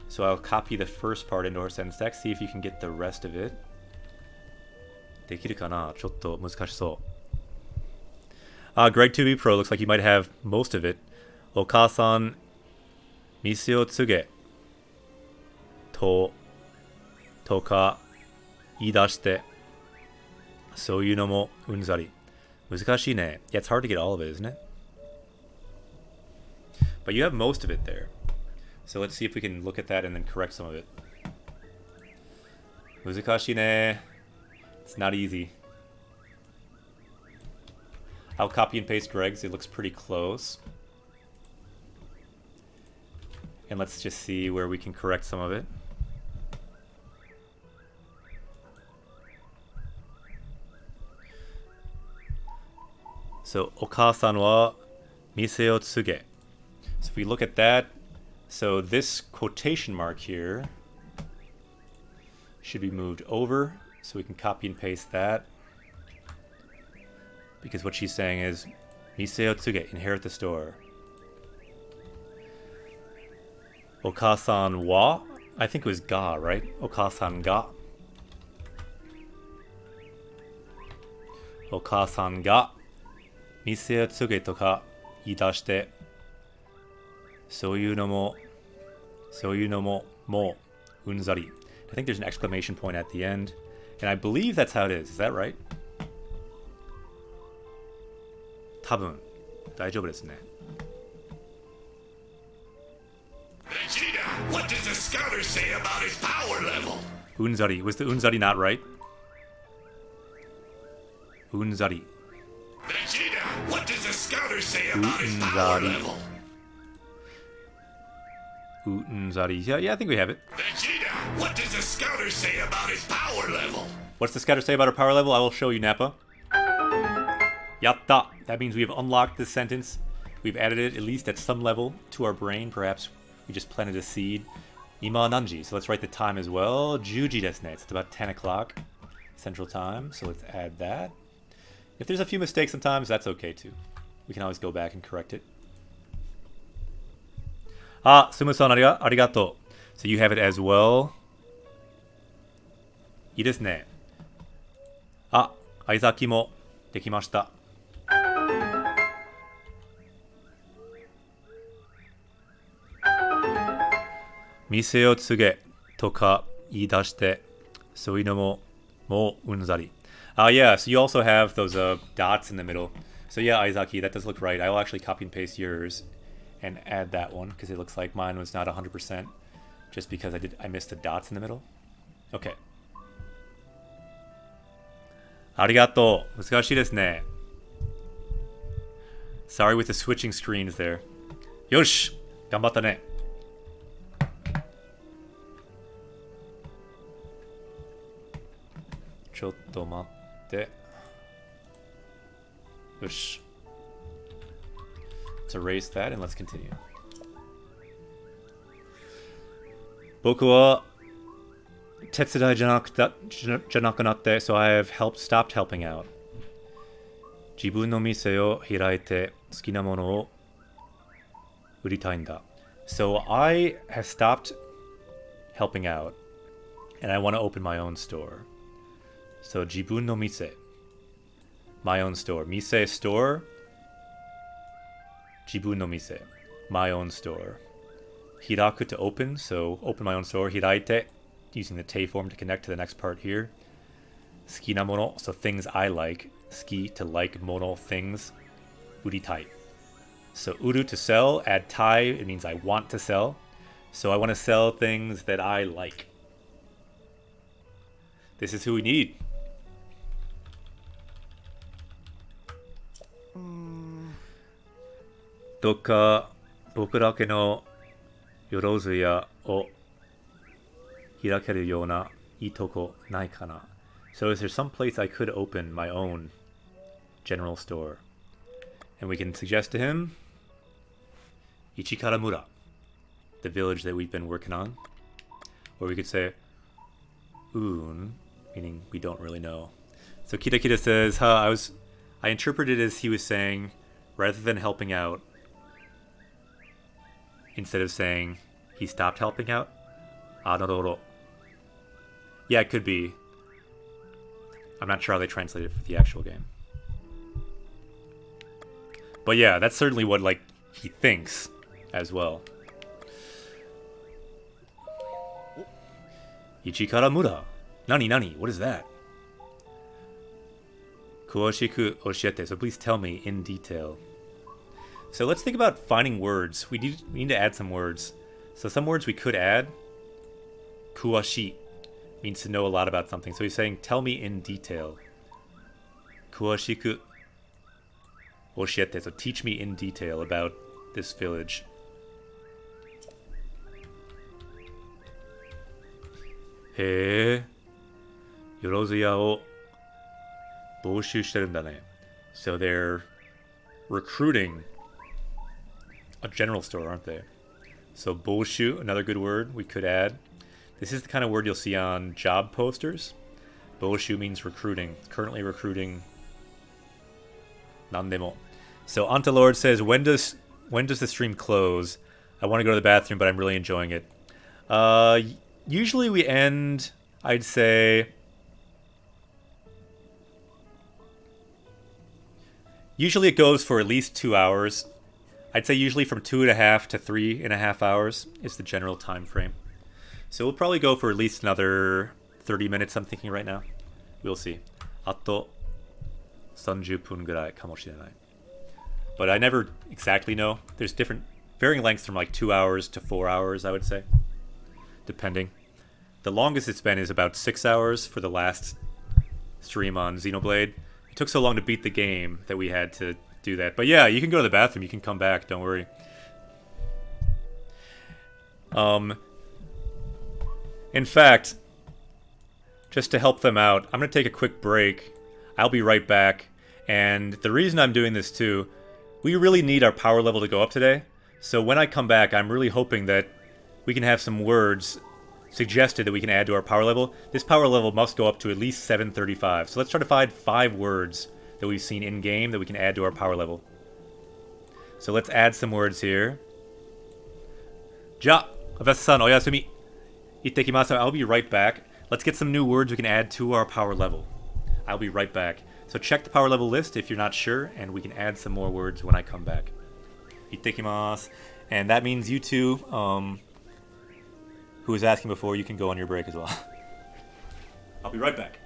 So I'll copy the first part into our sentence text. See if you can get the rest of it. できるかな? ちょっと難しそう。Greg2B Pro looks like you might have most of it. お母さん、店を告げ。とか言い出して。そういうのもうんざり。難しいね. Yeah, it's hard to get all of it, isn't it? But you have most of it there. So let's see if we can look at that and then correct some of it. 難しいね. It's not easy. I'll copy and paste Greg's. It looks pretty close. And let's just see where we can correct some of it. So, お母さんは店を告げ. So if we look at that, so this quotation mark here should be moved over. So we can copy and paste that. Because what she's saying is, mise o tsuge, inherit the store. Okasan wa, I think it was ga, right? Okasan ga. Okasan ga, mise o tsuge toka iidashite. Soyu no mo mo unzari. I think there's an exclamation point at the end. And I believe that's how it is. Is that right? 多分大丈夫ですね. Vegeta, what does the scouter say about his power level? Unzari. Was the unzari not right? Unzari. Vegeta, what does the scouter say about his power level? Unzari. Yeah, I think we have it. Vegeta, what does the scouter say about his power level? What's the scouter say about our power level? I will show you, Nappa. Yatta. That means we have unlocked this sentence. We've added it, at least at some level, to our brain. Perhaps we just planted a seed. Ima nanji. So let's write the time as well. Juji desu ne. It's about 10 o'clock Central Time. So let's add that. If there's a few mistakes sometimes, that's okay too. We can always go back and correct it. Ah, Sumu-san, arigato. So you have it as well. いいですね。あ、相崎もできました。店を継げとか言い出して、そういうのももううんざり。Yeah, so you also have those dots in the middle. So yeah, Aizaki, that does look right. I will actually copy and paste yours and add that one because it looks like mine was not 100% just because I missed the dots in the middle. Okay. ありがとう。難しいですね。Sorry with the switching screens there. よし、頑張ったね。ちょっと待って。よし。Let's erase that and let's continue. 僕は手伝いじゃなくなって、so I have stopped helping out. 自分の店を開いて好きなものを売りたいんだ。So I have stopped helping out and I want to open my own store. So 自分の店 my own store. 店 store 自分の店 my own store. 開く to open, so open my own store. 開いて using the te form to connect to the next part here. 好きなもの so things I like. 好き to like もの things. 売りたい so 売る to sell. Add tai, it means I want to sell. So I want to sell things that I like. This is who we need. Do っか僕だけのよろずやを開けるようないいとこないかな? So is there some place I could open my own general store? And we can suggest to him Ichikaramura, the village that we've been working on. Or we could say meaning we don't really know. So Kita says, I interpreted it as he was saying, rather than helping out, instead of saying he stopped helping out. Naruto. Yeah, it could be. I'm not sure how they translate it for the actual game. But yeah, that's certainly what like he thinks as well. Ichikaramura. Nani, what is that? Kuoshiku oshiete. So please tell me in detail. So let's think about finding words. We need to add some words. So some words we could add. Kuwashi means to know a lot about something. So he's saying, tell me in detail. Kuwashiku oshiete. So teach me in detail about this village. He, yorozuya o boushu shiteru nda ne. So they're recruiting a general store, aren't they? So boushu, another good word we could add. This is the kind of word you'll see on job posters. Boushu means recruiting. Currently recruiting. Nandemo. So Antalord says, when does the stream close? I want to go to the bathroom, but I'm really enjoying it. Usually we end, I'd say, usually it goes for at least 2 hours. I'd say usually from 2.5 to 3.5 hours is the general time frame. So we'll probably go for at least another 30 minutes, I'm thinking right now. We'll see. Ato 30分ぐらいかもしれない. But I never exactly know. There's different, varying lengths from like 2 hours to 4 hours, I would say. Depending. The longest it's been is about 6 hours for the last stream on Xenoblade. It took so long to beat the game that we had to do that. But yeah, you can go to the bathroom. You can come back. Don't worry. In fact, just to help them out, I'm going to take a quick break. I'll be right back. And the reason I'm doing this too, we really need our power level to go up today. So when I come back, I'm really hoping that we can have some words suggested that we can add to our power level. This power level must go up to at least 735. So let's try to find 5 words that we've seen in-game that we can add to our power level. So let's add some words here. Ja, Avesta-san, oyasumi. Ittekimasu. I'll be right back. Let's get some new words we can add to our power level. I'll be right back. So check the power level list if you're not sure, and we can add some more words when I come back. Ittekimasu. And that means you two, who was asking before, you can go on your break as well. I'll be right back.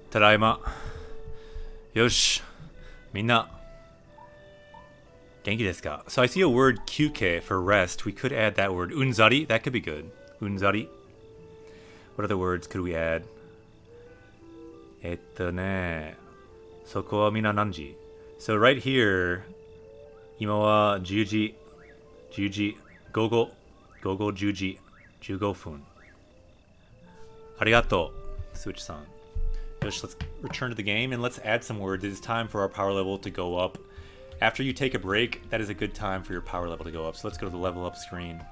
Tadaima. Yosh. Minna. Genki desu ka? So I see a word kyuke for rest. We could add that word. Unzari. That could be good. Unzari. What other words could we add? Soko wa minna nanji. So right here, ima wa juji, gogo, juji, 15 分. Arigato, Suchi-san. Yosh, let's return to the game and let's add some words. It is time for our power level to go up. After you take a break, that is a good time for your power level to go up. So let's go to the level up screen.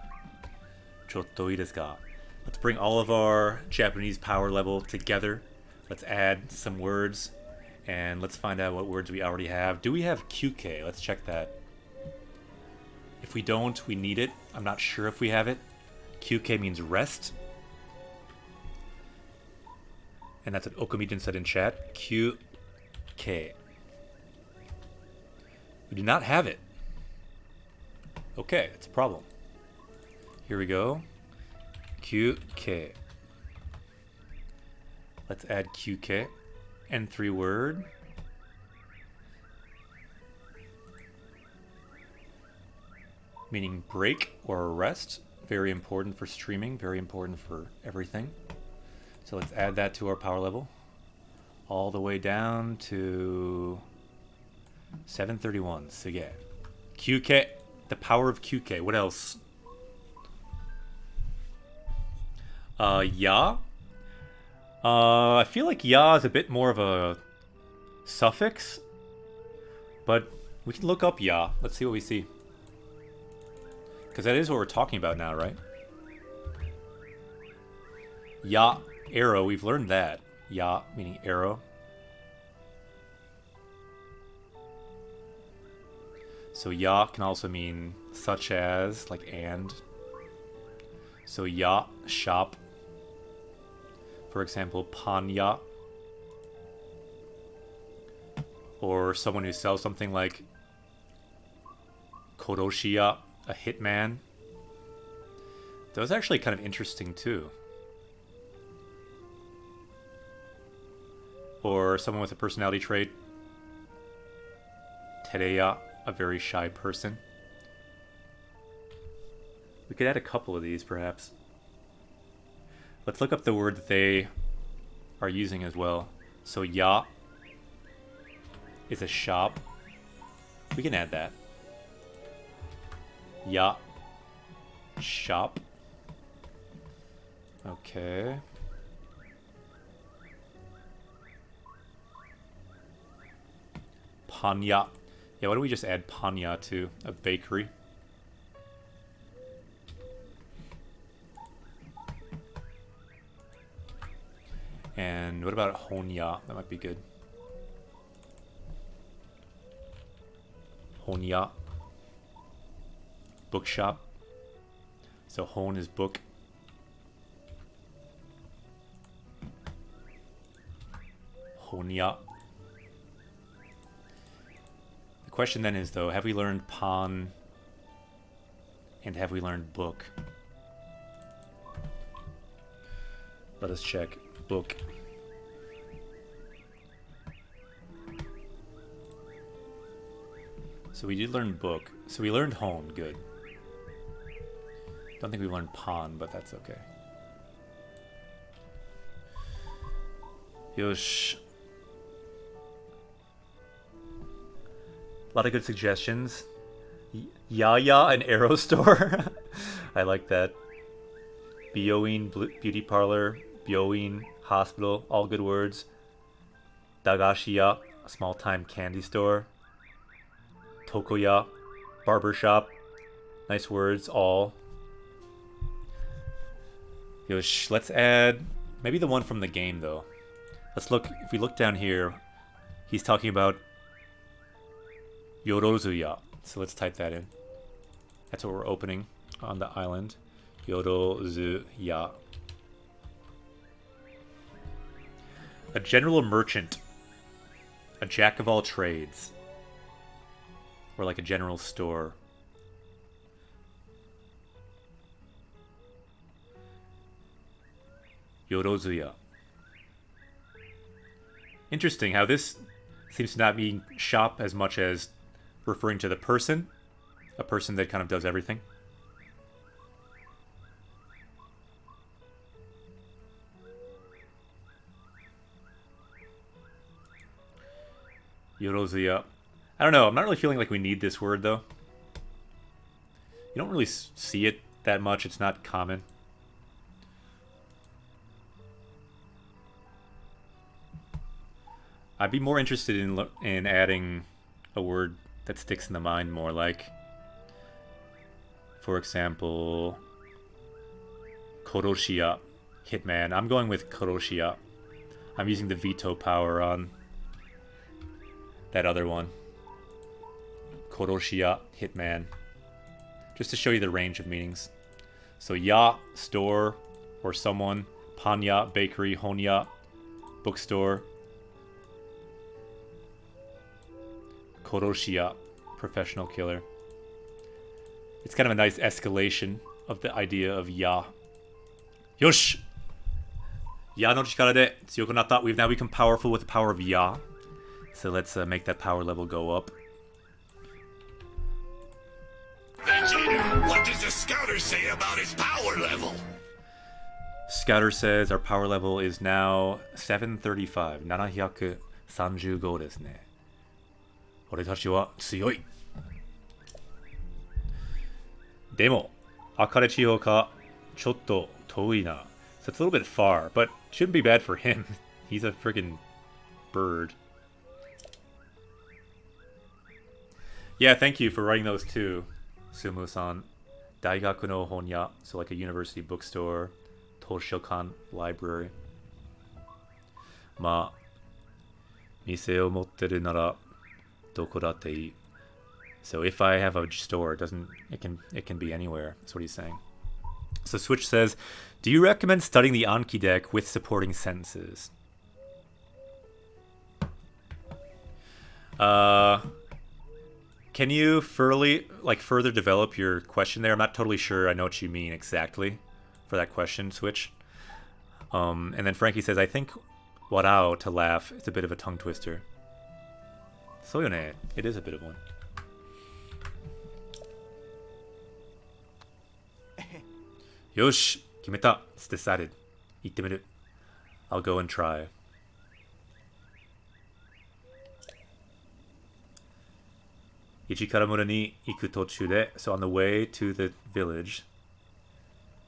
Chotto ii desu ka? Let's bring all of our Japanese power level together. Let's add some words. And let's find out what words we already have. Do we have QK? Let's check that. If we don't, we need it. I'm not sure if we have it. QK means rest. And that's what Okamijin said in chat. QK. We do not have it. Okay, that's a problem. Here we go. QK. Let's add QK. N3 word. Meaning break or arrest. Very important for streaming. Very important for everything. So let's add that to our power level. All the way down to 731. So yeah. QK. The power of QK. What else? Ya. I feel like ya is a bit more of a suffix. But we can look up ya. Let's see what we see. Because that is what we're talking about now, right? Ya. Arrow. We've learned that. Ya meaning arrow. So ya can also mean such as, like and. So ya, shop. For example, panya. Or someone who sells something like koroshiya, a hitman. Those are actually kind of interesting too. Or someone with a personality trait. Tereya, a very shy person. We could add a couple of these, perhaps. Let's look up the word that they are using as well. So, ya is a shop. We can add that. Ya. Shop. Okay. Panya. Yeah, why don't we just add panya to a bakery? And what about honya? That might be good. Honya. Bookshop. So hon is book. Honya. The question then is, though, have we learned pan and have we learned book? Let us check. Book. So we did learn book. So we learned hone. Good. Don't think we learned pan, but that's okay. Yosh. A lot of good suggestions. Yaya, an arrow store. I like that. Byoin, beauty parlor. Byoin, hospital. All good words. Dagashiya, a small-time candy store. Tokoya, barbershop. Nice words, all. Yosh, let's add maybe the one from the game, though. Let's look, if we look down here, he's talking about Yorozuya. So let's type that in. That's what we're opening on the island. Yorozuya. A general merchant. A jack of all trades. Or like a general store. Yorozuya. Interesting how this seems to not mean shop as much as referring to the person. A person that kind of does everything. Yorozuya. I don't know. I'm not really feeling like we need this word, though. You don't really see it that much. It's not common. I'd be more interested in adding a word that sticks in the mind more, like, for example, Koroshiya, hitman. I'm going with Koroshiya. I'm using the veto power on that other one. Koroshiya, hitman. Just to show you the range of meanings. So ya, store, or someone. Panya, bakery. Honya, bookstore. Koroshiya, professional killer. It's kind of a nice escalation of the idea of ya. Yosh! Ya no chikara de tsuyoku natta. We've now become powerful with the power of Ya. So let's make that power level go up. Vegeta, what does the scouter say about his power level? Scouter says our power level is now 735. 735ですね。俺たちは強い。でも、Akare Chihoka, ちょっと遠いな. So it's a little bit far, but shouldn't be bad for him. He's a friggin' bird. Yeah, thank you for writing those too, Sumu-san. Daigaku no Honya, so like a university bookstore. Toshokan library. まあ、店を持ってるならどこだっていい. So if I have a store, it can be anywhere. That's what he's saying. So Switch says, do you recommend studying the Anki deck with supporting sentences? Can you further develop your question there? I'm not totally sure I know what you mean exactly for that question, Switch. And then Frankie says, I think warao to laugh is a bit of a tongue twister. So yone, it is a bit of one. Yosh, kimeta. It's decided. Ittemiru. I'll go and try. Ichikaramura ni iku tochu de, so on the way to the village,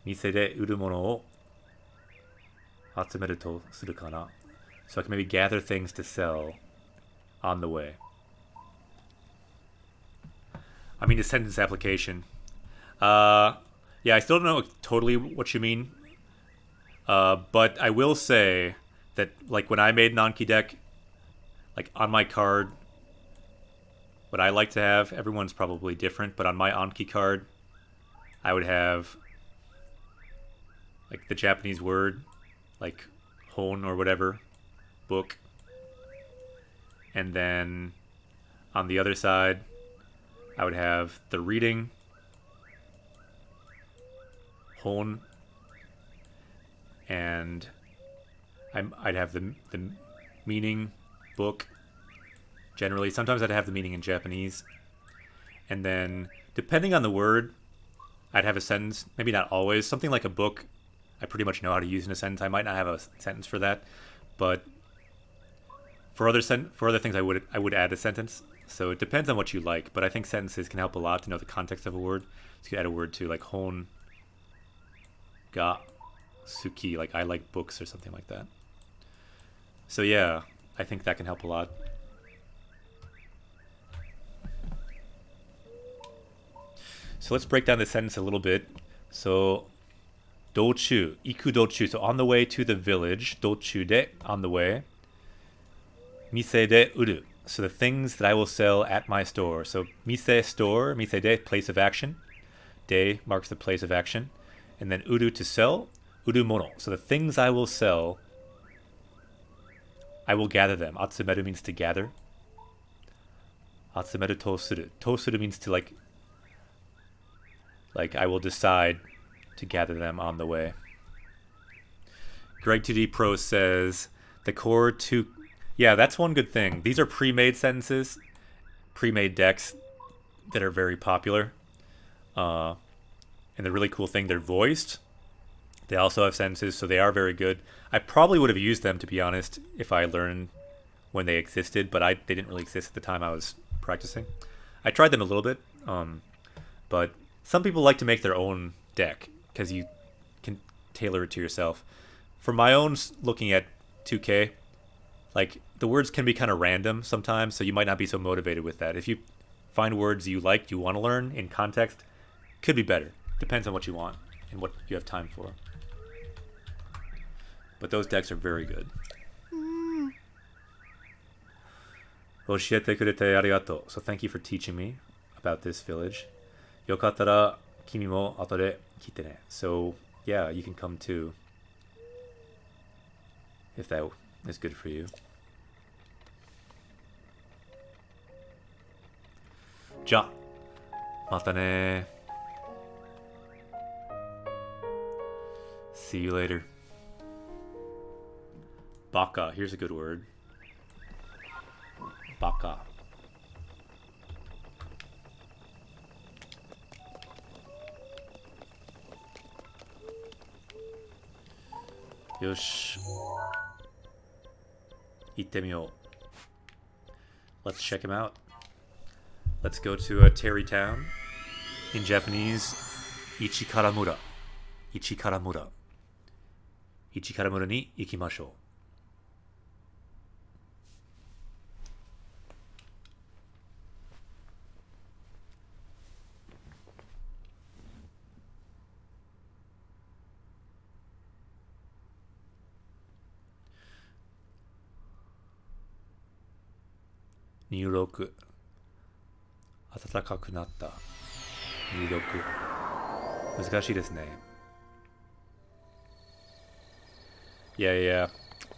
mise de uru mono o atsumeru to suru kana. So I can maybe gather things to sell on the way. I mean, the sentence application. Yeah, I still don't know totally what you mean. But I will say that, like, when I made an Anki deck, like, on my card, what I like to have, everyone's probably different, but on my Anki card, I would have, like, the Japanese word, like, hon or whatever, book. And then on the other side, I would have the reading, hon, and I'd have the meaning, book. Generally, sometimes I'd have the meaning in Japanese. And then, depending on the word, I'd have a sentence. Maybe not always. Something like a book, I pretty much know how to use in a sentence. I might not have a sentence for that, but for other things, I would add a sentence. So it depends on what you like. But I think sentences can help a lot to know the context of a word. So you could add a word to, like, hon ga suki, like I like books or something like that. So yeah, I think that can help a lot. So let's break down the sentence a little bit. So, dochu, iku dochu. So on the way to the village, dochu de, on the way. Mise de uru. So the things that I will sell at my store. So mise, store, mise de, place of action. De marks the place of action. And then uru, to sell. Uru mono. So the things I will sell, I will gather them. Atsumeru means to gather. Atsumeru tosuru. Tosuru means to like I will decide to gather them on the way. Greg2D Pro says, the core 2... Yeah, that's one good thing. These are pre-made sentences, pre-made decks that are very popular. And the really cool thing, they're voiced. They also have sentences, so they are very good. I probably would have used them, to be honest, if I learned when they existed, but they didn't really exist at the time I was practicing. I tried them a little bit, but some people like to make their own deck because you can tailor it to yourself. For my own, looking at 2K, like, the words can be kind of random sometimes, so you might not be so motivated with that. If you find words you like, you want to learn in context, could be better. Depends on what you want and what you have time for. But those decks are very good. 教えてくれてありがとう. So thank you for teaching me about this village. よかったら君も後で来てね. So yeah, you can come too. If that is good for you. じゃあ、またね. See you later. Baka. Here's a good word. Baka. Yosh. Ittemyo. Let's check him out. Let's go to Terry Town. In Japanese, Ichikaramura. Ichikaramura. Ichikaramura ni ikimashou. Niuroku. 暖かくなった。入力。難しいですね。Yeah,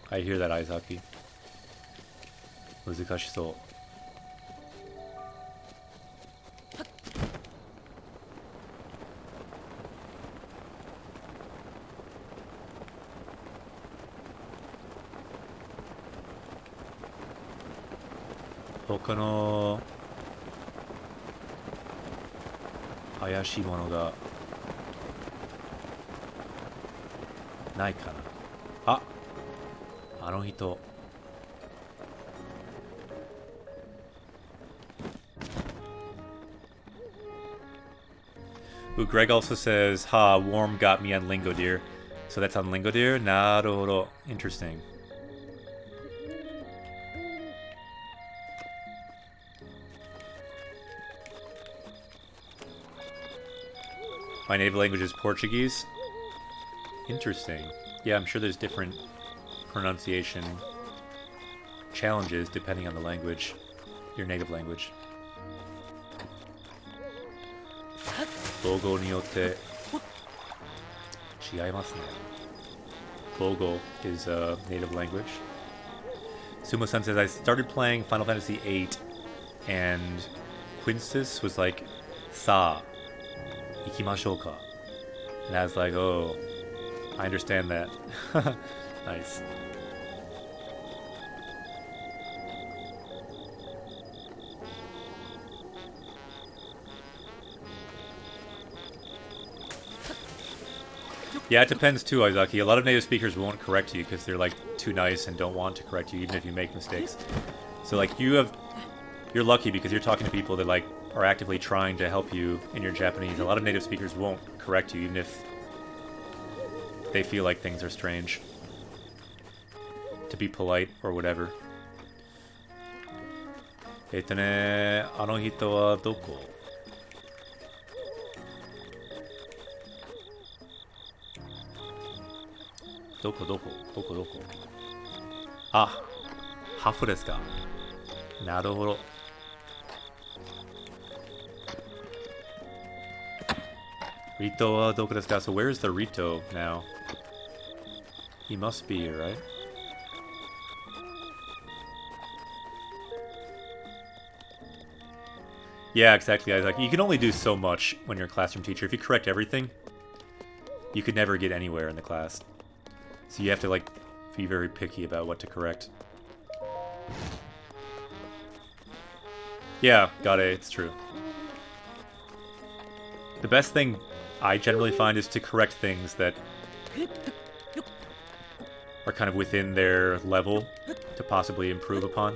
I hear that, Aizaki. 難しそう。他の怪しいものがないかな。あ、あの人。Ooh, Greg also says, ha, warm got me on Lingo Deer. So that's on Lingo Deer? Naruhodo. Interesting. My native language is Portuguese. Interesting. Yeah, I'm sure there's different pronunciation challenges depending on the language, your native language. Bogo ni yotte chigaimasu ne. Bogo is a native language. Sumo-san says, I started playing Final Fantasy VIII and Quintus was like, Sa. Ikimashouka. And I was like, oh, I understand that. Nice. Yeah, it depends too, Izaki. A lot of native speakers won't correct you because they're like too nice and don't want to correct you even if you make mistakes. So like you're lucky because you're talking to people that like are actively trying to help you in your Japanese. A lot of native speakers won't correct you even if they feel like things are strange. To be polite or whatever. あの人はどこ? Doko? Ah, Hafu desu ka? Naruhodo. Rito wa doko desu ka? So where's the Rito now? He must be here, right? Yeah, exactly, Isaac. You can only do so much when you're a classroom teacher. If you correct everything, you could never get anywhere in the class. So you have to, like, be very picky about what to correct. Yeah, got it. It's true. The best thing I generally find is to correct things that are kind of within their level to possibly improve upon.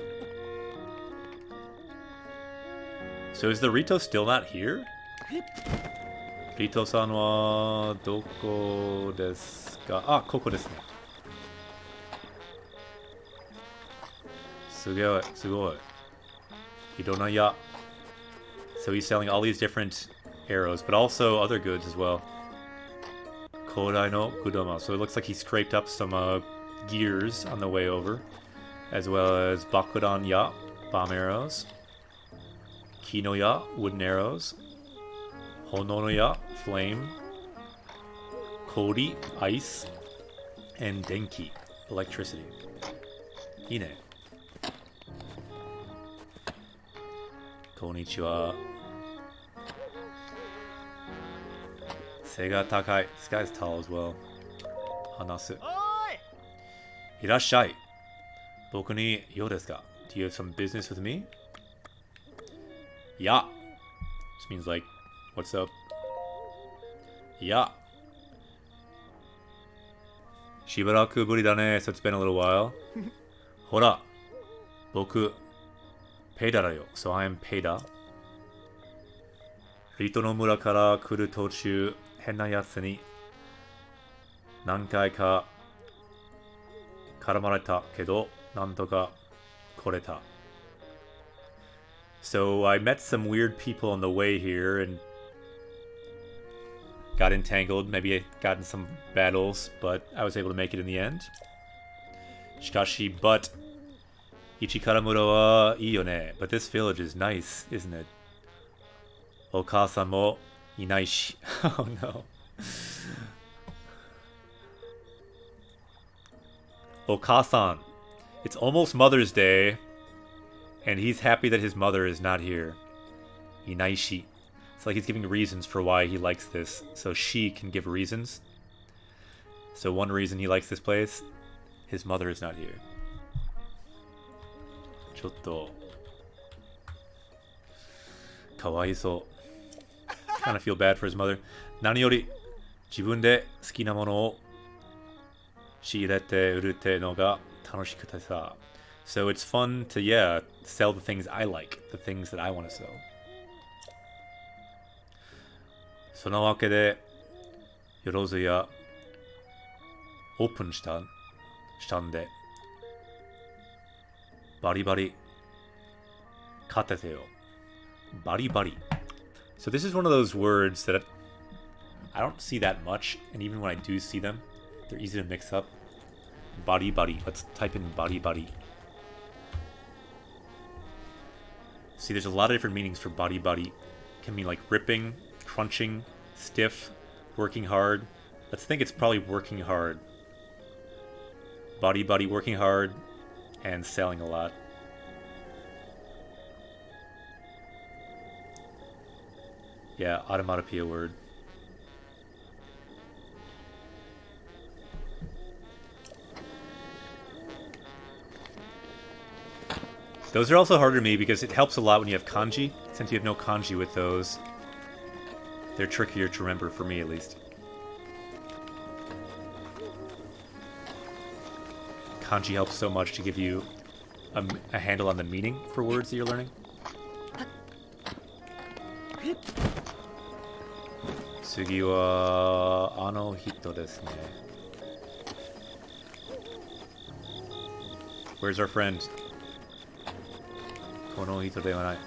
So is the Rito still not here? Rito-san wa doko desu ka? Ah, koko desu ne. Sugoi. Hironaya. So he's selling all these different arrows, but also other goods as well. Kodai no Kudama. So it looks like he scraped up some gears on the way over, as well as Bakudan ya, bomb arrows. Kino ya, wooden arrows. Honono ya, flame. Kori, ice. And Denki, electricity. Ine. Konnichiwa. Sega takai. This guy's tall as well. Hanasu. Hirashai. Boku ni you desu ka? Do you have some business with me? Ya. This means like, what's up? Ya. Shibaraku buri da ne. So it's been a little while. Hora. Boku. Peida da yo. So I am Peida. Rito no mura kara kuru tochu. Henna yatsu ni. Nankai ka. Karamareta kedo. Nanto ka. Koreta. So I met some weird people on the way here and got entangled. Maybe I got in some battles, but I was able to make it in the end. Shikashi, but Ichikaramura wa ii yo ne. But this village is nice, isn't it? Okasa mo inai shi. Oh no. Okasan. It's almost Mother's Day, and he's happy that his mother is not here. Inaishi. It's like he's giving reasons for why he likes this, so she can give reasons. So one reason he likes this place, his mother is not here. Chotto. Kawaisou. Kind of feel bad for his mother. Nani yori, jibun de suki na mono o shiirete urute no ga tanoshikute sa. So it's fun to, yeah, sell the things I like, the things that I want to sell. そのわけで、よろずやオープンしたんで、バリバリ勝ててよ。バリバリ. So this is one of those words that I don't see that much, and even when I do see them, they're easy to mix up. Bari bari. Let's type in bari bari. See, there's a lot of different meanings for bari bari. It can mean like ripping, crunching, stiff, working hard. Let's think it's probably working hard. Bari bari, working hard, and selling a lot. Yeah, automatopoeia word. Those are also harder to me because it helps a lot when you have kanji. Since you have no kanji with those, they're trickier to remember, for me at least. Kanji helps so much to give you a handle on the meaning for words that you're learning. Tsugi wa ano hito desu ne. Where's our friend? Kono hito de wa nai.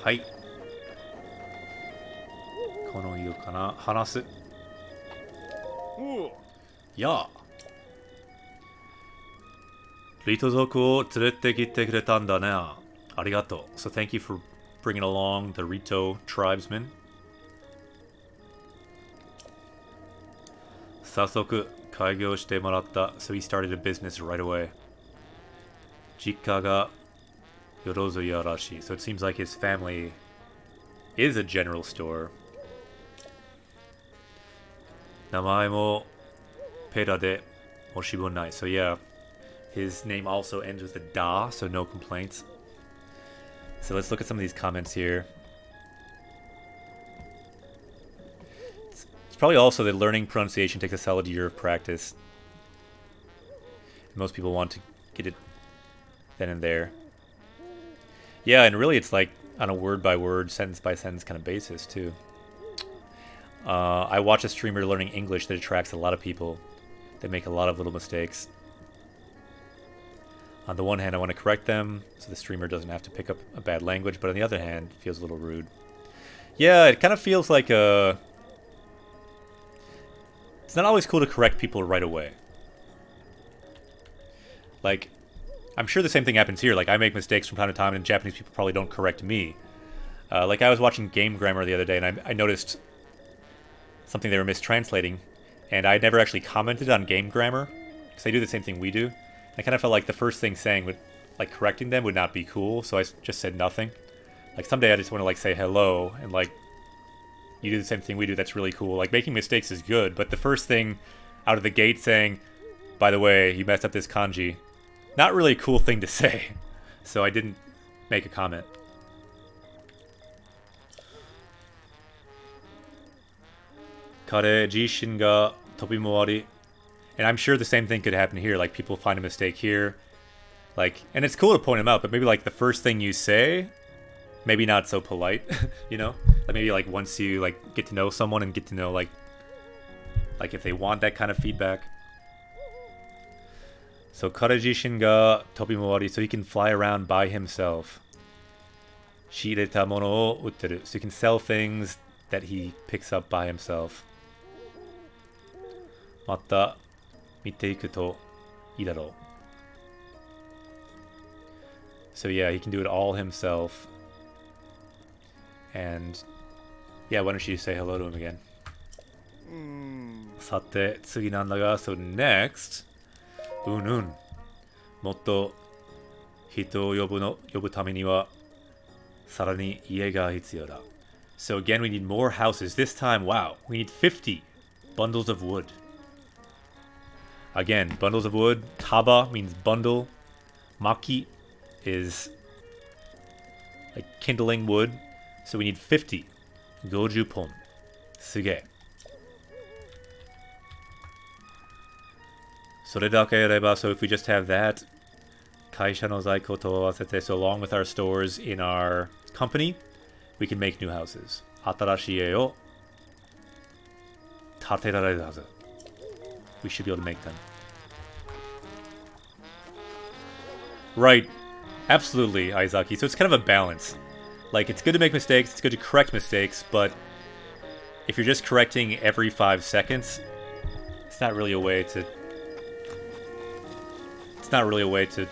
Hai. Kono hito kana hanasu. Ya. Ritozoku o tsurete kite kureta nda ne. Arigato. So thank you for bringing along the Rito tribesmen. Sasoku kaigyo shite moratta. So he started a business right away. Jikka ga yorozuya rashi. So it seems like his family is a general store. Namae mo Peida de moshibunai. So yeah, his name also ends with a da, so no complaints. So let's look at some of these comments here. It's probably also that learning pronunciation takes a solid year of practice. Most people want to get it then and there. Yeah, and really it's like on a word-by-word, sentence-by-sentence kind of basis, too. I watch a streamer learning English that attracts a lot of people. They make a lot of little mistakes. On the one hand, I want to correct them, so the streamer doesn't have to pick up a bad language, but on the other hand, it feels a little rude. Yeah, it kind of feels like a... It's not always cool to correct people right away. Like, I'm sure the same thing happens here. Like, I make mistakes from time to time, and Japanese people probably don't correct me. Like, I was watching Game Grammar the other day, and I noticed something they were mistranslating, and I never actually commented on Game Grammar, because they do the same thing we do. I kind of felt like the first thing saying would, like, correcting them would not be cool, so I just said nothing. Like, someday I just want to, like, say hello, and, like, you do the same thing we do, that's really cool. Like, making mistakes is good, but the first thing out of the gate saying, by the way, you messed up this kanji. Not really a cool thing to say. So I didn't make a comment. Kare jishin ga tobimoari. And I'm sure the same thing could happen here. Like, people find a mistake here. Like, and it's cool to point them out, but maybe, like, the first thing you say, maybe not so polite, you know? Like, maybe, like, once you, like, get to know someone and get to know, like if they want that kind of feedback. So, kare jishin ga tobimoari, so he can fly around by himself. Shiireta mono o utteru, so he can sell things that he picks up by himself. Mata mite iku to ii darou. So yeah, he can do it all himself. And yeah, why don't you say hello to him again? Sate, tsugi nanda ga, so next, motto hito o yobu tame ni wa sarani ie ga hitsuyou da. So again, we need more houses. This time, wow, we need 50 bundles of wood. Again, bundles of wood. Taba means bundle. Maki is like kindling wood. So we need 50. Goju pon. Suge. Soredake reba, so if we just have that, kaisha no zaiko to awasete, so along with our stores in our company, we can make new houses. Atarashii ie o taterareru hazu. We should be able to make them. Right. Absolutely, Aizaki. So it's kind of a balance. Like, it's good to make mistakes, it's good to correct mistakes, but if you're just correcting every 5 seconds, it's not really a way to... It's not really a way to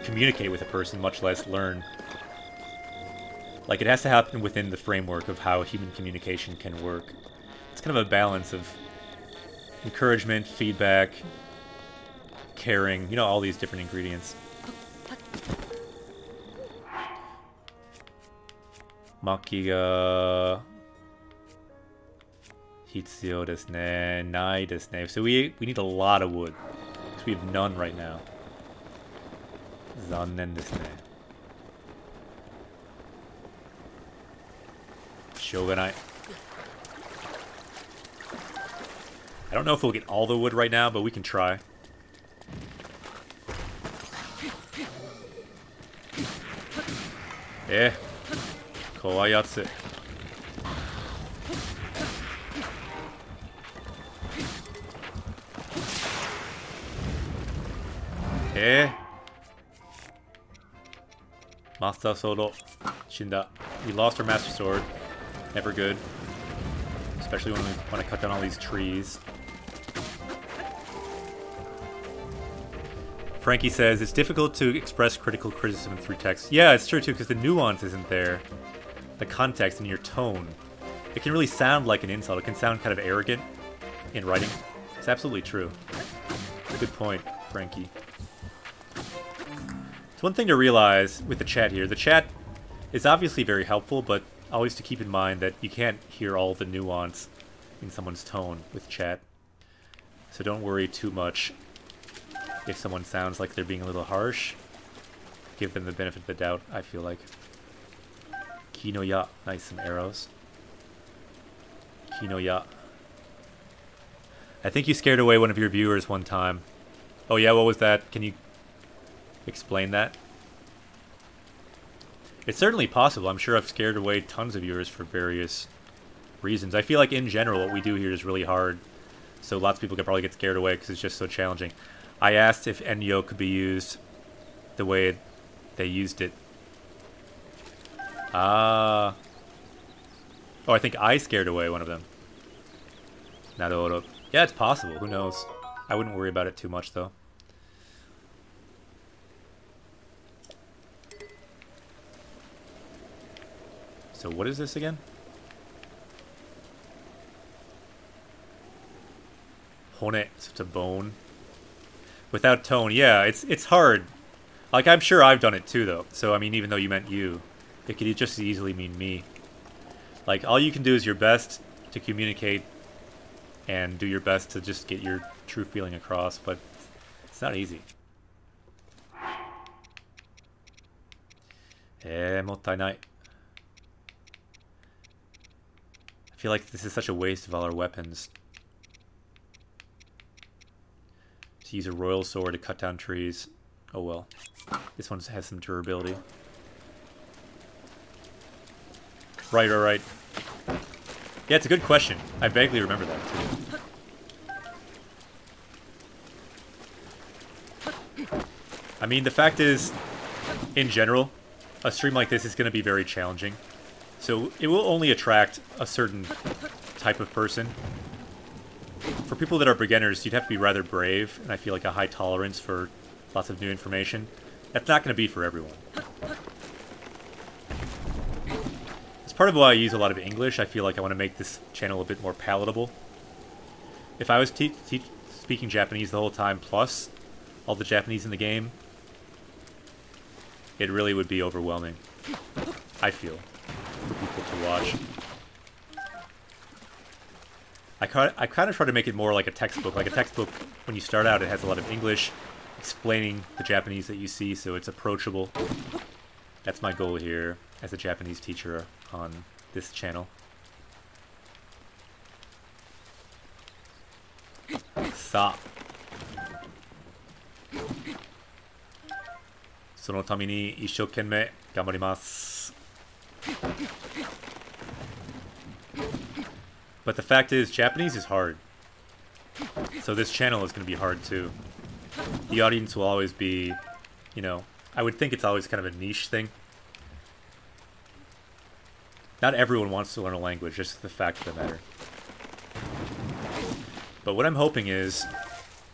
communicate with a person, much less learn. Like, it has to happen within the framework of how human communication can work. It's kind of a balance of encouragement, feedback, caring, you know, all these different ingredients. Maki ga hitsuyou desu ne. Nai desu ne. So we need a lot of wood. Because we have none right now. Zannen desu ne. Shogunai. I don't know if we'll get all the wood right now, but we can try. Eh. Kowai yatsu. Eh. Master Sword Shinda. We lost our Master Sword. Never good. Especially when we want to cut down all these trees. Frankie says, it's difficult to express critical criticism through text. Yeah, it's true too, because the nuance isn't there. The context and your tone. It can really sound like an insult. It can sound kind of arrogant in writing. It's absolutely true. Good point, Frankie. It's one thing to realize with the chat here. The chat is obviously very helpful, but always to keep in mind that you can't hear all the nuance in someone's tone with chat. So don't worry too much if someone sounds like they're being a little harsh. Give them the benefit of the doubt, I feel like. Kinoya. Nice, some arrows. Kinoya. I think you scared away one of your viewers one time. Oh yeah, what was that? Can you explain that? It's certainly possible. I'm sure I've scared away tons of viewers for various reasons. I feel like in general what we do here is really hard. So lots of people could probably get scared away because it's just so challenging. I asked if Enyo could be used the way they used it. Ah. Oh, I think I scared away one of them. Naruhodo. Yeah, it's possible. Who knows? I wouldn't worry about it too much, though. So what is this again? Hone. So it's a bone. Without tone, yeah, it's hard. Like, I'm sure I've done it too, though. So, I mean, even though you meant you, it could just as easily mean me. Like, all you can do is your best to communicate and do your best to just get your true feeling across, but it's not easy. もったいない. I feel like this is such a waste of all our weapons. To use a royal sword to cut down trees. Oh well. This one has some durability. Right. Yeah, it's a good question. I vaguely remember that too. I mean, the fact is, in general, a stream like this is going to be very challenging. So it will only attract a certain type of person. For people that are beginners, you'd have to be rather brave, and I feel like a high tolerance for lots of new information. That's not going to be for everyone. It's part of why I use a lot of English. I feel like I want to make this channel a bit more palatable. If I was speaking Japanese the whole time, plus all the Japanese in the game, it really would be overwhelming, I feel, for people to watch. I kind of try to make it more like a textbook. Like a textbook, when you start out, it has a lot of English explaining the Japanese that you see, so it's approachable. That's my goal here as a Japanese teacher on this channel. Sa. そのために一生懸命頑張ります. But the fact is, Japanese is hard. So this channel is going to be hard too. The audience will always be, you know, I would think it's always kind of a niche thing. Not everyone wants to learn a language, just the fact of the matter. But what I'm hoping is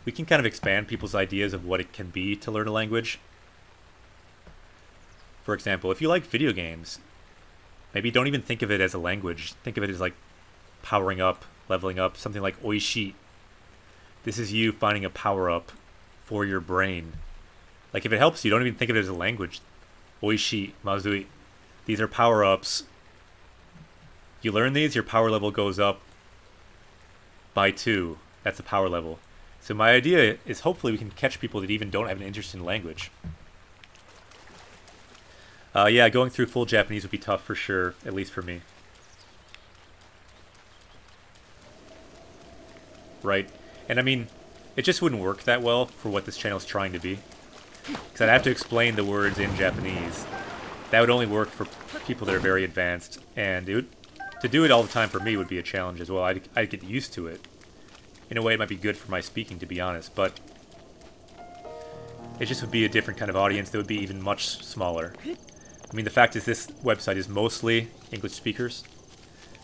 we can kind of expand people's ideas of what it can be to learn a language. For example, if you like video games, maybe don't even think of it as a language. Think of it as like powering up, leveling up, something like oishi. This is you finding a power-up for your brain. Like if it helps you, don't even think of it as a language. Oishi, mazui. These are power-ups. You learn these, your power level goes up by 2. That's the power level. So my idea is hopefully we can catch people that even don't have an interest in language. Yeah, going through full Japanese would be tough for sure, at least for me. Right. And I mean, it just wouldn't work that well for what this channel is trying to be. Because I'd have to explain the words in Japanese. That would only work for people that are very advanced. And it would, to do it all the time for me would be a challenge as well. I'd get used to it. In a way, it might be good for my speaking, to be honest. But it just would be a different kind of audience that would be even much smaller. I mean, the fact is this website is mostly English speakers.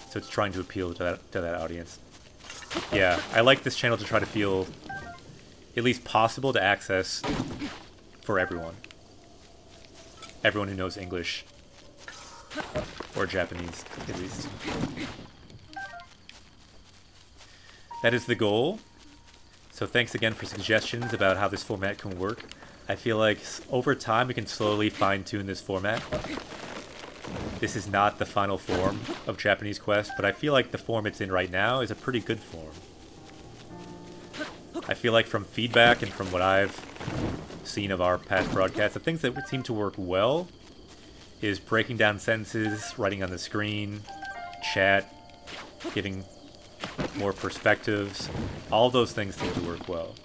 So it's trying to appeal to that audience. Yeah, I like this channel to try to feel at least possible to access for everyone. Everyone who knows English. Or Japanese, at least. That is the goal. So thanks again for suggestions about how this format can work. I feel like over time we can slowly fine-tune this format. This is not the final form of Japanese Quest, but I feel like the form it's in right now is a pretty good form. I feel like from feedback and from what I've seen of our past broadcasts, the things that would seem to work well is breaking down sentences, writing on the screen, chat, giving more perspectives. All those things seem to work well.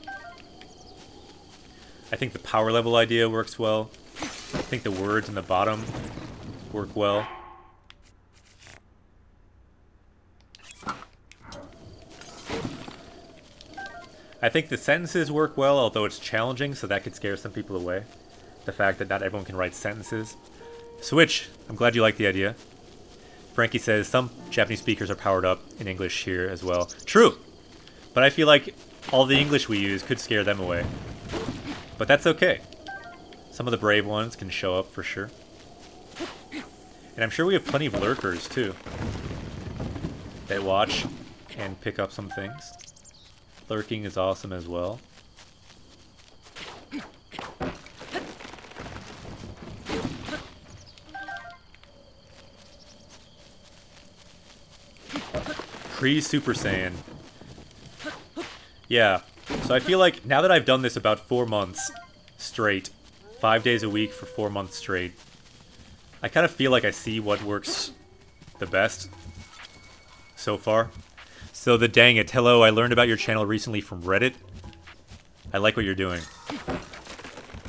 I think the power level idea works well. I think the words in the bottom work well. I think the sentences work well, although it's challenging, so that could scare some people away. The fact that not everyone can write sentences. Switch, I'm glad you like the idea. Frankie says some Japanese speakers are powered up in English here as well. True! But I feel like all the English we use could scare them away. But that's okay. Some of the brave ones can show up for sure. And I'm sure we have plenty of lurkers too that watch and pick up some things. Lurking is awesome as well. Pre-Super Saiyan. Yeah. So I feel like now that I've done this about 4 months straight, 5 days a week for 4 months straight, I kind of feel like I see what works the best so far. So the dang it, hello, I learned about your channel recently from Reddit. I like what you're doing.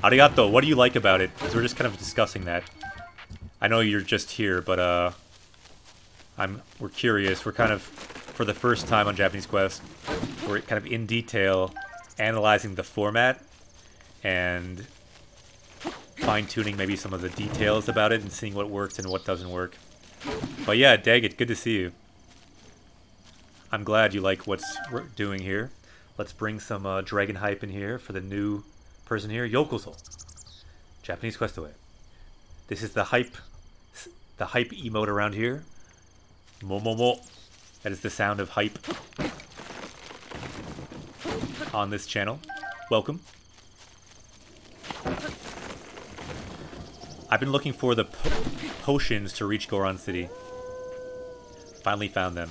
Arigato, what do you like about it? Because we're just kind of discussing that. I know you're just here, but we're curious. We're kind of, for the first time on Japanese Quest, we're kind of in detail analyzing the format and fine-tuning maybe some of the details about it and seeing what works and what doesn't work. But yeah, Daggett, good to see you. I'm glad you like what's we're doing here. Let's bring some dragon hype in here for the new person here. Yokoso. Japanese Quest away. This is the hype emote around here. Momomo. That is the sound of hype on this channel. Welcome. I've been looking for the potions to reach Goron City. Finally found them.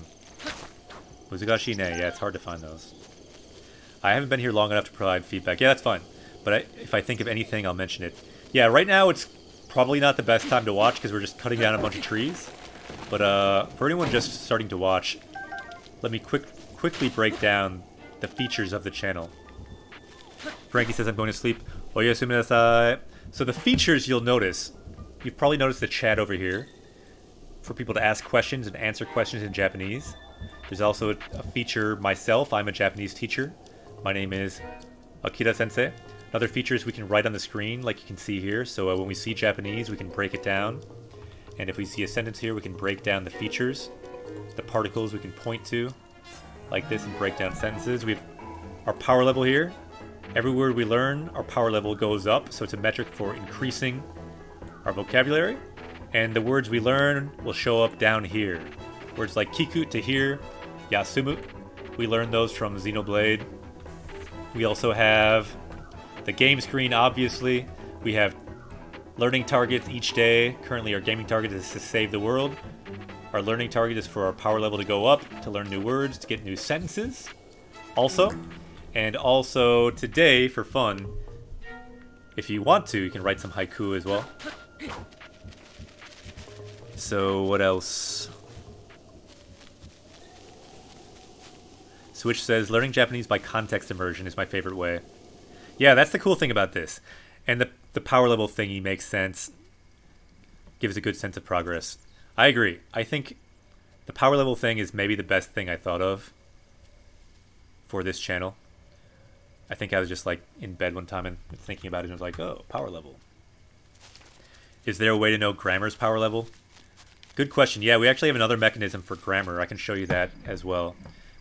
Muzugashi ne. Yeah, it's hard to find those. I haven't been here long enough to provide feedback. Yeah, that's fine. But if I think of anything, I'll mention it. Yeah, right now it's probably not the best time to watch because we're just cutting down a bunch of trees. But for anyone just starting to watch, let me quickly break down the features of the channel. Frankie says I'm going to sleep. Oyasumi nasai. So the features you'll notice, you've probably noticed the chat over here for people to ask questions and answer questions in Japanese. There's also a feature myself. I'm a Japanese teacher. My name is Akira Sensei. Another feature is we can write on the screen like you can see here. So when we see Japanese, we can break it down. And if we see a sentence here, we can break down the features, the particles we can point to like this and break down sentences. We have our power level here. Every word we learn, our power level goes up, so it's a metric for increasing our vocabulary. And the words we learn will show up down here. Words like kiku, to hear, yasumu, we learn those from Xenoblade. We also have the game screen, obviously. We have learning targets each day. Currently our gaming target is to save the world. Our learning target is for our power level to go up, to learn new words, to get new sentences. Also, and also today, for fun, if you want to, you can write some haiku as well. So, what else? Switch says, learning Japanese by context immersion is my favorite way. Yeah, that's the cool thing about this. And the power level thingy makes sense. Gives a good sense of progress. I agree. I think the power level thing is maybe the best thing I thought of for this channel. I think I was just like in bed one time and thinking about it and was like, oh, power level. Is there a way to know grammar's power level? Good question. Yeah, we actually have another mechanism for grammar. I can show you that as well.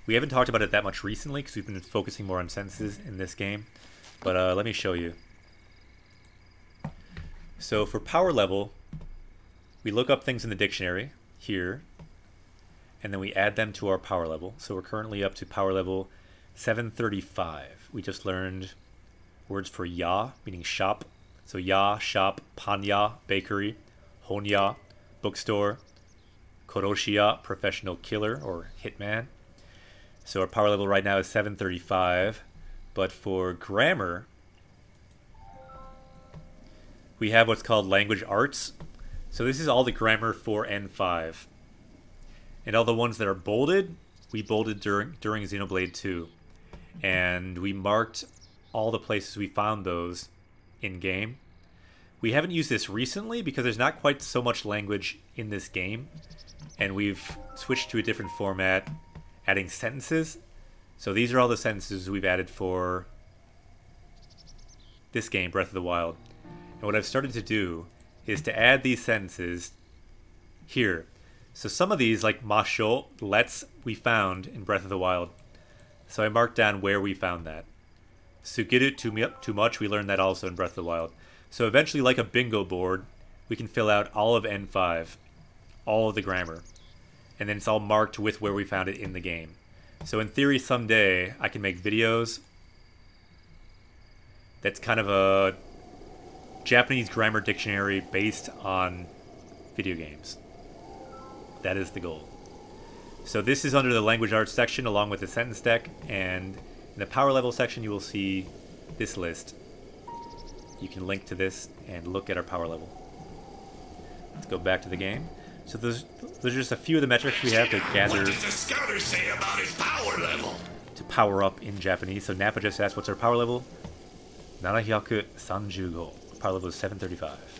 We haven't talked about it that much recently because we've been focusing more on sentences in this game. But let me show you. So for power level, we look up things in the dictionary here, and then we add them to our power level. So we're currently up to power level 735. We just learned words for ya, meaning shop. So ya, shop, panya, bakery, honya, bookstore, koroshiya, professional killer or hitman. So our power level right now is 735. But for grammar, we have what's called language arts. So this is all the grammar for N5. And all the ones that are bolded, we bolded during Xenoblade 2. And we marked all the places we found those in-game. We haven't used this recently because there's not quite so much language in this game. And we've switched to a different format, adding sentences. So these are all the sentences we've added for this game, Breath of the Wild. And what I've started to do is to add these sentences here. So some of these, like masho, let's, we found in Breath of the Wild. So I marked down where we found that. Sugiru, too much, we learned that also in Breath of the Wild. So eventually, like a bingo board, we can fill out all of N5, all of the grammar. And then it's all marked with where we found it in the game. So in theory, someday, I can make videos that's kind of a Japanese grammar dictionary based on video games. That is the goal. So this is under the language arts section along with the sentence deck, and In the power level section, you will see this list. You can link to this and look at our power level. Let's go back to the game. So those are just a few of the metrics we have to gather. What does the scouter say about his power level? To power up in Japanese. So Nappa just asked, what's our power level? 735. Power level is 735.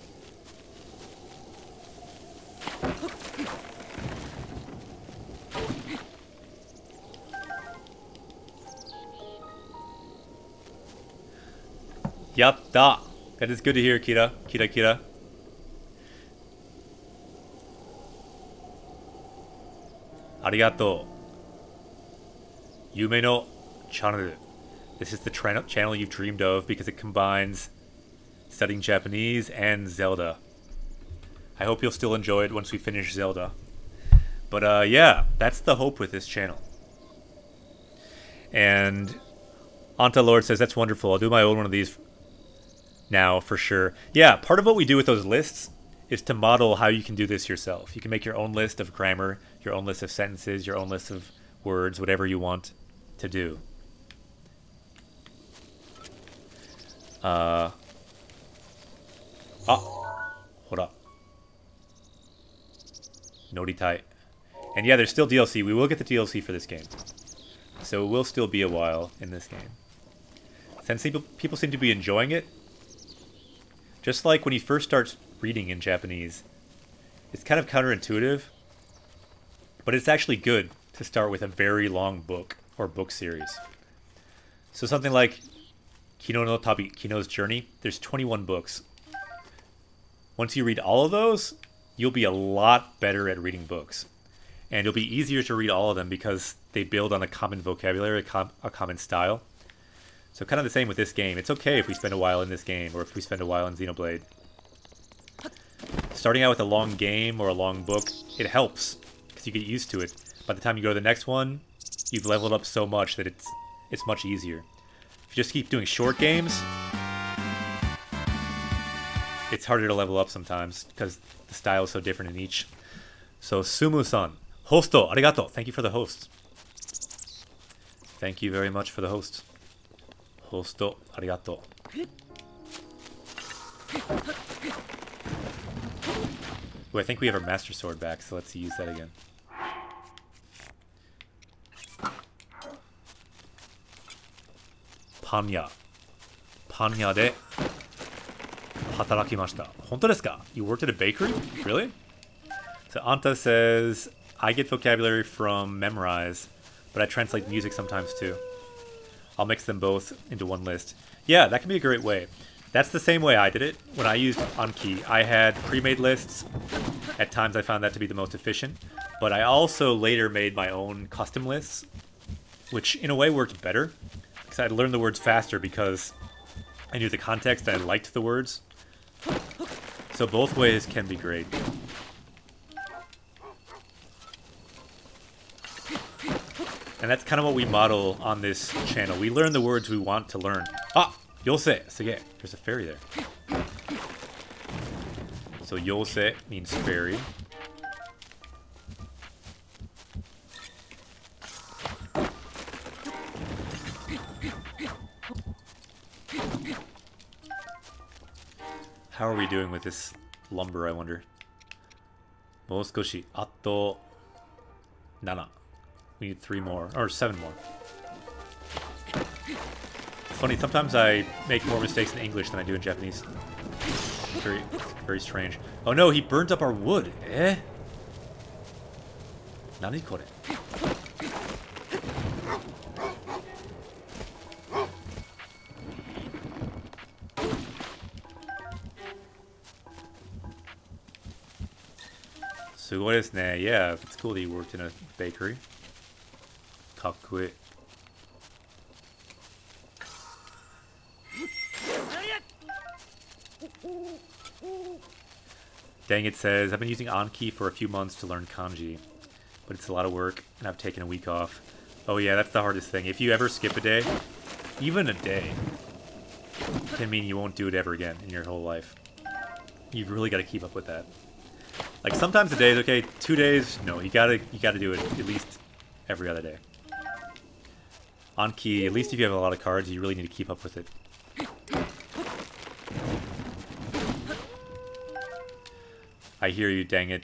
Yatta! That is good to hear, Kira. Kira. Arigato. Yume no channel. This is the channel you've dreamed of because it combines studying Japanese and Zelda. I hope you'll still enjoy it once we finish Zelda. But yeah, that's the hope with this channel. And Anta Lord says, that's wonderful. I'll do my own one of these now for sure. Yeah, part of what we do with those lists is to model how you can do this yourself. You can make your own list of grammar, your own list of sentences, your own list of words, whatever you want to do. Hold up. Noritai. And yeah, there's still DLC. We will get the DLC for this game. So it will still be a while in this game. Since people seem to be enjoying it, just like when you first start reading in Japanese, it's kind of counterintuitive, but it's actually good to start with a very long book or book series. So something like Kino no Tabi, Kino's Journey, there's 21 books. Once you read all of those, you'll be a lot better at reading books. And it'll be easier to read all of them because they build on a common vocabulary, a common style. So kind of the same with this game. It's okay if we spend a while in this game, or if we spend a while in Xenoblade. Starting out with a long game or a long book, it helps, because you get used to it. By the time you go to the next one, you've leveled up so much that it's much easier. If you just keep doing short games, it's harder to level up sometimes, because the style is so different in each. So Sumu-san, hosto, arigato. Thank you for the host. Thank you very much for the host. Hosto, arigato. Ooh, I think we have our Master Sword back, so let's use that again. Panya. Panya de hatarakimashita. Honto desu ka? You worked at a bakery? Really? So Anta says, I get vocabulary from Memrise, but I translate music sometimes too. I'll mix them both into one list. Yeah, that can be a great way. That's the same way I did it. When I used Anki, I had pre-made lists. At times I found that to be the most efficient. But I also later made my own custom lists, which in a way worked better. Because I'd learn the words faster because I knew the context and I liked the words. So both ways can be great. And that's kind of what we model on this channel. We learn the words we want to learn. Ah! Yose! Sige. There's a fairy there. So Yose means fairy. How are we doing with this lumber, I wonder? Mouskoshi. Atto 7. We need 3 more, or 7 more. It's funny, sometimes I make more mistakes in English than I do in Japanese. Very, very strange. Oh no, he burnt up our wood. Eh? Nani kore? Sugoi desu ne. Yeah, it's cool that you worked in a bakery. Kakkoi. Dang It says, I've been using Anki for a few months to learn kanji, but it's a lot of work, and I've taken a week off. Oh yeah, that's the hardest thing. If you ever skip a day, even a day, can mean you won't do it ever again in your whole life. You've really got to keep up with that. Like sometimes a day is okay, 2 days, no, you gotta do it at least every other day. Anki, at least if you have a lot of cards, you really need to keep up with it. I hear you, dang it.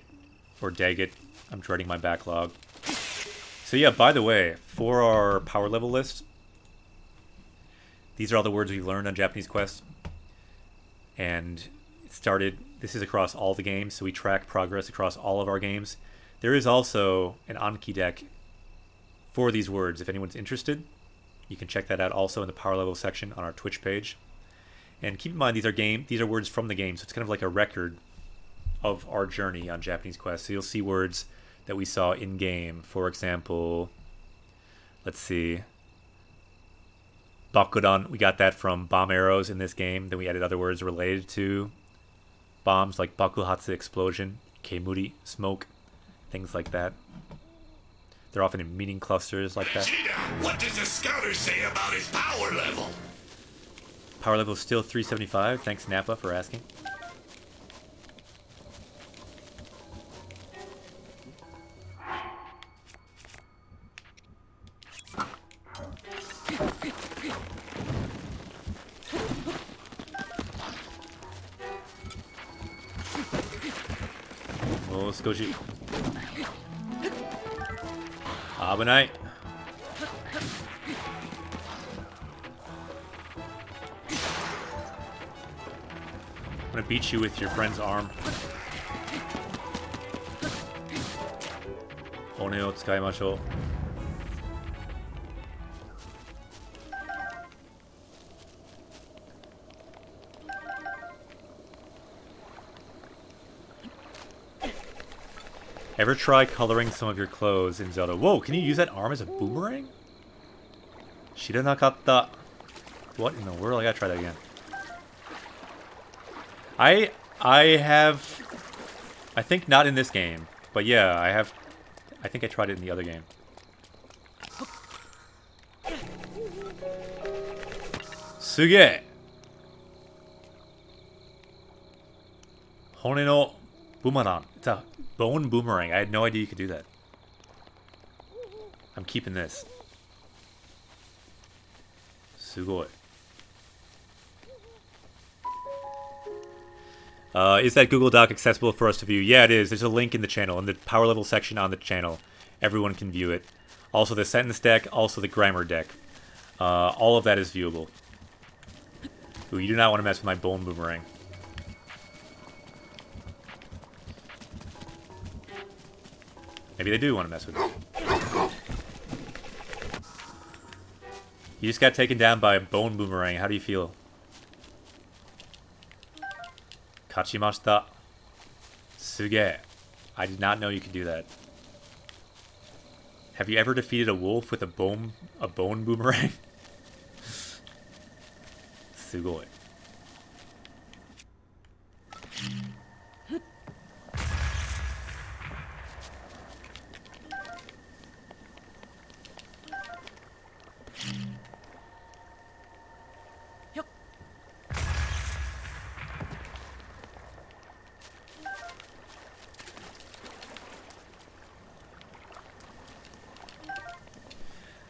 Or dag it. I'm dreading my backlog. So yeah, by the way, for our power level list, these are all the words we've learned on Japanese Quest. And it started, this is across all the games, so we track progress across all of our games. There is also an Anki deck for these words. If anyone's interested, you can check that out also in the power level section on our Twitch page. And keep in mind, these are words from the game, so it's kind of like a record of our journey on Japanese Quest. So you'll see words that we saw in game. For example, let's see, Bakudan, we got that from bomb arrows in this game. Then we added other words related to bombs like Bakuhatsu, explosion, Keimuri, smoke, things like that. They're often in meaning clusters like that. Vegeta, what does the scouter say about his power level? Power level is still 375. Thanks, Nappa, for asking. Oh, Skoji. Abenai. I'm gonna beat you with your friend's arm. Oneを使いましょう. Ever try coloring some of your clothes in Zelda? Whoa, can you use that arm as a boomerang? Shiranakatta. What in the world? I gotta try that again. I think not in this game, but yeah, I think I tried it in the other game. Suge! Hone no Boomerang. It's a bone boomerang. I had no idea you could do that. I'm keeping this. Sugoi. Is that Google Doc accessible for us to view? Yeah, it is. There's a link in the channel, in the power level section on the channel. Everyone can view it. Also the sentence deck, also the grammar deck. All of that is viewable. Ooh, you do not want to mess with my bone boomerang. Maybe they do want to mess with it. You just got taken down by a bone boomerang. How do you feel? Kachimashita. Suge. I did not know you could do that. Have you ever defeated a wolf with a bone boomerang? Sugoi.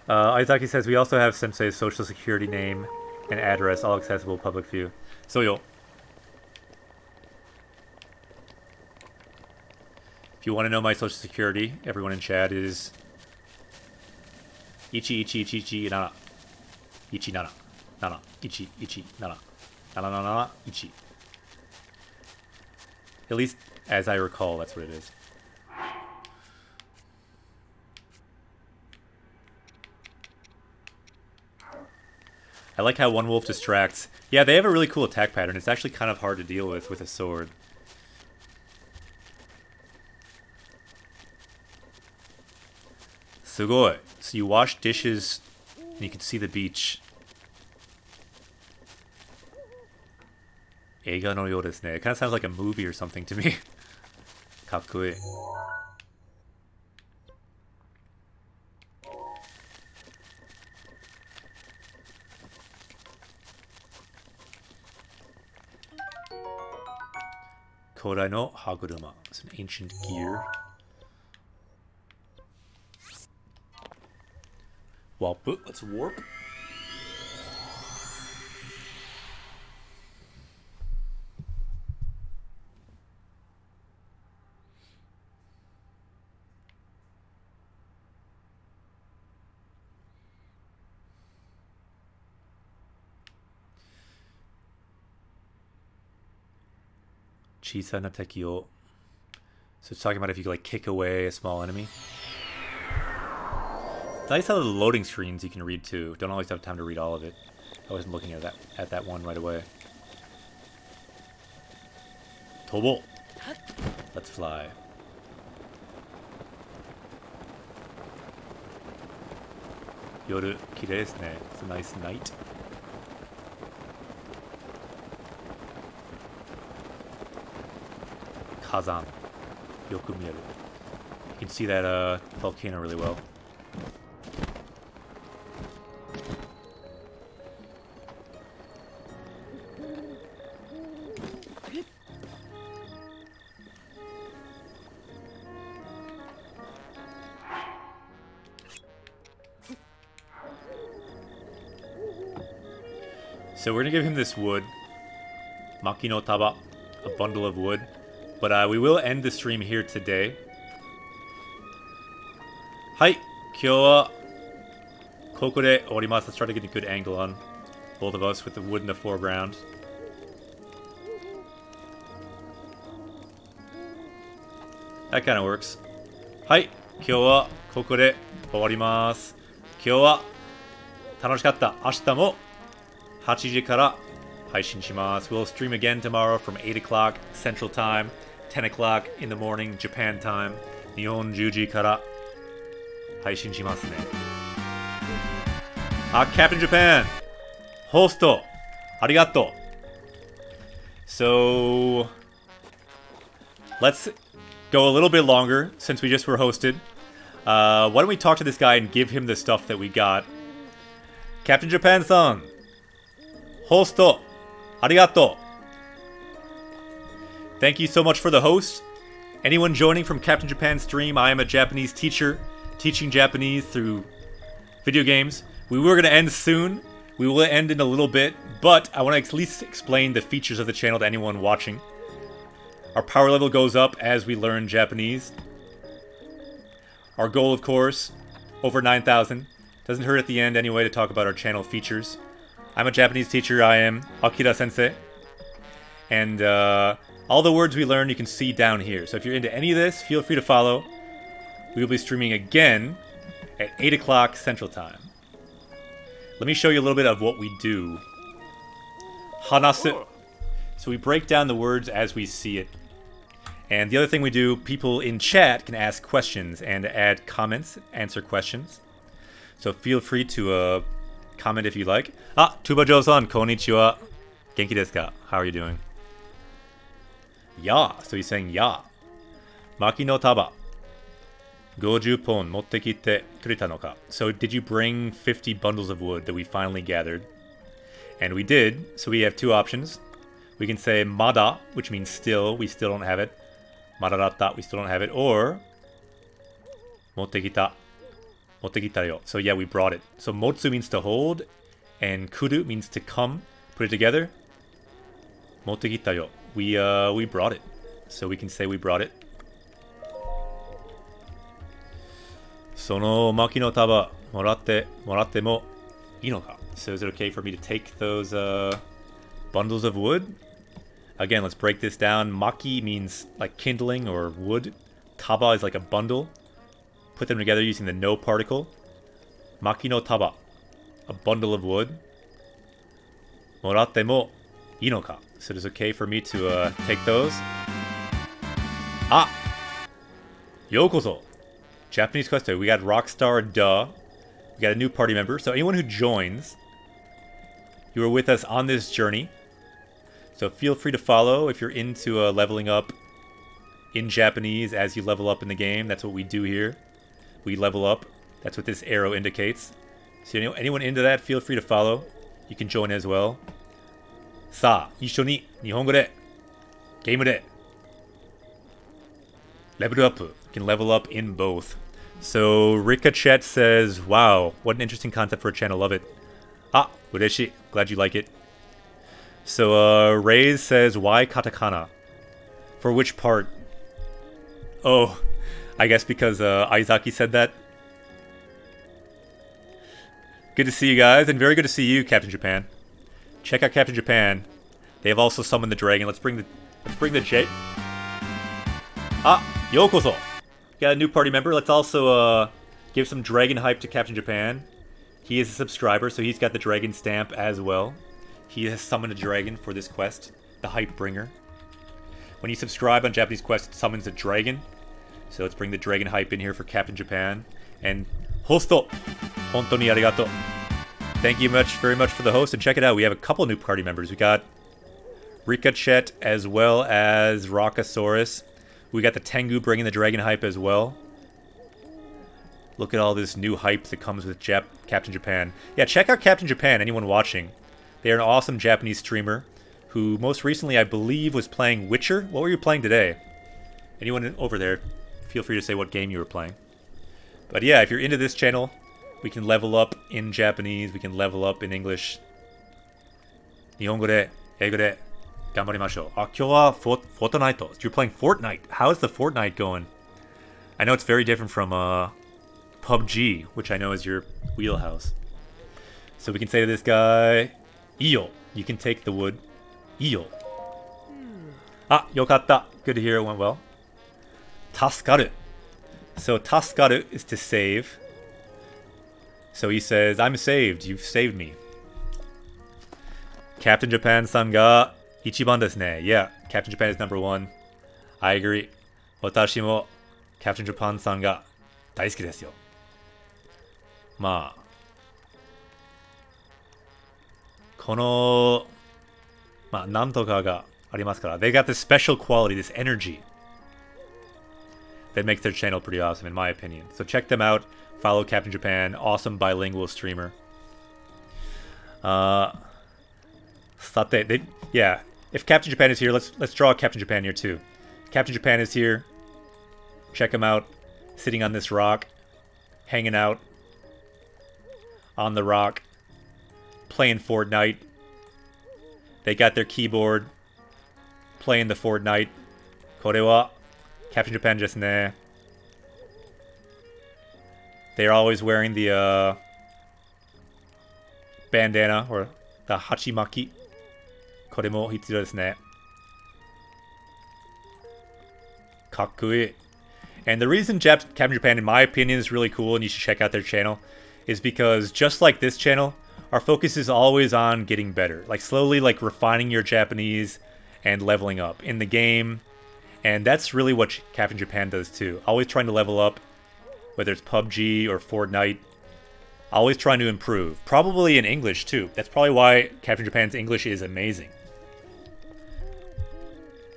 Aizaki says we also have Sensei's social security name and address, all accessible public view. So yo. If you want to know my social security, everyone in chat is Ichi Nana. Ichi Nana. Nana. Ichi Nana. Nana Nana Ichi. At least as I recall, that's what it is. I like how one wolf distracts. Yeah, they have a really cool attack pattern. It's actually kind of hard to deal with a sword. Sugoi. So you wash dishes and you can see the beach. Eiga no you desu ne. It kind of sounds like a movie or something to me. Kakkoi. Kodai no Haguruma. It's an ancient gear. Let's warp. Chisa na teki o. So it's talking about if you could like kick away a small enemy. Nice how the loading screens you can read too. Don't always have time to read all of it. I wasn't looking at that one right away. Tobo. Let's fly. Yoru kirei desu ne. It's a nice night. Kazan. Yoku mieru. You can see that volcano really well. So we're gonna give him this wood. Maki no taba. A bundle of wood. But we will end the stream here today. Hai, kyou wa koko de orimasu. Let's try to get a good angle on both of us with the wood in the foreground. That kind of works. Hai, kyou wa koko de orimasu. Kyou wa tanoshikatta. Ashita mo 8時から配信します. We'll stream again tomorrow from 8 o'clock Central Time, 10 o'clock in the morning Japan time. 日本10時から配信しますね. Captain Japan! Host! Arigato! So, let's go a little bit longer since we just were hosted. Why don't we talk to this guy and give him the stuff that we got. Captain Japan-san! Host! Arigato! Thank you so much for the host. Anyone joining from Captain Japan's stream, I am a Japanese teacher, teaching Japanese through video games. We were going to end soon. We will end in a little bit, but I want to at least explain the features of the channel to anyone watching. Our power level goes up as we learn Japanese. Our goal, of course, over 9,000. Doesn't hurt at the end anyway to talk about our channel features. I'm a Japanese teacher. I am Akira Sensei. And all the words we learn you can see down here. So if you're into any of this, feel free to follow. We will be streaming again at 8 o'clock Central Time. Let me show you a little bit of what we do. Hanasu. So we break down the words as we see it. And the other thing we do, people in chat can ask questions and add comments, answer questions. So feel free to comment if you like. Tubajo-san, konnichiwa. Genki desu ka? How are you doing? Ya. So he's saying ya. Maki no taba. 50 pon motte kitte kureta no ka? So did you bring 50 bundles of wood that we finally gathered? And we did. So we have two options. We can say mada, which means still. We still don't have it. Madaratta, we still don't have it. Or motte kita. Motte kita yo. So yeah, we brought it. So motsu means to hold, and kuru means to come. Put it together. Motte kita yo. We brought it. So we can say we brought it. Sono maki no taba moratte mo ii no ka? So is it okay for me to take those bundles of wood? Again, let's break this down. Maki means like kindling or wood. Taba is like a bundle. Put them together using the no particle. Maki no taba, a bundle of wood. Moratte mo ii no ka? So it is okay for me to take those. Yokoso. Japanese quest. We got Rockstar Duh. We got a new party member. So anyone who joins, you are with us on this journey. So feel free to follow if you're into leveling up in Japanese as you level up in the game. That's what we do here. We level up. That's what this arrow indicates. So anyone into that, feel free to follow. You can join as well. Sa, issho ni Nihongo de game de level up. You can level up in both. So Rikachet says, wow, what an interesting concept for a channel, love it. Ah, ureshi, glad you like it. So Ray's says, why katakana? For which part? Oh, I guess because Aizaki said that. Good to see you guys, and very good to see you, Captain Japan. Check out Captain Japan. They have also summoned the dragon. Let's bring the J. Ah, yokoso. Got a new party member. Let's also give some dragon hype to Captain Japan. He is a subscriber, so he's got the dragon stamp as well. He has summoned a dragon for this quest, the hype bringer. When you subscribe on Japanese Quest, it summons a dragon. So let's bring the dragon hype in here for Captain Japan. And hosto, hontou ni arigato. Thank you very much for the host, and check it out. We have a couple new party members. We got Rikachet as well as Rockasaurus. We got the Tengu bringing the dragon hype as well. Look at all this new hype that comes with Captain Japan. Yeah, check out Captain Japan, anyone watching. They are an awesome Japanese streamer who most recently, I believe, was playing Witcher. What were you playing today? Anyone over there, feel free to say what game you were playing. But yeah, if you're into this channel, we can level up in Japanese, we can level up in English. Nihongo de, eigo de, ganbarimashou. Ah, kyou wa Fortnite. You're playing Fortnite. How is the Fortnite going? I know it's very different from PUBG, which I know is your wheelhouse. So we can say to this guy, Iyo, you can take the wood. Iyo. Ah, yokatta. Good to hear it went well. Tasukaru. So tasukaru is to save. So he says, I'm saved. You've saved me. Captain Japan-san ga ichiban desu ne. Yeah, Captain Japan is #1. I agree. Watashi mo Captain Japan-san ga daisuki desu yo. Ma. Kono nantoka ga arimasu kara. They got this special quality, this energy that makes their channel pretty awesome, in my opinion. So check them out. Follow Captain Japan, awesome bilingual streamer. Sate, yeah. If Captain Japan is here, let's draw Captain Japan here too. Captain Japan is here. Check him out, sitting on this rock, hanging out on the rock, playing Fortnite. They got their keyboard, playing the Fortnite. Kore wa Captain Japan desu ne. They're always wearing the bandana or the hachimaki. Kore mo hitsuru desu ne. Kakkui. And the reason Captain Japan, in my opinion, is really cool and you should check out their channel is because just like this channel, our focus is always on getting better. Like slowly refining your Japanese and leveling up in the game. And that's really what Captain Japan does too. Always trying to level up, whether it's PUBG or Fortnite. Always trying to improve. Probably in English too. That's probably why Captain Japan's English is amazing.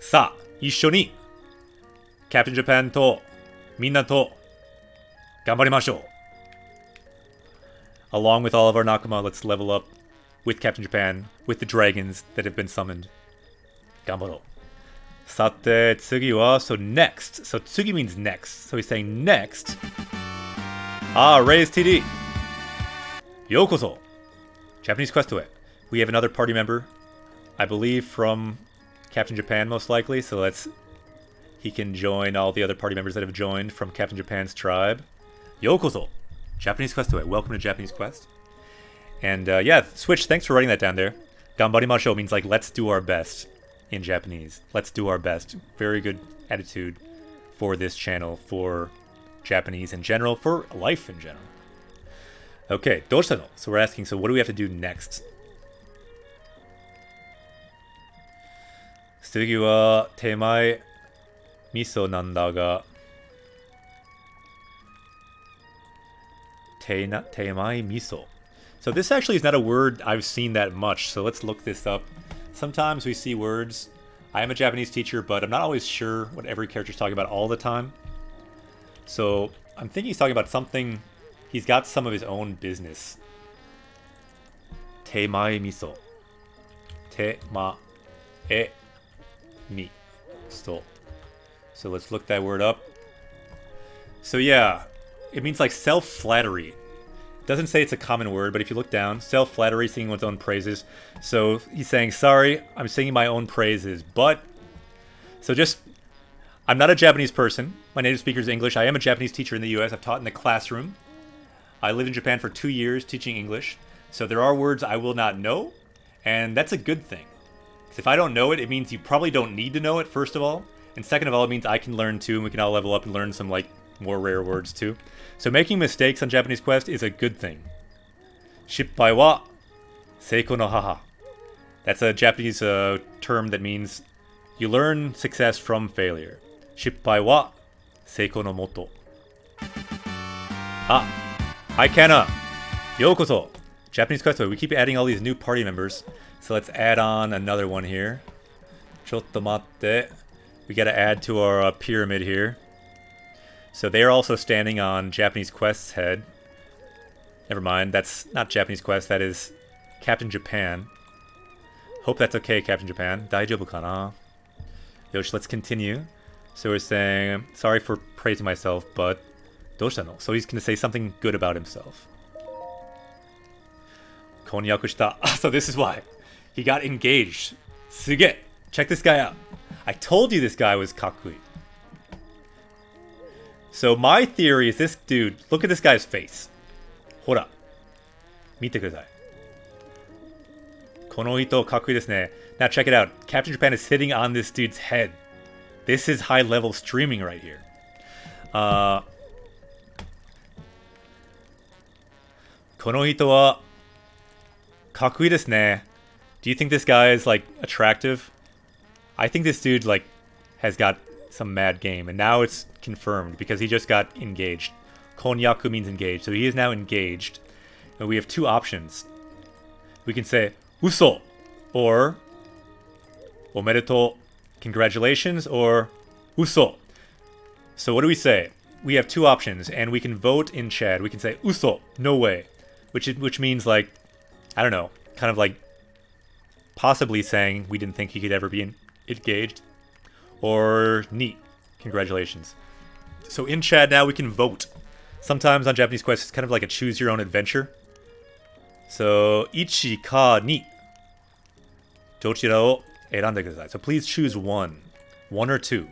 Sa, issho ni Captain Japan to minna to ganbarimashou. Along with all of our Nakama, let's level up with Captain Japan, with the dragons that have been summoned. Ganbaro. Sate, tsugi wa, so next. So tsugi means next. So he's saying next. Ah, Ray's TD. Yokoso. Japanese Quest to it. We have another party member, I believe from Captain Japan most likely. So he can join all the other party members that have joined from Captain Japan's tribe. Yokoso. Japanese Quest to it. Welcome to Japanese Quest. And yeah, Switch, thanks for writing that down there. Ganbarimashou means let's do our best in Japanese. Let's do our best. Very good attitude for this channel, for Japanese in general, for life in general. Okay, doshita no. So we're asking, so what do we have to do next? Tsugi wa temai miso nanda ga temai miso. So this actually is not a word I've seen that much, so let's look this up. Sometimes we see words. I am a Japanese teacher, but I'm not always sure what every character is talking about all the time. So I'm thinking he's talking about something. He's got some of his own business. Temai miso. Tema e miso. So let's look that word up. So yeah, it means like self-flattery. It doesn't say it's a common word, but if you look down, self-flattery, singing one's own praises. So he's saying, sorry, I'm singing my own praises, but... So just... I'm not a Japanese person. My native speaker is English. I am a Japanese teacher in the US. I've taught in the classroom. I lived in Japan for 2 years teaching English. So there are words I will not know, and that's a good thing. Because if I don't know it, it means you probably don't need to know it, first of all. And second of all, it means I can learn too, and we can all level up and learn some, like, more rare words too. So making mistakes on Japanese Quest is a good thing. Shippai wa seiko no haha. That's a Japanese term that means you learn success from failure. Shippai wa seiko no moto. Ah, hi Kana. Yokoso. Japanese Quest. We keep adding all these new party members. So let's add on another one here. Chotto matte. We gotta add to our pyramid here. So they are also standing on Japanese Quest's head. Never mind, that's not Japanese Quest, that is Captain Japan. Hope that's okay, Captain Japan. Daijoubu kana? Yosh, let's continue. So we're saying, sorry for praising myself, but doshita no? So he's gonna say something good about himself. Konyaku shita. So this is why. He got engaged. Suge! Check this guy out. I told you this guy was kakui. So my theory is this dude, look at this guy's face. Hora. Mite kudasai. Kono ito kakui desu ne. Now check it out. Captain Japan is sitting on this dude's head. This is high level streaming right here. Kono ito wa kakui desu ne. Do you think this guy is like attractive? I think this dude like has got some mad game, and now it's confirmed because he just got engaged. Konyaku means engaged, so he is now engaged. And we have two options. We can say uso, or omedetou, congratulations, or uso. So what do we say? We have two options, and we can vote in chat. We can say uso, no way, which means like, I don't know, kind of like possibly saying we didn't think he could ever be engaged, or ni, congratulations. So in chat now we can vote. Sometimes on Japanese Quest it's kind of like a choose your own adventure. So ichi ka ni dochira o erande kudasai. So please choose one or two.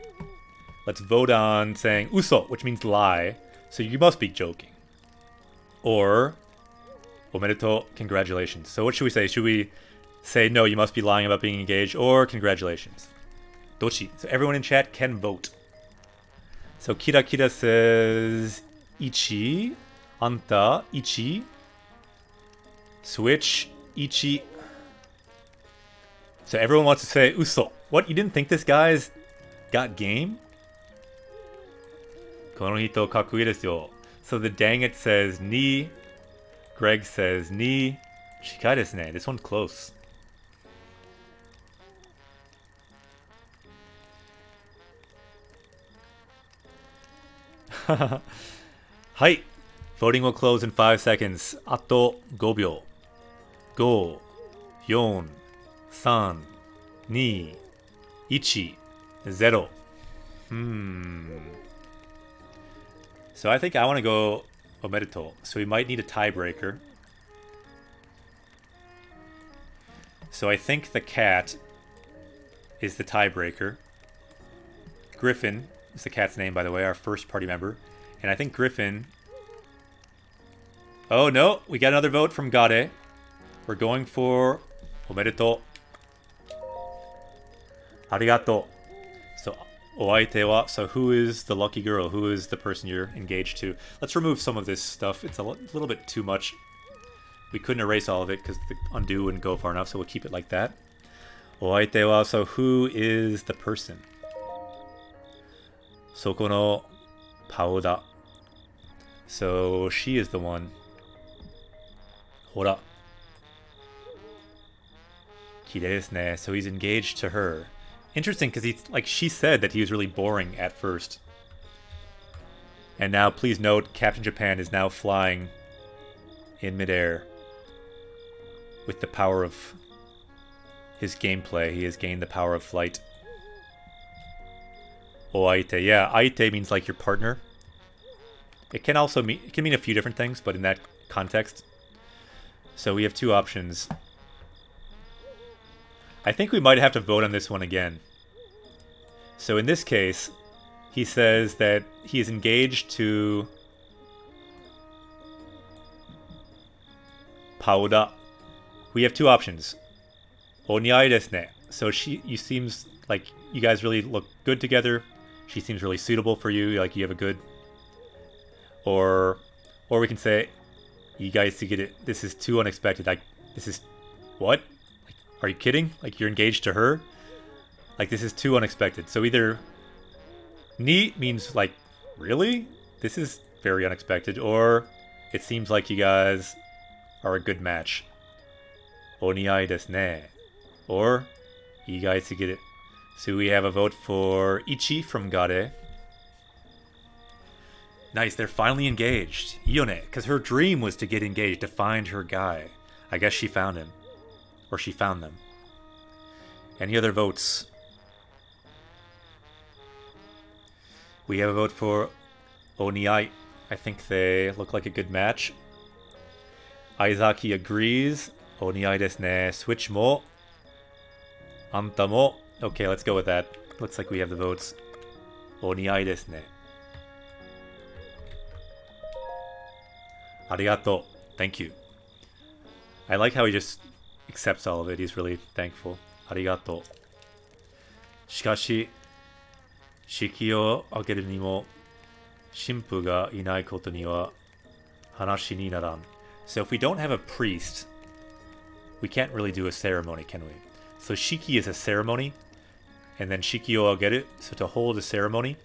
Let's vote on saying uso, which means lie. So you must be joking. Or omedetou, congratulations. So what should we say? Should we say no, you must be lying about being engaged, or congratulations? Dochi. So everyone in chat can vote. So Kira Kira says ichi, anta ichi, switch ichi. So everyone wants to say uso. What, you didn't think this guy's got game? Kono hito kakui desu yo. So the dang it says ni. Greg says ni. Shikai desu ne. This one's close. Hi. Voting will close in 5 seconds. Ato 5 秒. 5, 4, 3, 2, 1, 0. So I think I want to go omedetou. So we might need a tiebreaker. So I think the cat is the tiebreaker. Griffin is the cat's name, by the way, our first party member. And I think Griffin... Oh no, we got another vote from Gade. We're going for omedetou. Arigato. So oaite wa, so who is the lucky girl? Who is the person you're engaged to? Let's remove some of this stuff. It's a little bit too much. We couldn't erase all of it because the undo wouldn't go far enough, so we'll keep it like that. Oaite wa, so who is the person? Soko no Pao da. So she is the one. Hora. Kirei desu ne. So he's engaged to her. Interesting, because he's like, she said that he was really boring at first. And now, please note, Captain Japan is now flying in midair. With the power of his gameplay, he has gained the power of flight. Oaite, yeah, aite means like your partner. It can also mean, it can mean a few different things, but in that context. So we have two options. I think we might have to vote on this one again. So in this case, he says that he is engaged to Paoda. We have two options. Onyai desu ne. So you seems like you guys really look good together. She seems really suitable for you, like you have a good... Or we can say, you guys to get it. This is too unexpected. Like, this is... What? Like, are you kidding? Like, you're engaged to her? Like, this is too unexpected. So either... Ni means, like, really? This is very unexpected. Or, it seems like you guys are a good match. Oniai desu ne. Or, you guys to get it. So we have a vote for Ichi from Gare. Nice, they're finally engaged. Ione, because her dream was to get engaged, to find her guy. I guess she found him. Or she found them. Any other votes? We have a vote for Oniai. I think they look like a good match. Aizaki agrees. Oniai desu ne. Switch mo. Anta mo. Okay, let's go with that. Looks like we have the votes. Oniai desu ne. Arigato. Thank you. I like how he just accepts all of it. He's really thankful. Arigato. Shikashi, shiki o ageru ni mo shinpu ga inai koto ni wa hanashi ni naran. So if we don't have a priest, we can't really do a ceremony, can we? So shiki is a ceremony, and then shiki o ageru. So to hold a ceremony,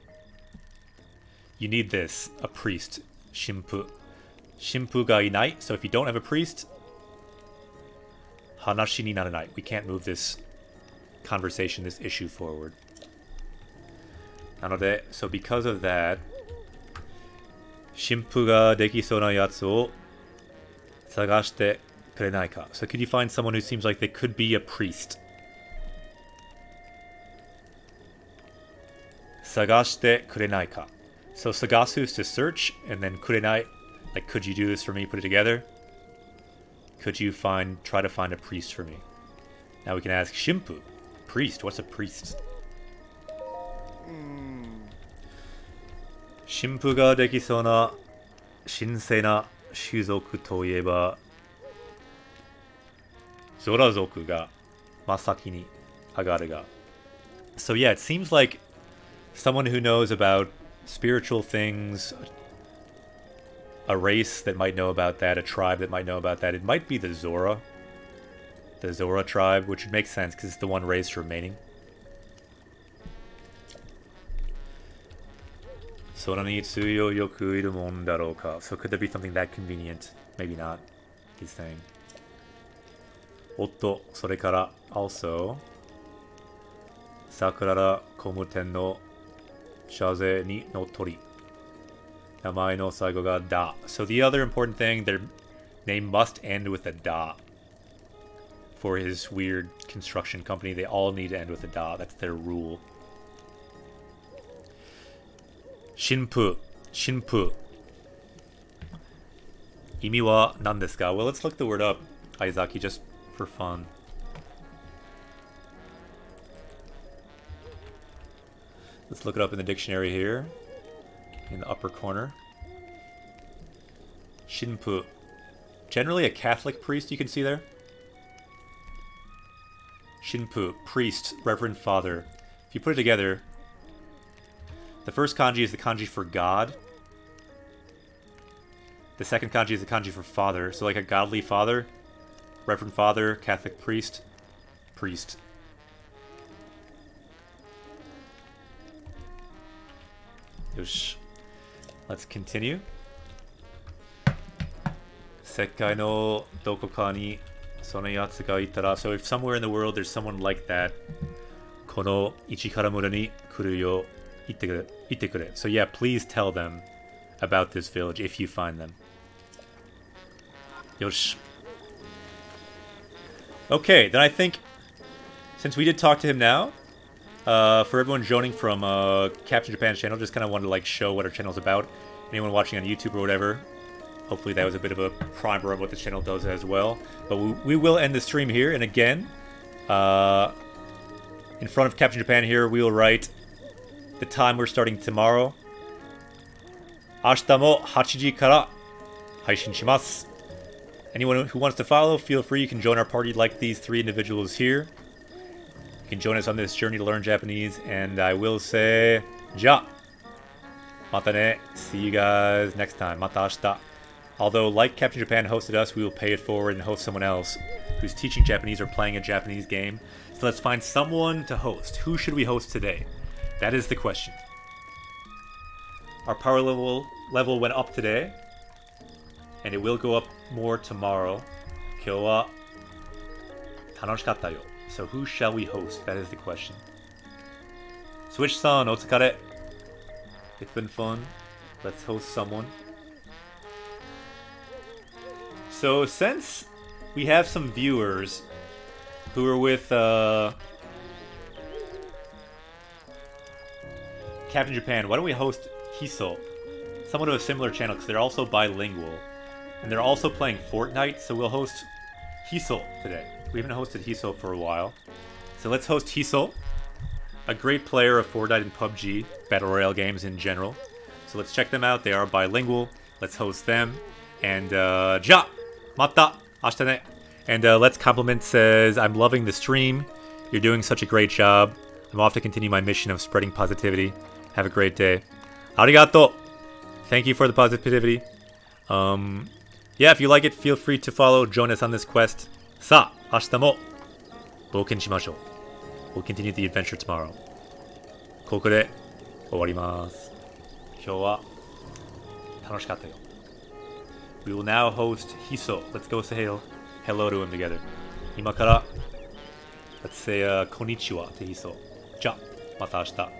you need this, a priest, shinpu. Shinpu ga inai. So if you don't have a priest, hanashi ni naranai. We can't move this conversation, this issue forward. Nanode, so because of that, shinpu ga dekisou na yatsu o sagashite kurenai ka. So could you find someone who seems like they could be a priest? Sagashite kurenai ka. So sagasu is to search, and then kurenai, like, could you do this for me? Put it together. Could you try to find a priest for me? Now we can ask Shimpu. Priest, what's a priest? Shimpu ga dekisou na shinsei na shuzoku to ieba Zorazoku ga masaki ni agaru ga. So yeah, it seems like someone who knows about spiritual things, a race that might know about that, a tribe that might know about that. It might be the Zora tribe, which would make sense because it's the one race remaining. Sora ni tsuyo yoku iru mon darou ka. So could there be something that convenient? Maybe not, he's saying. Otto, sorekara, also. Sakura ra komuten no shaze ni no tori. Namae no saigo ga da. So the other important thing, their name must end with a da. For his weird construction company, they all need to end with a da. That's their rule. Shinpu. Shinpu. Imi wa nan desu ka? Well, let's look the word up, Aizaki, just for fun. Let's look it up in the dictionary here, in the upper corner. Shinpu. Generally a Catholic priest, you can see there. Shinpu, priest, reverend father. If you put it together, the first kanji is the kanji for God. The second kanji is the kanji for father. So like a godly father, reverend father, Catholic priest, priest. Yosh. Let's continue. Sekkai no dokoka ni sono yatsu ga itara. So if somewhere in the world there's someone like that, kono ichikara mura ni kuru yo itte kure. So yeah, please tell them about this village if you find them. Yosh. Okay, then I think since we did talk to him now, for everyone joining from Captain Japan's channel, just kind of wanted to like show what our channel's about. anyone watching on YouTube or whatever, hopefully that was a bit of a primer of what the channel does as well. But we will end the stream here, and again, in front of Captain Japan here, we will write the time we're starting tomorrow. 明日も8時から配信します. Anyone who wants to follow, feel free. You can join our party like these 3 individuals here. You can join us on this journey to learn Japanese. And I will say, じゃあ、またね. See you guys next time. また明日. Although, like Captain Japan hosted us, we will pay it forward and host someone else who's teaching Japanese or playing a Japanese game. So let's find someone to host. Who should we host today? That is the question. Our power level went up today, and it will go up more tomorrow. 今日は楽しかったよ. So who shall we host? That is the question. Switch-san, otsukare. It's been fun. Let's host someone. So since we have some viewers who are with Captain Japan, why don't we host Hiso, somewhat of a similar channel because they're also bilingual, and they're also playing Fortnite, so we'll host Hiso today. We haven't hosted Hiso for a while, so let's host Hiso, a great player of Fortnite and PUBG, Battle Royale games in general. So let's check them out. They are bilingual. Let's host them, and ja, mata, ashita ne. And Let's Compliment says, I'm loving the stream. You're doing such a great job. I'm off to continue my mission of spreading positivity. Have a great day. Arigato. Thank you for the positivity. Yeah, if you like it, feel free to follow, join us on this quest. Sa, ashita mo bouken shimashou. We'll continue the adventure tomorrow. ここで終わります. 今日は楽しかったよ. We will now host Hiso. Let's go say hello to him together. 今から let's say konnichiwa to Hiso. じゃあ、また明日.